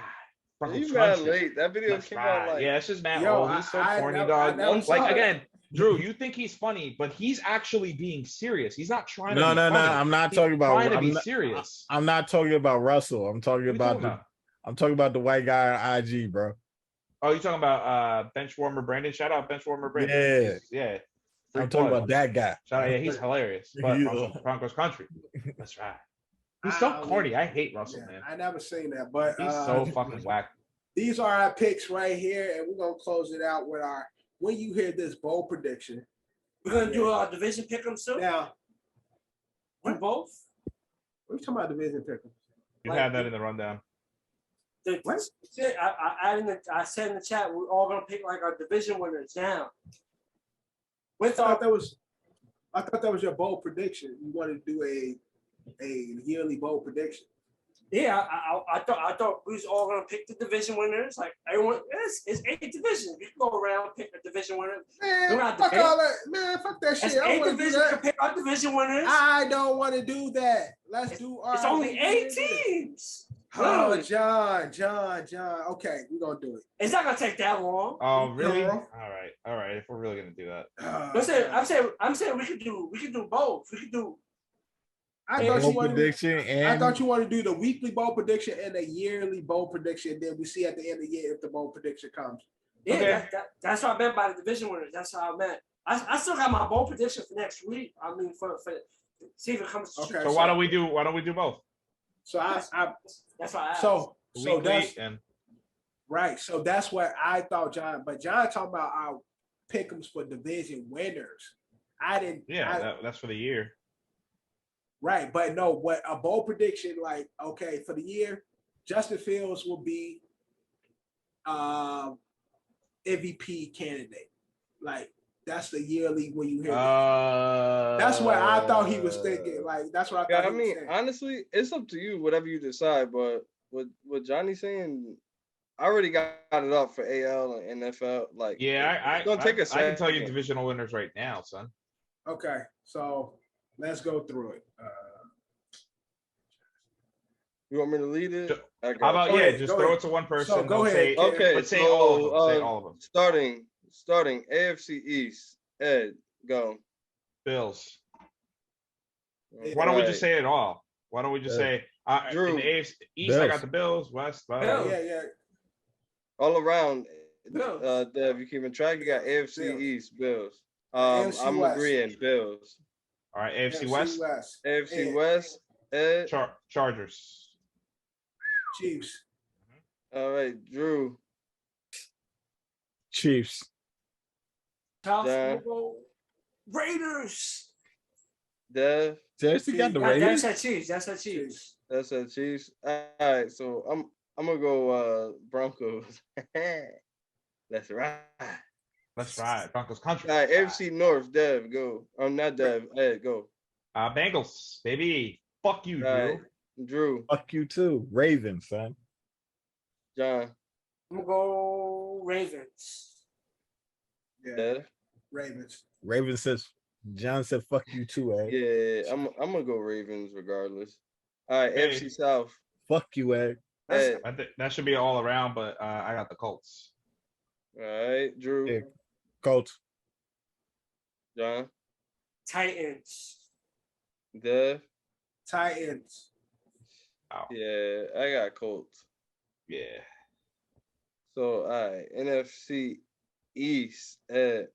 Broncos You mad country. late. That video Let's came out ride. like Yeah, it's just Matt. Yo, Oh, he's so I corny, never- I dog. never saw Like it. again, Drew, you think he's funny, but he's actually being serious. He's not trying to No, be no, no. funny. I'm not He's talking about. trying to be I'm not, serious. I'm not talking about Russell. I'm talking What are you about talking about? I'm talking about the white guy on IG, bro. Oh, you talking about Benchwarmer Brandon? Shout out Benchwarmer Brandon. Yeah. Yeah. I'm Free talking plug. about that guy. Shout out, yeah, he's hilarious. But Yeah. Broncos country. That's right. He's so corny. I hate Russell, Yeah, man. I never seen that, but He's so fucking whack. these are our picks right here, and we're gonna close it out with our when you hear this bold prediction. we're gonna do our division pick 'em soon. Now, We both. we're talking about division pick 'em. You had that in the rundown. What? I said in the chat we're all gonna pick like our division winners now. I With our thought that was your bold prediction. You wanted to do a yearly bold prediction. Yeah, I thought we was all gonna pick the division winners. Like everyone, it's 8 divisions. We can go around pick a division winner. Man, fuck all that. Man, fuck that shit. It's I 8 want to do divisions. that. Can pick our division winners. I don't want to do that. Let's do our. It's only 8 teams. Oh, John. Okay, we're gonna do it. It's not gonna take that long. Oh, really? Yeah. All right. If we're really gonna do that, I'm saying we could do both. We could do. I thought you wanted. prediction and I thought you wanted to do the weekly bowl prediction and a yearly bowl prediction. And then we see at the end of the year if the bowl prediction comes. Yeah, Okay. that's what I meant by the division winners. That's how I meant. I still got my bowl prediction for next week. I mean, for see if it comes. To Okay. so why don't we do both? So that's why I asked. so Weekly that's and right. So that's what I thought, John. But John talking about our pick'ems for division winners. I didn't. yeah, that's for the year. Right, but no, what a bowl prediction, like, okay, for the year, Justin Fields will be MVP candidate. Like, that's the yearly when you hear that's what I thought he was thinking. Like, that's what I thought. Yeah, I he mean, was saying. honestly, it's up to you, whatever you decide. But what Johnny's saying, I already got it up for AL and NFL. Like, Yeah, it's gonna take a I can tell you second. divisional winners right now, son. Okay, so let's go through it. You want me to lead it? I got How about Go ahead, just go throw ahead. it to one person. So go Let's ahead. say- Okay, let's say so, all of them. Say all of them. Starting AFC East. Ed, go. Bills. Yeah. Why don't we Right. just say it all? Why don't we just say Drew. in the AFC East? I Bills. got the Bills. West. Yeah. All around. Bills. Dev, you keeping track? You got AFC Bills. East, Bills. AFC I'm West. agreeing, Bills. All right, AFC West. AFC Yeah. West, Ed. Chargers. Chiefs. All right, Drew. Chiefs. South Yeah. Florida Raiders. Dev. Seriously, got the That's Raiders. our Chiefs. That's our Chiefs. That's the Chiefs. All right, so I'm gonna go Broncos. That's right. That's right. Broncos country. All right, AFC North, Dev, go. Not Dev, Ed, go. Bengals, baby. Fuck you, Drew. All right, Drew, Fuck you too. Ravens, son. John, I'm gonna go Ravens. Yeah, Dev. Ravens. Ravens says John said fuck you too, Ed. Yeah, I'm gonna go Ravens regardless. All right, Hey. AFC South. Fuck you, Ed. Ed. I think that should be all around, but I got the Colts. All right, Drew, Yeah. Colts. John, Titans. Dev. Titans. Oh, Yeah, I got Colts. yeah. So, all right, NFC East, Ed.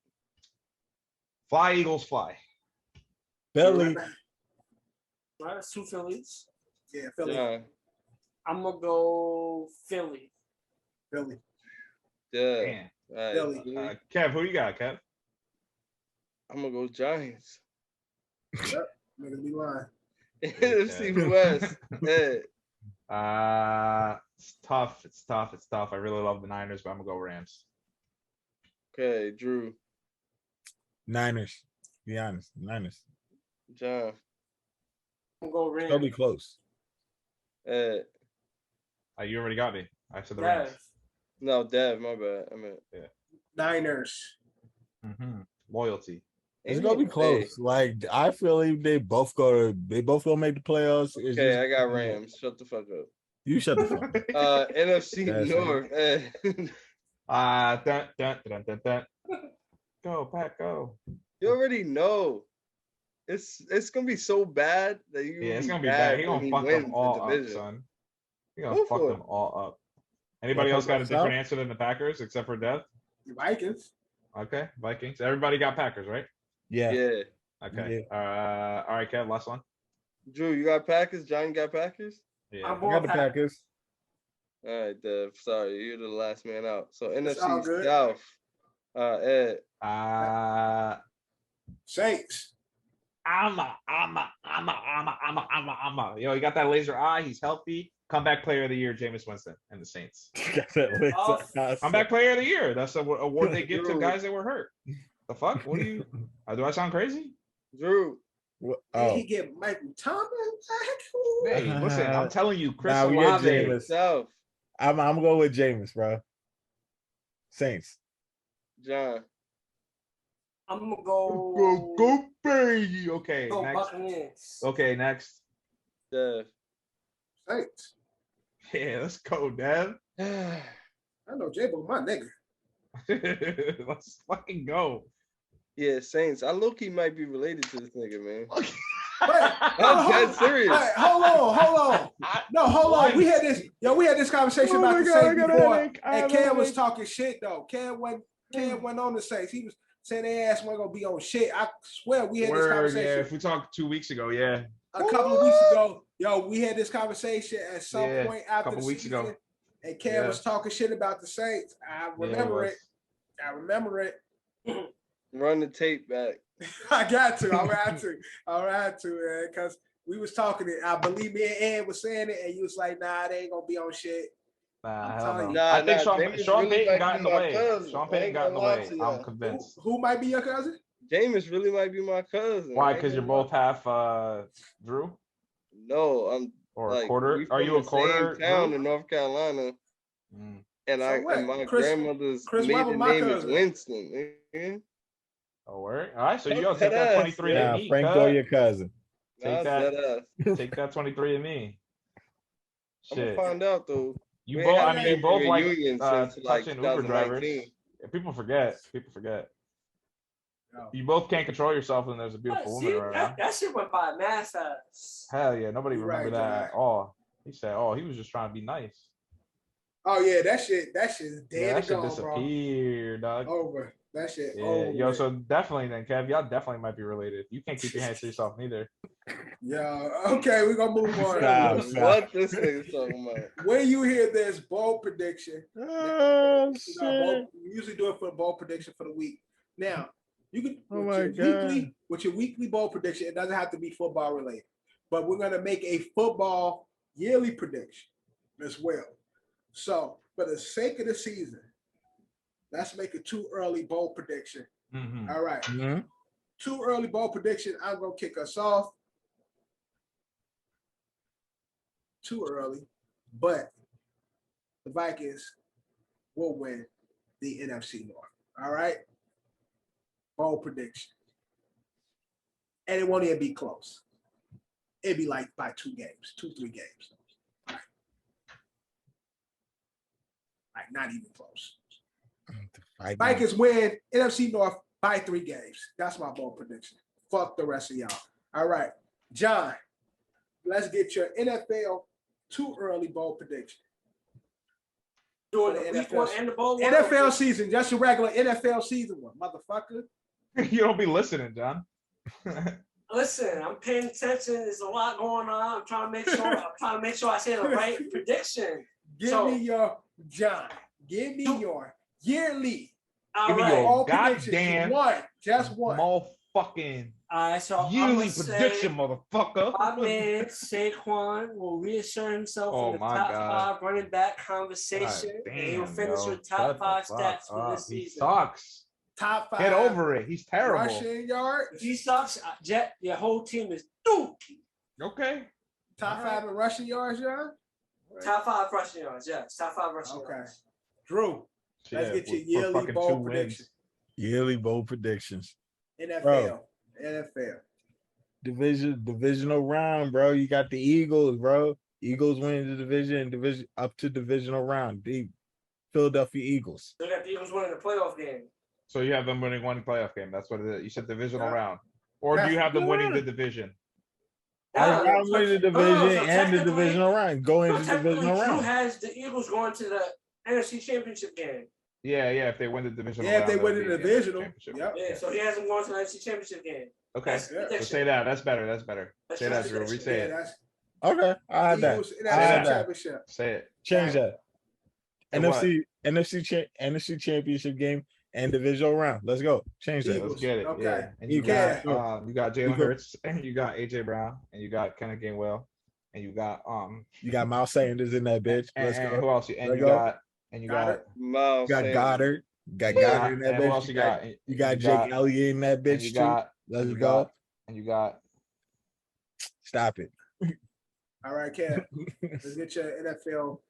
Fly, Eagles, fly. Philly. Right, that's 2 Phillies. Yeah, Philly. John, I'm gonna go Philly. Philly. Dev. Damn. All right, Philly. Philly. Kev, who you got, Kev? I'm gonna go Giants. Niggas be lying. NFC West, Ed. It's tough. It's tough. I really love the Niners, but I'm gonna go Rams. Okay, Drew, Niners. Be honest. Niners. John, I'm gonna go Rams. They'll be close. Ed. You already got me. I said the Rams. Dev. No, Dev, my bad. I meant. Niners. Loyalty. It's gonna be close. Like I feel like they both gonna make the playoffs. It's Okay, just- I got Rams. Shut the fuck up. You shut the fuck up. NFC That's North, Ed. Dun, dun, dun, dun, dun. Go, Pat, go. You already know. It's gonna be so bad that you. Yeah, it's gonna be bad. He when gonna fuck wins them the all up, division. son. He gonna Go fuck for them it. all up. Anybody Wanna else got a talk different about answer than the Packers except for Dev? The Vikings. Okay, Vikings. Everybody got Packers, right? Yeah. Yeah. Okay. All right, Kev, last one. Drew, you got Packers? John got Packers? Yeah. I'm I going got the Packers. All right, Dev. Sorry, you're the last man out. So all NFC good. South. Ed. Saints. Yo, you got that laser eye. He's healthy. Comeback player of the year, Jameis Winston and the Saints. Got that list. Oh, Comeback player of the year. That's an award they give to Drew. guys that were hurt. The fuck? What do you? Do I sound crazy? Drew. And he get Michael Thomas back. Hey, listen, I'm telling you, Chris Nah, we get Olave. Jameis. South, I'm going with Jameis, bro. Saints. John. I'm gonna go. Go baby. Okay, Go next. Buccaneers. Okay, next. Dev. Saints. Yeah, let's go, Dev. I know J-Bo, my nigga. Let's fucking go. Yeah, Saints. I low-key might be related to this nigga, man. Wait, I'm dead serious. Wait, hold on. No, hold on. We had this conversation about the Saints before, and Cam was talking shit though. Cam went on the Saints. He was saying their ass wasn't gonna be on shit. I swear we had this conversation. Yeah, if we talked 2 weeks ago, yeah. A couple of weeks ago, we had this conversation at some point after the weeks season, ago. and Cam was talking shit about the Saints. I remember it. Run the tape back. I got to. I had to, man, because we was talking it. I believe me and Ed was saying it, and you was like, "Nah, they ain't gonna be on shit." Nah, hell no. Nah, I think Jameis Sean really Payton might got be in the my way. cousin. Sean I Payton ain't got in the gonna lie way. to I'm ya. convinced. Who might be your cousin? Jameis really might be my cousin. Why? I ain't Because you're gonna both half Drew No, I'm or like, a quarter. we Are from you a the quarter? same town Drew? in North Carolina, Mm. and So what? and my Chris grandmother's Webber, maiden my name is cousin. Winston. nigga. Oh, word. All right. So you Fuck take that that ass, 23 man. to Nah, me. Franco, cut. your cousin. Take Nah, that. ass. Take that 23 to me. I'm gonna Shit. find out though. You We both. ain't I had mean, a you family both like reunion since like touching Uber drivers. 2019. People forget. No. You both can't control yourself when there's a beautiful woman See, around. that shit went by mad fast. Hell yeah, nobody You're remember right, that at John. all. He said, "Oh, he was just trying to be nice." Oh yeah, that shit is dead Yeah, that and shit gone, disappeared, dog. bro. Over. That shit Yeah, over. yo, with. so definitely then, Kev, y'all definitely might be related. You can't keep your hands to yourself neither. Yeah. Okay, we're gonna move on. Stop. What this nigga's talking about? When you hear this bold prediction, Oh, we usually do it for a bold prediction for the week. Now, you can Oh my God. with your weekly bold prediction, it doesn't have to be football related, but we're gonna make a football yearly prediction as well. So, for the sake of the season, let's make a too early bold prediction. Mm-hmm. All right, Mhm. too early bold prediction. I'm gonna kick us off. Too early, but the Vikings will win the NFC North. All right. Bold prediction. And it won't even be close. It'd be like by 3 games. Right. Like not even close. Vikings win NFC North by 3 games. That's my bold prediction. Fuck the rest of y'all. All right. John, let's get your NFL too early bold prediction. Doing For the the week NFL one and the bowl one. NFL season, just your regular NFL season one, motherfucker. You don't be listening, John. Listen, I'm paying attention. There's a lot going on. I'm trying to make sure I say the right prediction. Give me your John. Give me your yearly. Give me Alright. your All predictions. goddamn One. Just one. motherfucking Alright, so yearly prediction, motherfucker. my man Saquon will reassure himself Oh in the my top God. 5 running back conversation, God and he'll damn, finish yo. with top Shut 5 the stats fuck for up. this He season. sucks. Top 5. Get over it. He's terrible. Rushing yards. If he sucks, Jet, your whole team is dookie. Okay. Top All 5 in rushing yards, John. Top 5 rushing yards, yes. Top 5 rushing Okay. yards. Drew, let's Yeah, get your for yearly fucking 2 bold wins. prediction. Yearly bold predictions. NFL. NFL. Divisional round, bro. You got the Eagles, bro. Eagles winning the division up to divisional round. The Philadelphia Eagles. They got the Eagles winning the playoff game. So you have them winning 1 playoff game. That's what it is. You said divisional Yeah. round. Or do you have them winning the division? I'm winning the division so and the technically- divisional round. Go So into technically, divisional Drew round. has the Eagles going to the NFC Championship game. Yeah, if they win the divisional Yeah, if round. they win they'll the be in divisional. championship. Yep. Yeah, so he has them going to the NFC Championship game. Okay. That's the Yeah. So prediction. say that. That's better. That's better. That's Say just that, Drew. prediction. Re-say Yeah, it. that's Okay, I had that. Eagles I had NFC that. championship. Say it. Change that. And what? NFC championship game and divisional round. Let's go. Change that. Eagles. Let's get it. Okay. Yeah. And you Eagles. got you got Jalen Eagles. Hurts, and you got AJ Brown, and you got Kenneth Gainwell, and you got You got Miles Sanders in that bitch. Let's and go. who else? And Let's you go. got and you got Miles You got Sanders. Goddard. Got you Goddard in that and who bitch. else you got? You got Jake Elliott in that and bitch you too. got Let's and you go. got and you got Stop it. All right, Kev. Let's get your NFL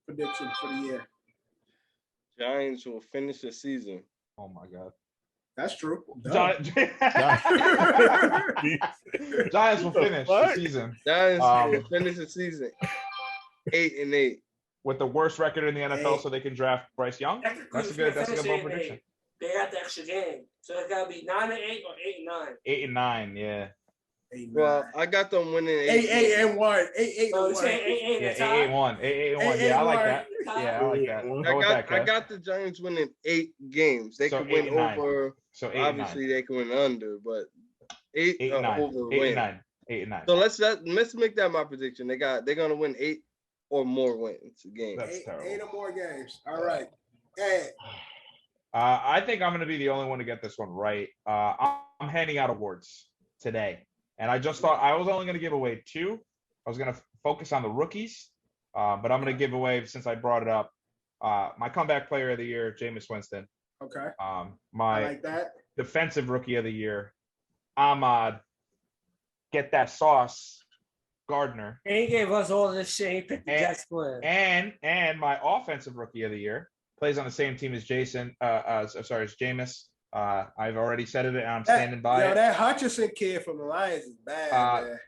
prediction for the year. Giants will finish the season. Oh my God. That's true. Giants will finish the season. Giants will finish the season 8-8 with the worst record in the NFL, 8. so they can draft Bryce Young. That's a good bold prediction. They got the extra game, so it's gotta be 9-8 or 8-9. 8-9, yeah. 8-9. Well, I got them winning 8-1. 8-1. So it's 8-8. Yeah, 8-1. 8-1. Yeah, I like that. Yeah, I like that. Go with that, I Kev. got the Giants winning 8 games. They So could win 8-9. over. So 8-9. Obviously, they can win under, but 8-9 over win. 8-9. So let's make that my prediction. They're gonna win 8 or more wins games. That's terrible. 8 or more games. All right. Hey. I think I'm going to be the only one to get this one right. I'm handing out awards today, and I just thought I was only going to give away 2. I was going to focus on the rookies, but I'm going to give away, since I brought it up, my comeback player of the year, Jameis Winston. Okay. My I like that. defensive rookie of the year, Ahmad. Get that sauce, Gardner. And he gave us all this shit. He picked the Jets player. And my offensive rookie of the year plays on the same team as Jameis. I've already said it, and I'm standing by it. That Hutchinson kid from the Lions is bad, man.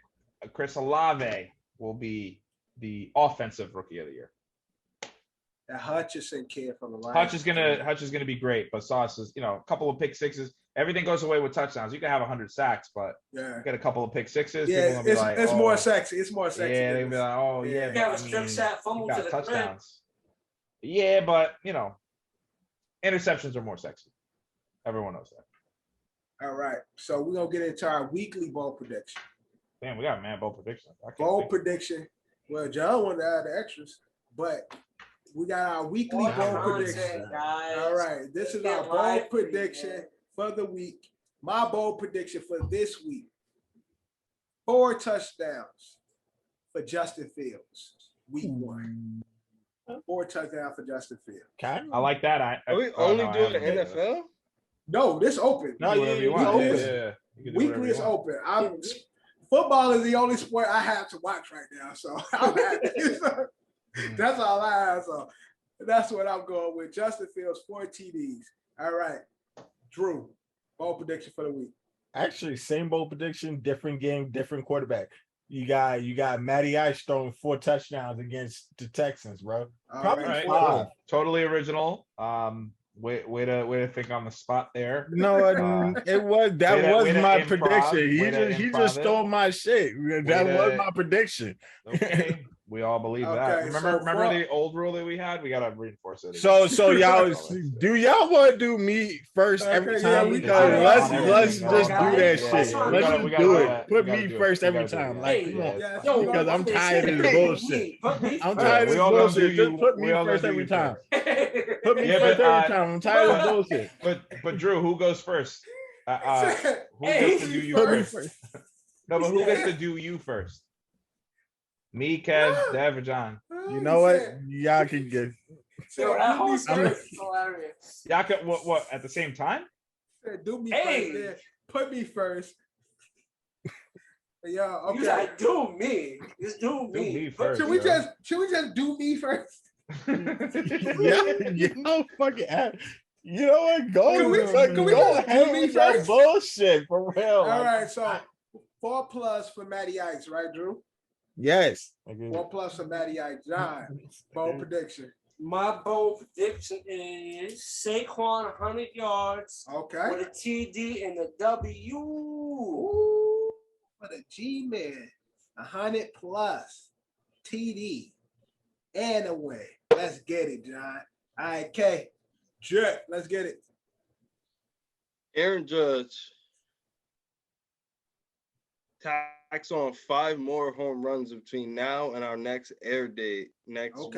Chris Olave will be the offensive rookie of the year. That Hutchinson kid from the Lions. Hutch is gonna be great, but Sauce is, a couple of pick sixes. Everything goes away with touchdowns. You can have 100 sacks, but get a couple of pick sixes. Yeah, it's more sexy. It's more sexy. Yeah, they'll be like, oh yeah, You have a strip sack fumble to the touchdowns. Yeah, but interceptions are more sexy. Everyone knows that. All right, so we're gonna get into our weekly bowl prediction. Damn, we got bowl prediction. Bowl prediction. Well, John wanted to add the extras, but we got our weekly bowl prediction. All right, this is our bowl prediction for the week. My bowl prediction for this week: 4 touchdowns for Justin Fields. Week 1. 4 touchdowns for Justin Fields. I like that. Are we only doing the NFL? No, this open. No, you want. Yeah. Weekly is open. Football is the only sport I have to watch right now, so I'm happy. That's all I have. So that's what I'm going with. Justin Fields, 4 TDs. All right, Drew, bowl prediction for the week. Actually, same bowl prediction, different game, different quarterback. You got Matty Ice throwing 4 touchdowns against the Texans, bro. Probably right. 5. Totally original. Way to think on the spot there. No, it was my prediction. He just stole my shit. That was my prediction. Okay. We all believe that. Remember the old rule that we had? We gotta reinforce it. So y'all want to do me first every time? Because let's just do that shit. Let's just do it. Put me first every time. Like, come on. Because I'm tired of this bullshit. I'm tired of this bullshit. Just put me first every time. Put me first every time. I'm tired of bullshit. But Drew, who goes first? Who gets to do you first? No, but who gets to do you first? Me, Kev, Dev, or John? You know what? Y'all can get. So that whole story is hilarious. Y'all can what at the same time? Do me first. Then. Put me first. Yeah, okay. You like do me. Just do me. Do me first. Should we just do me first? Fucking ass. You know what? Go ahead with that bullshit for real. All right, so 4+ for Matty Ice, right, Drew? Yes. 4+ for Matty Ice. John, bold prediction. My bold prediction is Saquon 100 yards. Okay. With a TD and a W. Ooh, for the G-Man. 100+ TD and a win. Let's get it, John. All right, K. Jet, let's get it. Aaron Judge tacks on 5 more home runs between now and our next air date next week.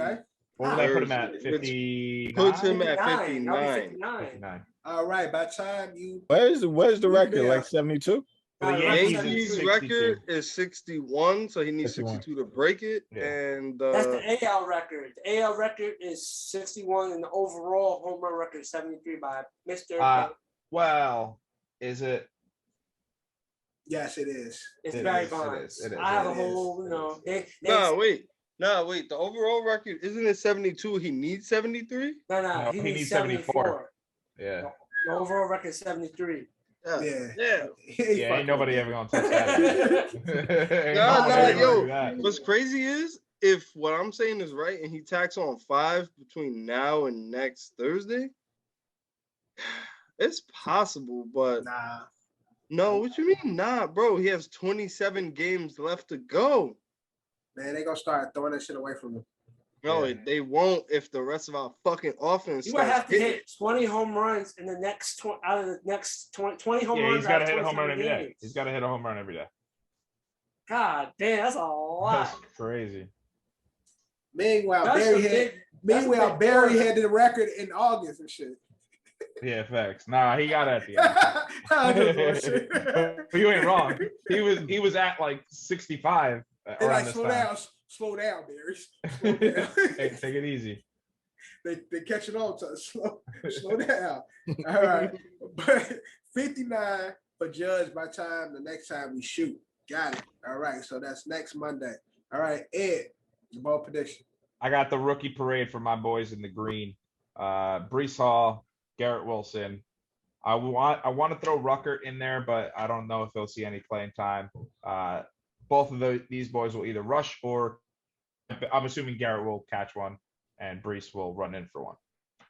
What would I put him at? 50. Puts him at 59. 59. All right, by the time you. Where's the record? Like 72? The Yankees record is 61, so he needs 62 to break it. Yeah. And that's the AL record. The AL record is 61, and the overall home run record is 73 by Mr. Well, is it? Yes, it is. It's It Barry is, it Bonds. is, it is, I have it a is. whole, you know. No, wait. The overall record isn't it 72? He needs 73. No, he needs 74. Yeah. The overall record is 73. Yeah. Ain't nobody ever gonna touch that. Ain't Nah, nobody ever gonna yo. do that. What's crazy is if what I'm saying is right and he tacks on 5 between now and next Thursday, it's possible, but Nah. no, what you mean? Nah, bro. He has 27 games left to go. Man, they gonna start throwing that shit away from him. No, Yeah. they won't if the rest of our fucking offense You would have to hitting. hit 20 home runs in the next 20 out of the next 20 home Yeah, runs. he's got to out of hit a home run 27 every day. games. He's got to hit a home run every day. God damn, that's a lot. That's crazy. Meanwhile, That's Barry a had big- that's a big Barry score. had the record in August and shit. Yeah, facts. Nah, he got it at the I just end. bullshit. But you ain't wrong. He was at like 65 They around like this slow time. down, Barry. Slow down. Hey, take it easy. They catching on to us. Slow down. All right. But 59 for Judge by time the next time we shoot. Got it. All right. So that's next Monday. All right. Ed, the ball prediction. I got the rookie parade for my boys in the green. Brees Hall, Garrett Wilson. I want to throw Rucker in there, but I don't know if he'll see any playing time. Both of these boys will either rush or I'm assuming Garrett will catch one and Brees will run in for one.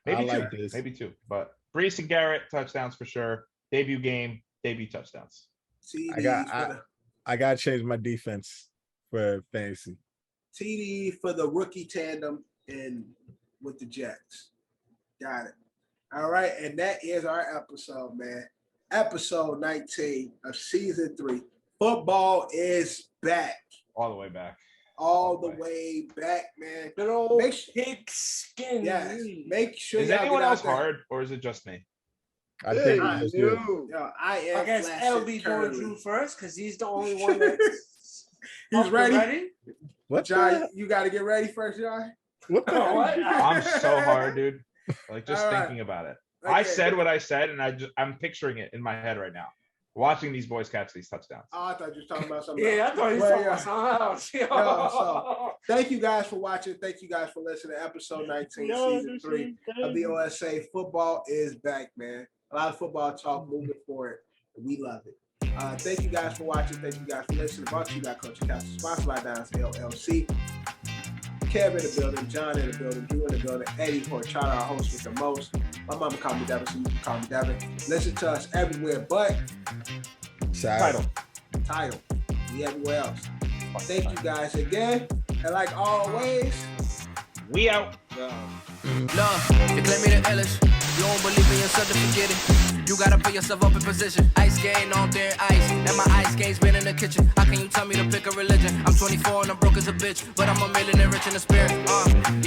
Maybe I like two. this. Maybe two. But Brees and Garrett touchdowns for sure. Debut game, debut touchdowns. I got to change my defense for fantasy. TD for the rookie tandem and with the Jets. Got it. All right. And that is our episode, man. Episode 19 of season 3. Football is back. All the way back. All the way back, man. Good old Make sure- pigskin. Yes. Make sure Is y'all anyone get out else there. hard or is it just me? I think I it's good. Yo, I am. I guess Flash LB It going Curly. Drew first because he's the only one that's He's ready. What? John, you got to get ready first, John. What the Oh, what? I'm so hard, dude. Like just All right. thinking about it. Okay. I said what I said, and I'm picturing it in my head right now. Watching these boys catch these touchdowns. Oh, I thought you were talking about something. Yeah, I else. thought he was Well, talking yeah. about something else. so thank you guys for watching. Thank you guys for listening to episode 19, season 3 of the OSA. Football is back, man. A lot of football talk moving forward. We love it. Thank you guys for watching. Thank you guys for listening. Brought to you by Coach Capsule, sponsored by Downs LLC. Kev in the building, John in the building, Drew in the building, Eddie Horchata, our host with the most. My mama called me Devin, so you can call me Devin. Listen to us everywhere but Title. Title. We everywhere else. Thank you guys again. And like always, We out. Love, you claim me the illest. You don't believe in yourself to forget it. You gotta put yourself up in position. Ice skating on thin ice, and my ice skates been in the kitchen. How can you tell me to pick a religion? I'm 24 and I'm broke as a bitch, but I'm a millionaire rich in the spirit.